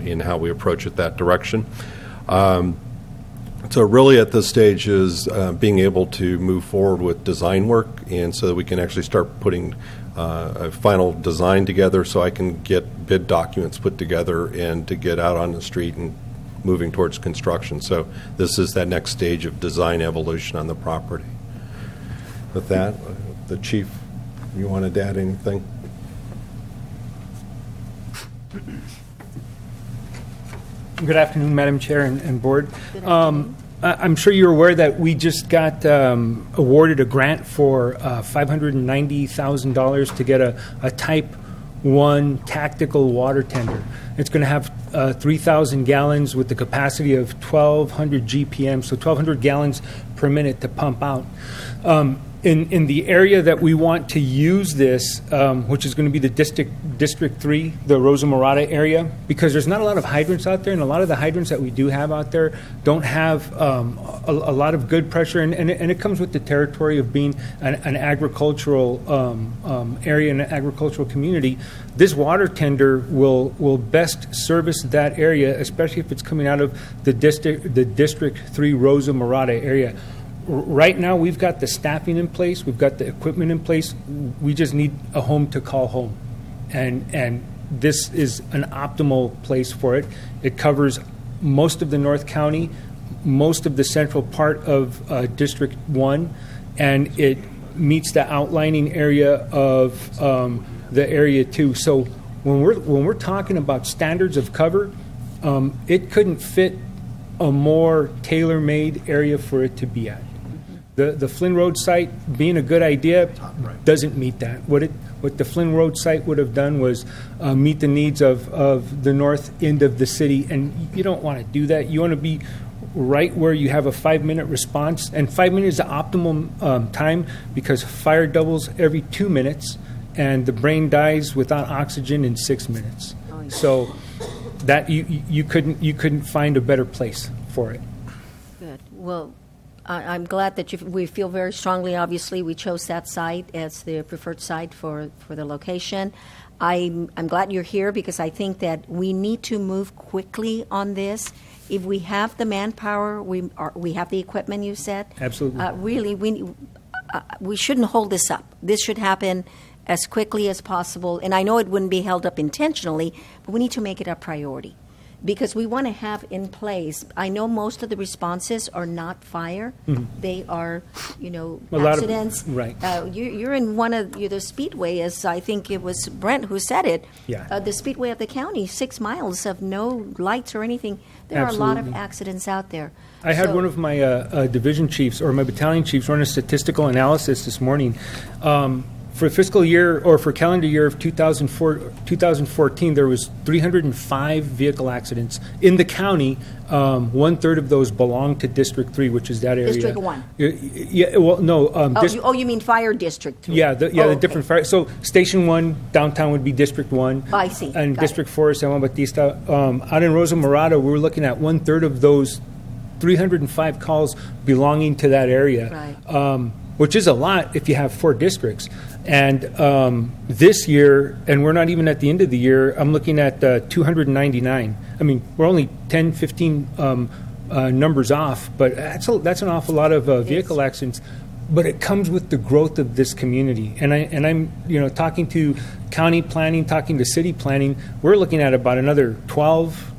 in how we approach it that direction. So really at this stage is being able to move forward with design work, and so that we can actually start putting a final design together so I can get bid documents put together and to get out on the street and moving towards construction. So this is that next stage of design evolution on the property. With that, the chief, you wanted to add anything? Good afternoon, Madam Chair and Board. I'm sure you're aware that we just got awarded a grant for $590,000 to get a Type 1 tactical water tender. It's going to have 3,000 gallons with the capacity of 1,200 GPM, so 1,200 gallons per minute to pump out. in the area that we want to use this, which is going to be the District 3, the Rosa Morada area, because there's not a lot of hydrants out there, and a lot of the hydrants that we do have out there don't have a lot of good pressure, and it comes with the territory of being an agricultural area and an agricultural community. This water tender will best service that area, especially if it's coming out of the District 3 Rosa Morada area. Right now, we've got the staffing in place, we've got the equipment in place. We just need a home to call home, and this is an optimal place for it. It covers most of the North County, most of the central part of District 1, and it meets the outlining area of the Area 2. So when we're talking about standards of cover, it couldn't fit a more tailor-made area for it to be at. The Flynn Road site, being a good idea, doesn't meet that. What the Flynn Road site would have done was meet the needs of the north end of the city, and you don't want to do that. You want to be right where you have a 5-minute response, and 5 minutes is the optimum time, because fire doubles every 2 minutes, and the brain dies without oxygen in 6 minutes. So that you couldn't find a better place for it. Good. Well, I'm glad that we feel very strongly. Obviously, we chose that site as the preferred site for the location. I'm glad you're here, because I think that we need to move quickly on this. If we have the manpower, we have the equipment. You said absolutely. Really, we shouldn't hold this up. This should happen as quickly as possible. And I know it wouldn't be held up intentionally, but we need to make it a priority, because we want to have in place. I know most of the responses are not fire; they are, accidents. Right. You're in one of the Speedway, as I think it was Brent who said it. Yeah. The Speedway of the county, 6 miles of no lights or anything. There Absolutely. are a lot of accidents out there. I had one of my division chiefs or my battalion chiefs run a statistical analysis this morning. For fiscal year or for calendar year of 2014, there was 305 vehicle accidents in the county. 1/3 of those belong to District 3, which is that area. District 1. Yeah. Well, no. You mean Fire District 3? Yeah. The different fire. So Station 1 downtown would be District 1. I see. And Got District 4 is San Juan Bautista. Out in Rosa Morada, we were looking at 1/3 of those 305 calls belonging to that area. Right. Which is a lot if you have 4 districts. And this year, and we're not even at the end of the year, I'm looking at 299. I mean, we're only 10, 15 numbers off, but that's an awful lot of vehicle accidents. But it comes with the growth of this community. And I'm talking to county planning, talking to city planning. We're looking at about another 12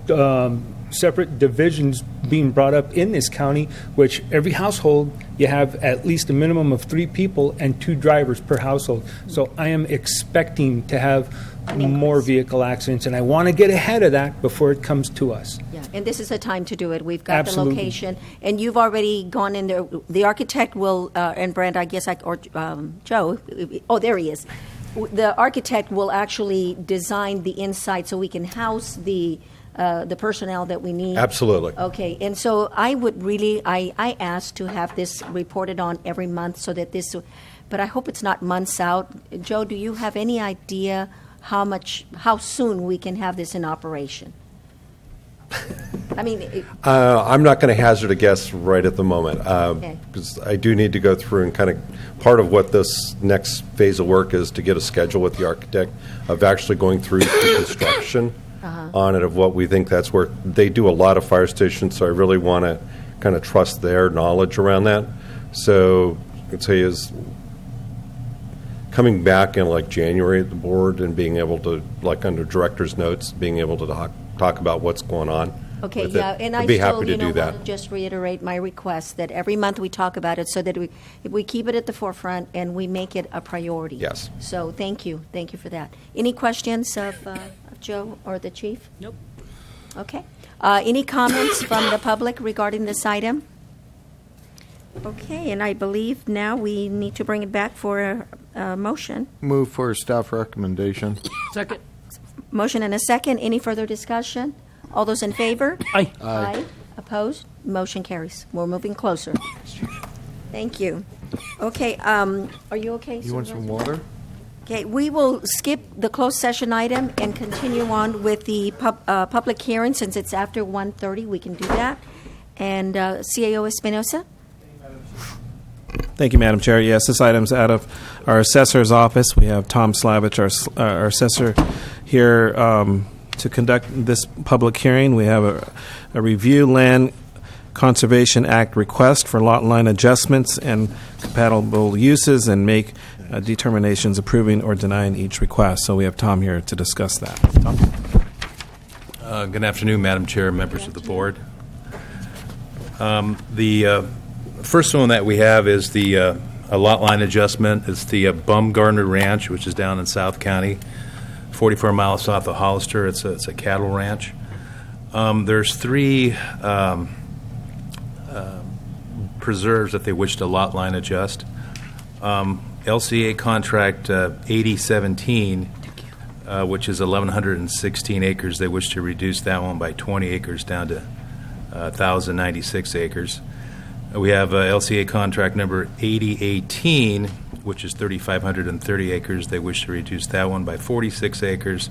separate divisions being brought up in this county, which every household, you have at least a minimum of 3 people and 2 drivers per household. So I am expecting to have more vehicle accidents, and I want to get ahead of that before it comes to us. Yeah, and this is the time to do it. We've got Absolutely. the location, and you've already gone in there. The architect will, and Brent, I guess, or Joe, oh, there he is. The architect will actually design the inside so we can house the personnel that we need. Absolutely. Okay, and so I would really, I asked to have this reported on every month so that this, but I hope it's not months out. Joe, do you have any idea how soon we can have this in operation? I mean, I'm not going to hazard a guess right at the moment, because I do need to go through and kind of, part of what this next phase of work is to get a schedule with the architect of actually going through the construction on it, of what we think that's where they do a lot of fire stations, so I really want to kind of trust their knowledge around that. So I'd say is coming back in like January at the board and being able to, like under director's notes, being able to talk about what's going on. Okay, with yeah, it. and I'd I be still, happy to do that. want to just reiterate my request that every month we talk about it so that we keep it at the forefront and we make it a priority. Yes. So thank you for that. Any questions of Joe or the chief? Nope. Okay. Any comments from the public regarding this item? Okay, and I believe now we need to bring it back for a motion. Move for a staff recommendation. Second. Motion and a second. Any further discussion? All those in favor? Aye. Aye. Opposed? Motion carries. We're moving closer. Thank you. Okay, are you okay? You want some Supervisor? water? Okay, we will skip the closed session item and continue on with the public hearing. Since it's after 1:30, we can do that. And CAO Espinosa? Thank you, Madam Chair. Yes, this item's out of our assessor's office. We have Tom Slavich, our assessor, here to conduct this public hearing. We have a review Land Conservation Act request for lot line adjustments and compatible uses and make determinations approving or denying each request. So we have Tom here to discuss that. Tom? Good afternoon, Madam Chair, members of the board. The first one that we have is a lot line adjustment. It's the Bumgardner Ranch, which is down in South County, 44 miles south of Hollister. It's a cattle ranch. There's three preserves that they wish to lot line adjust. LCA contract 8017, which is 1,116 acres. They wish to reduce that one by 20 acres down to 1,096 acres. We have LCA contract number 8018, which is 3,530 acres. They wish to reduce that one by 46 acres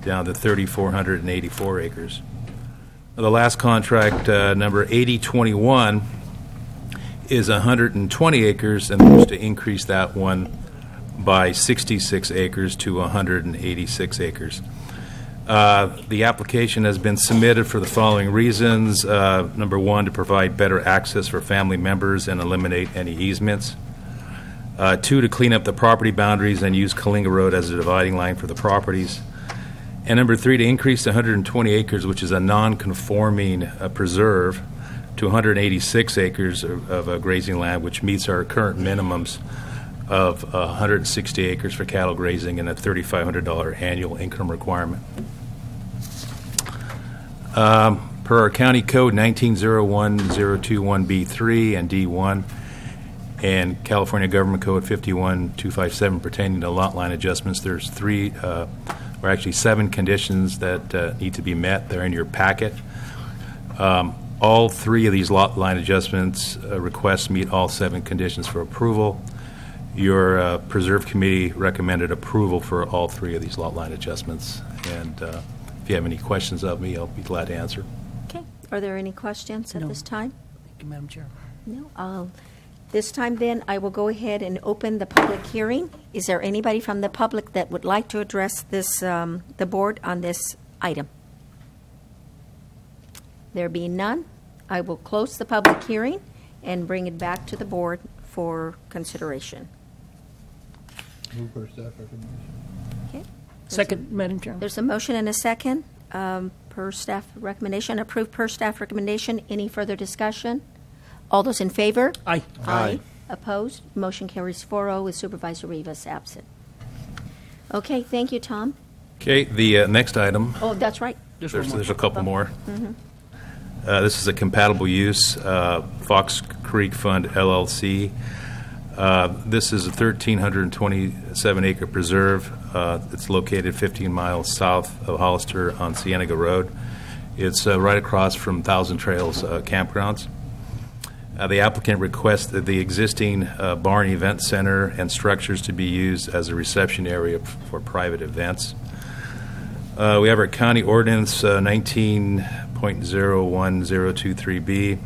down to 3,484 acres. The last contract, number 8021, is 120 acres, and they wish to increase that one by 66 acres to 186 acres. The application has been submitted for the following reasons. Number one, to provide better access for family members and eliminate any easements. Two, to clean up the property boundaries and use Kalinga Road as a dividing line for the properties. And number three, to increase the 120 acres, which is a non-conforming preserve, to 186 acres of grazing land, which meets our current minimums of 160 acres for cattle grazing and a $3,500 annual income requirement. Per our county code 1901-021B3 and D1 and California Government Code 51257 pertaining to lot line adjustments, there's actually 7 conditions that need to be met. They're in your packet. All 3 of these lot line adjustments requests meet all 7 conditions for approval. Your Preserve Committee recommended approval for all 3 of these lot line adjustments. And if you have any questions of me, I'll be glad to answer. Okay. Are there any questions at this time? Thank you, Madam Chair. No. This time, then, I will go ahead and open the public hearing. Is there anybody from the public that would like to address this, the board on this item? There being none, I will close the public hearing and bring it back to the board for consideration. Move for staff recommendation. Okay. Second, Madam Chair. There's a motion and a second per staff recommendation. Approved per staff recommendation. Any further discussion? All those in favor? Aye. Aye. Opposed? Motion carries 4-0 with Supervisor Rivas absent. Okay, thank you, Tom. Okay, the next item. Oh, that's right. There's a couple more. Mm-hmm. This is a compatible use, Fox Creek Fund LLC. This is a 1,327-acre preserve. It's located 15 miles south of Hollister on Cienega Road. It's right across from Thousand Trails campgrounds. The applicant requests that the existing barn event center and structures to be used as a reception area for private events. We have our county ordinance 19.01023B.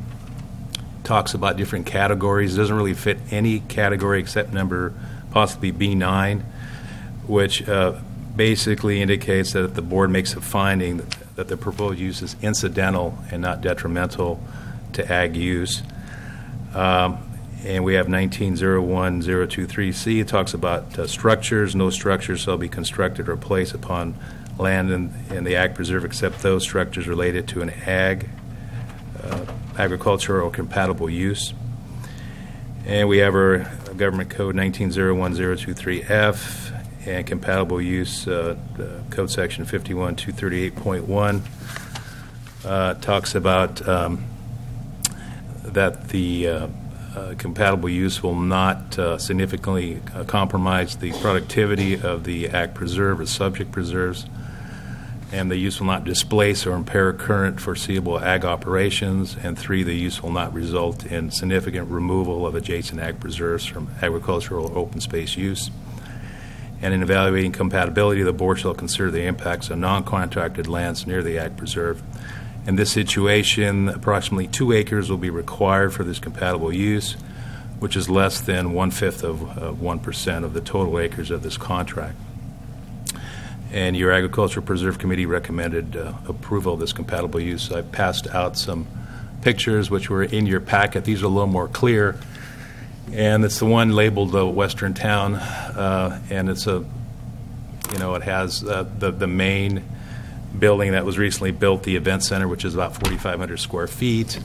Talks about different categories. It doesn't really fit any category except number possibly B9, which basically indicates that if the board makes a finding that the proposed use is incidental and not detrimental to ag use. And we have 19.01023C. It talks about structures. No structures shall be constructed or placed upon land in the ag preserve except those structures related to an agricultural or compatible use. And we have our government code 19.01023F and compatible use code section 51238.1 talks about that the compatible use will not significantly compromise the productivity of the ag preserve or subject preserves. And the use will not displace or impair current foreseeable ag operations. And 3, the use will not result in significant removal of adjacent ag preserves from agricultural or open space use. And in evaluating compatibility, the board shall consider the impacts of non-contracted lands near the ag preserve. In this situation, approximately 2 acres will be required for this compatible use, which is less than 1/5 of 1% of the total acres of this contract. And your Agricultural Preserve Committee recommended approval of this compatible use. I passed out some pictures which were in your packet. These are a little more clear. And it's the one labeled Western Town, and it's it has the main building that was recently built, the event center, which is about 4,500 square feet.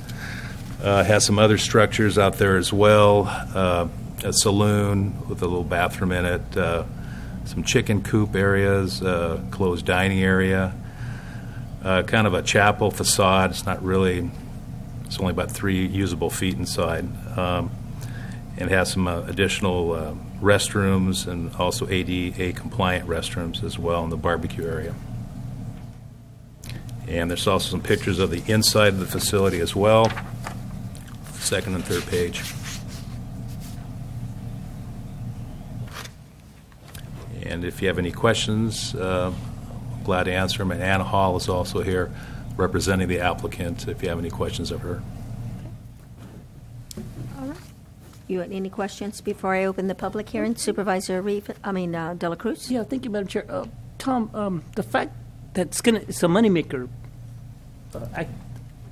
It has some other structures out there as well, a saloon with a little bathroom in it, some chicken coop areas, closed dining area, kind of a chapel facade. It's not really, it's only about 3 usable feet inside. And has some additional restrooms and also ADA compliant restrooms as well in the barbecue area. And there's also some pictures of the inside of the facility as well, 2nd and 3rd page. And if you have any questions, I'm glad to answer them. And Anna Hall is also here representing the applicant if you have any questions of her. All right. You had any questions before I open the public hearing? Supervisor De La Cruz? Yeah, thank you, Madam Chair. Tom, the fact that it's a moneymaker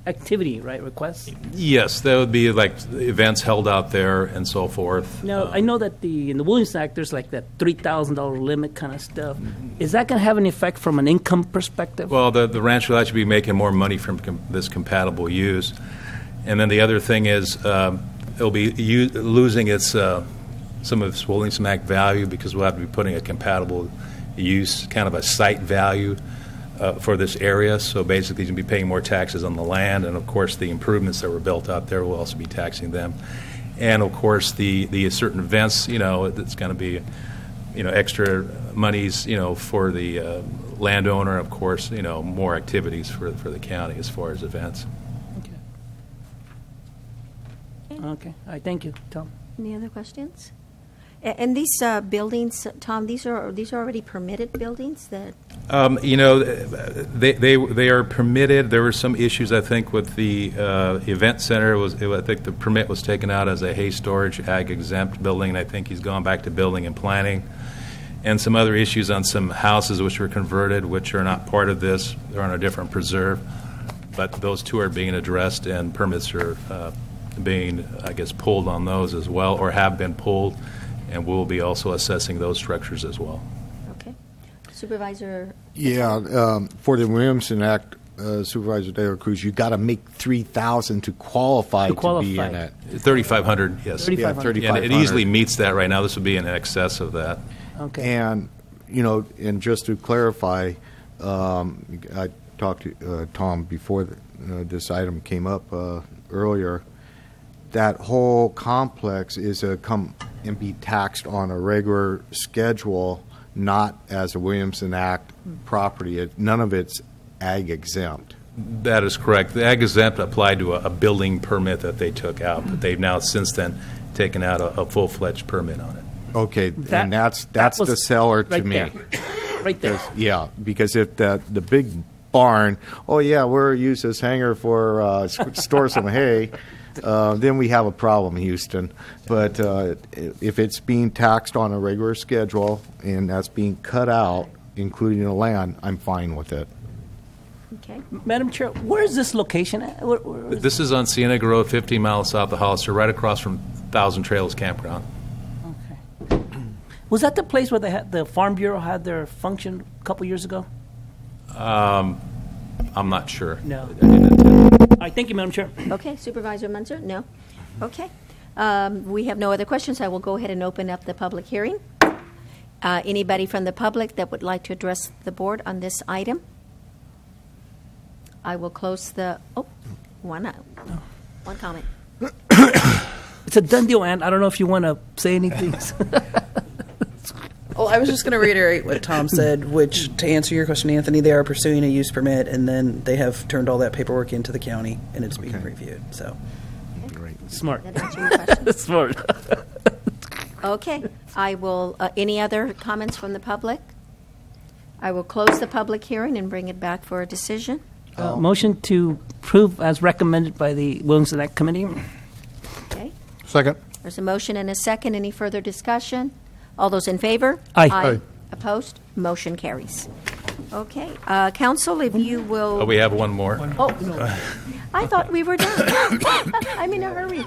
activity, right, request? Yes, that would be like events held out there and so forth. Now, I know that in the Williams Act, there's like that $3,000 limit kind of stuff. Is that going to have an effect from an income perspective? Well, the ranch will actually be making more money from this compatible use. And then the other thing is it'll be losing some of its Williams Act value because we'll have to be putting a compatible use, kind of a site value for this area. So basically, you'll be paying more taxes on the land, and of course, the improvements that were built out there will also be taxing them. And of course, the certain events, it's going to be, extra monies, for the landowner. Of course, more activities for the county as far as events. Okay. All right. Thank you, Tom. Any other questions? And these buildings, Tom, these are already permitted buildings that. They are permitted. There were some issues, I think, with the event center. I think the permit was taken out as a hay storage ag exempt building, and I think he's gone back to building and planning. And some other issues on some houses which were converted, which are not part of this. They're on a different preserve, but those 2 are being addressed, and permits are being, I guess, pulled on those as well, or have been pulled. And we'll be also assessing those structures as well. Okay. Supervisor? Yeah, for the Williamson Act, Supervisor De La Cruz, you got to make 3,000 to qualify to be in it. 3,500, yes. 3,500. Yeah, 3,500. And it easily meets that right now. This would be in excess of that. Okay. And, and just to clarify, I talked to Tom before this item came up earlier. That whole complex is and be taxed on a regular schedule, not as a Williamson Act property. None of it's ag exempt. That is correct. The ag exempt applied to a building permit that they took out, but they've now since then taken out a full-fledged permit on it. Okay, and that's the seller to me. Right there. Yeah, because if the big barn, we're use this hangar for store some hay. Then we have a problem, Houston. But if it's being taxed on a regular schedule and that's being cut out, including the land, I'm fine with it. Okay. Madam Chair, where is this location at? This is on Cienega Road, 15 miles south of Hollister, right across from Thousand Trails Campground. Okay. Was that the place where the Farm Bureau had their function a couple years ago? I'm not sure. No. All right, thank you, Madam Chair. Okay, Supervisor Munzer? No? Okay. We have no other questions. I will go ahead and open up the public hearing. Anybody from the public that would like to address the board on this item? I will close one comment. It's a done deal, Ann. I don't know if you want to say anything. I was just going to reiterate what Tom said, which, to answer your question, Anthony, they are pursuing a use permit, and then they have turned all that paperwork into the county, and it's being reviewed. So, Great. Smart. That answer your question? Smart. Okay, I will, any other comments from the public? I will close the public hearing and bring it back for a decision. Motion to approve as recommended by the Williams Select Committee. Okay, Second. there's a motion and a second. Any further discussion? All those in favor? Aye. Aye. Opposed? Motion carries. Okay, council, if you will. Oh, we have one more. Oh, I thought we were done. I'm in a hurry.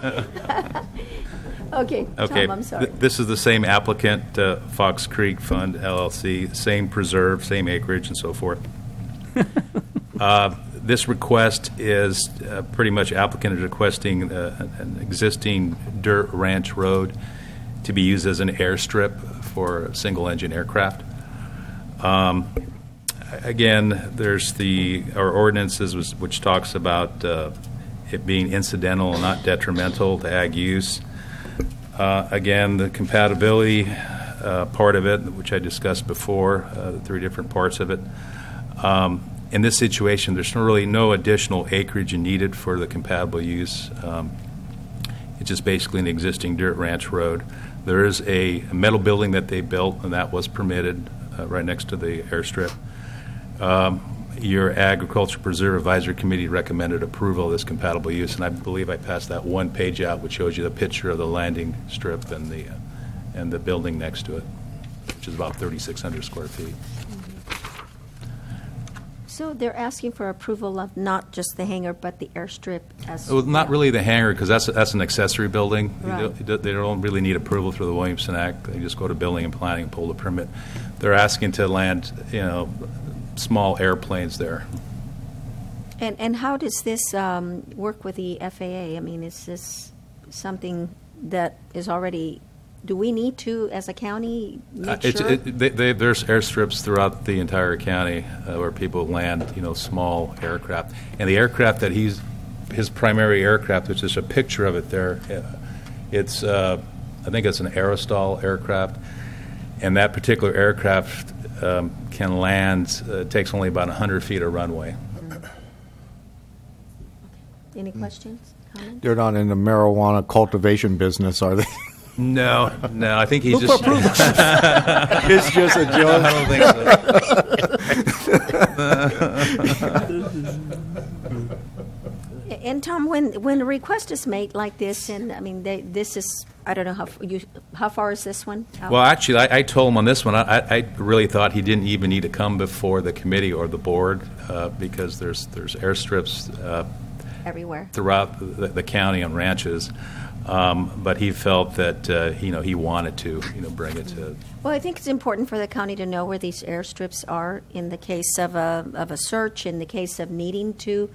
Okay, Okay. Tom, I'm sorry. This is the same applicant, Fox Creek Fund LLC, same preserve, same acreage, and so forth. This request is pretty much applicant is requesting an existing dirt ranch road to be used as an airstrip for single-engine aircraft. Again, there's our ordinances which talks about it being incidental and not detrimental to ag use. Again, the compatibility part of it, which I discussed before, the three different parts of it. In this situation, there's really no additional acreage needed for the compatible use. It's just basically an existing dirt ranch road. There is a metal building that they built, and that was permitted right next to the airstrip. Your Agriculture Preserve Advisory Committee recommended approval of this compatible use, and I believe I passed that one page out, which shows you the picture of the landing strip and the building next to it, which is about 3,600 square feet. So they're asking for approval of not just the hangar, but the airstrip as Well, not really the hangar, because that's an accessory building. Right. They don't really need approval through the Williamson Act. They just go to building and planning and pull the permit. They're asking to land, small airplanes there. And how does this work with the FAA? I mean, is this something that is already, do we need to, as a county, make sure? There's airstrips throughout the entire county where people land, small aircraft. And the aircraft that his primary aircraft, which is a picture of it there, it's, I think it's an Aerostall aircraft. And that particular aircraft can land, takes only about 100 feet of runway. Any questions, comments? They're not in the marijuana cultivation business, are they? No, I think he's just... It's just a joke. I don't think so. And Tom, when a request is made like this, and I mean, this is, I don't know how far is this one? Well, actually, I told him on this one, I really thought he didn't even need to come before the committee or the board because there's airstrips everywhere throughout the county on ranches. But he felt that he wanted to bring it to. Well, I think it's important for the county to know where these airstrips are in the case of a search, in the case of needing to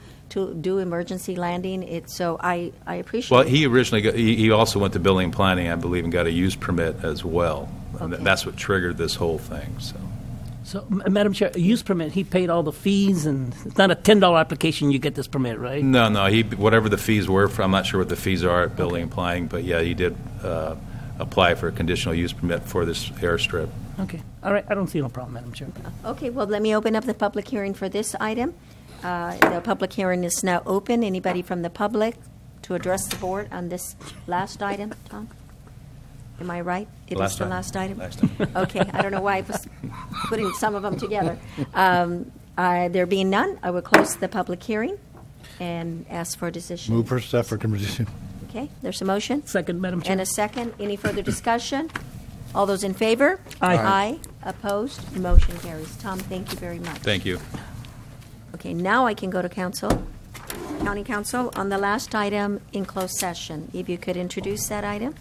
do emergency landing. So I appreciate. Well, he originally he also went to building and planning, I believe, and got a use permit as well. And Okay. that's what triggered this whole thing. So, Madam Chair, a use permit, he paid all the fees, and it's not a $10 application, you get this permit, right? No, whatever the fees were, I'm not sure what the fees are at building and planning, but yeah, he did apply for a conditional use permit for this airstrip. Okay. All right, I don't see no problem, Madam Chair. Okay, well, let me open up the public hearing for this item. The public hearing is now open. Anybody from the public to address the board on this last item, Tom? Am I right? It is the last item? Last item. Okay, I don't know why I was putting some of them together. There being none, I will close the public hearing and ask for a decision. Move for staff recommendation. Okay, there's a motion. Second, Madam Chair. And a second. Any further discussion? All those in favor? Aye. Aye. Opposed? Motion carries. Tom, thank you very much. Thank you. Okay, now I can go to council, county council, on the last item in closed session. If you could introduce that item.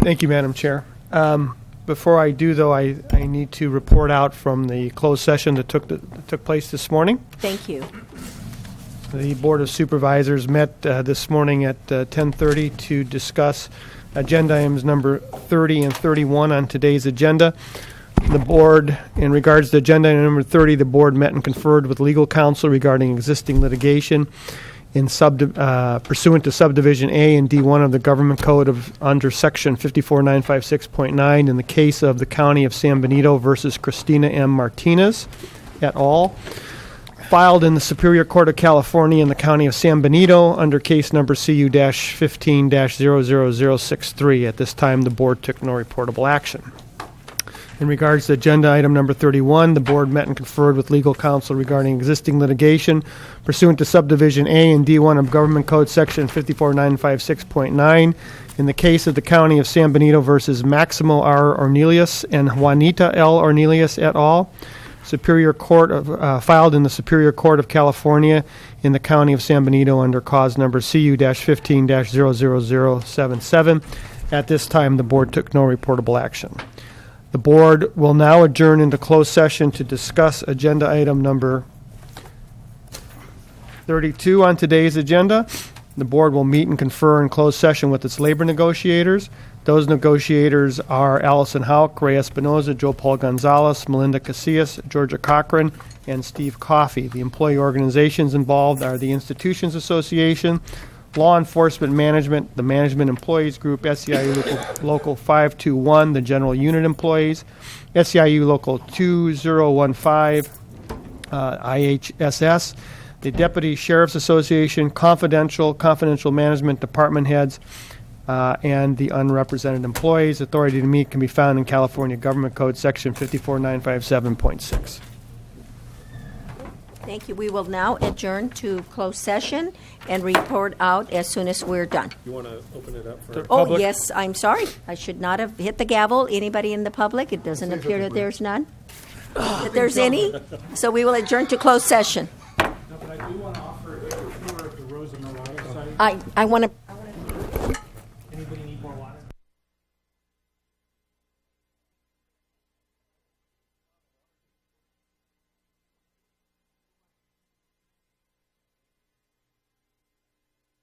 Thank you, Madam Chair. Before I do, though, I need to report out from the closed session that took place this morning. Thank you. The Board of Supervisors met this morning at 10:30 to discuss agenda items number 30 and 31 on today's agenda. The board, in regards to agenda item number 30, the board met and conferred with legal counsel regarding existing litigation pursuant to subdivision A and D1 of the Government Code under section 54956.9 in the case of the County of San Benito versus Christina M. Martinez et al., filed in the Superior Court of California in the County of San Benito under case number CU-15-00063. At this time, the board took no reportable action. In regards to agenda item number 31, the board met and conferred with legal counsel regarding existing litigation pursuant to subdivision A and D1 of Government Code section 54956.9 in the case of the County of San Benito versus Maximo R. Ornelius and Juanita L. Ornelius et al., Superior Court of filed in the Superior Court of California in the County of San Benito under cause number CU-15-00077. At this time, the board took no reportable action. The board will now adjourn into closed session to discuss agenda item number 32 on today's agenda. The board will meet and confer in closed session with its labor negotiators. Those negotiators are Allison Hauk, Ray Espinoza, Joe Paul Gonzalez, Melinda Casillas, Georgia Cochran, and Steve Coffey. The employee organizations involved are the Institutions Association, Law Enforcement Management, the Management Employees Group, SEIU Local 521, the General Unit Employees, SEIU Local 2015, IHSS, the Deputy Sheriff's Association, Confidential Management Department Heads, and the unrepresented employees. Authority to meet can be found in California Government Code Section 54957.6. Thank you. We will now adjourn to closed session and report out as soon as we're done. You want to open it up for Oh, public? Yes, I'm sorry. I should not have hit the gavel. Anybody in the public? It doesn't appear that there's none. That there's any. So we will adjourn to closed session. No, but I do want to offer a tour of the Rosa Morada site. I want to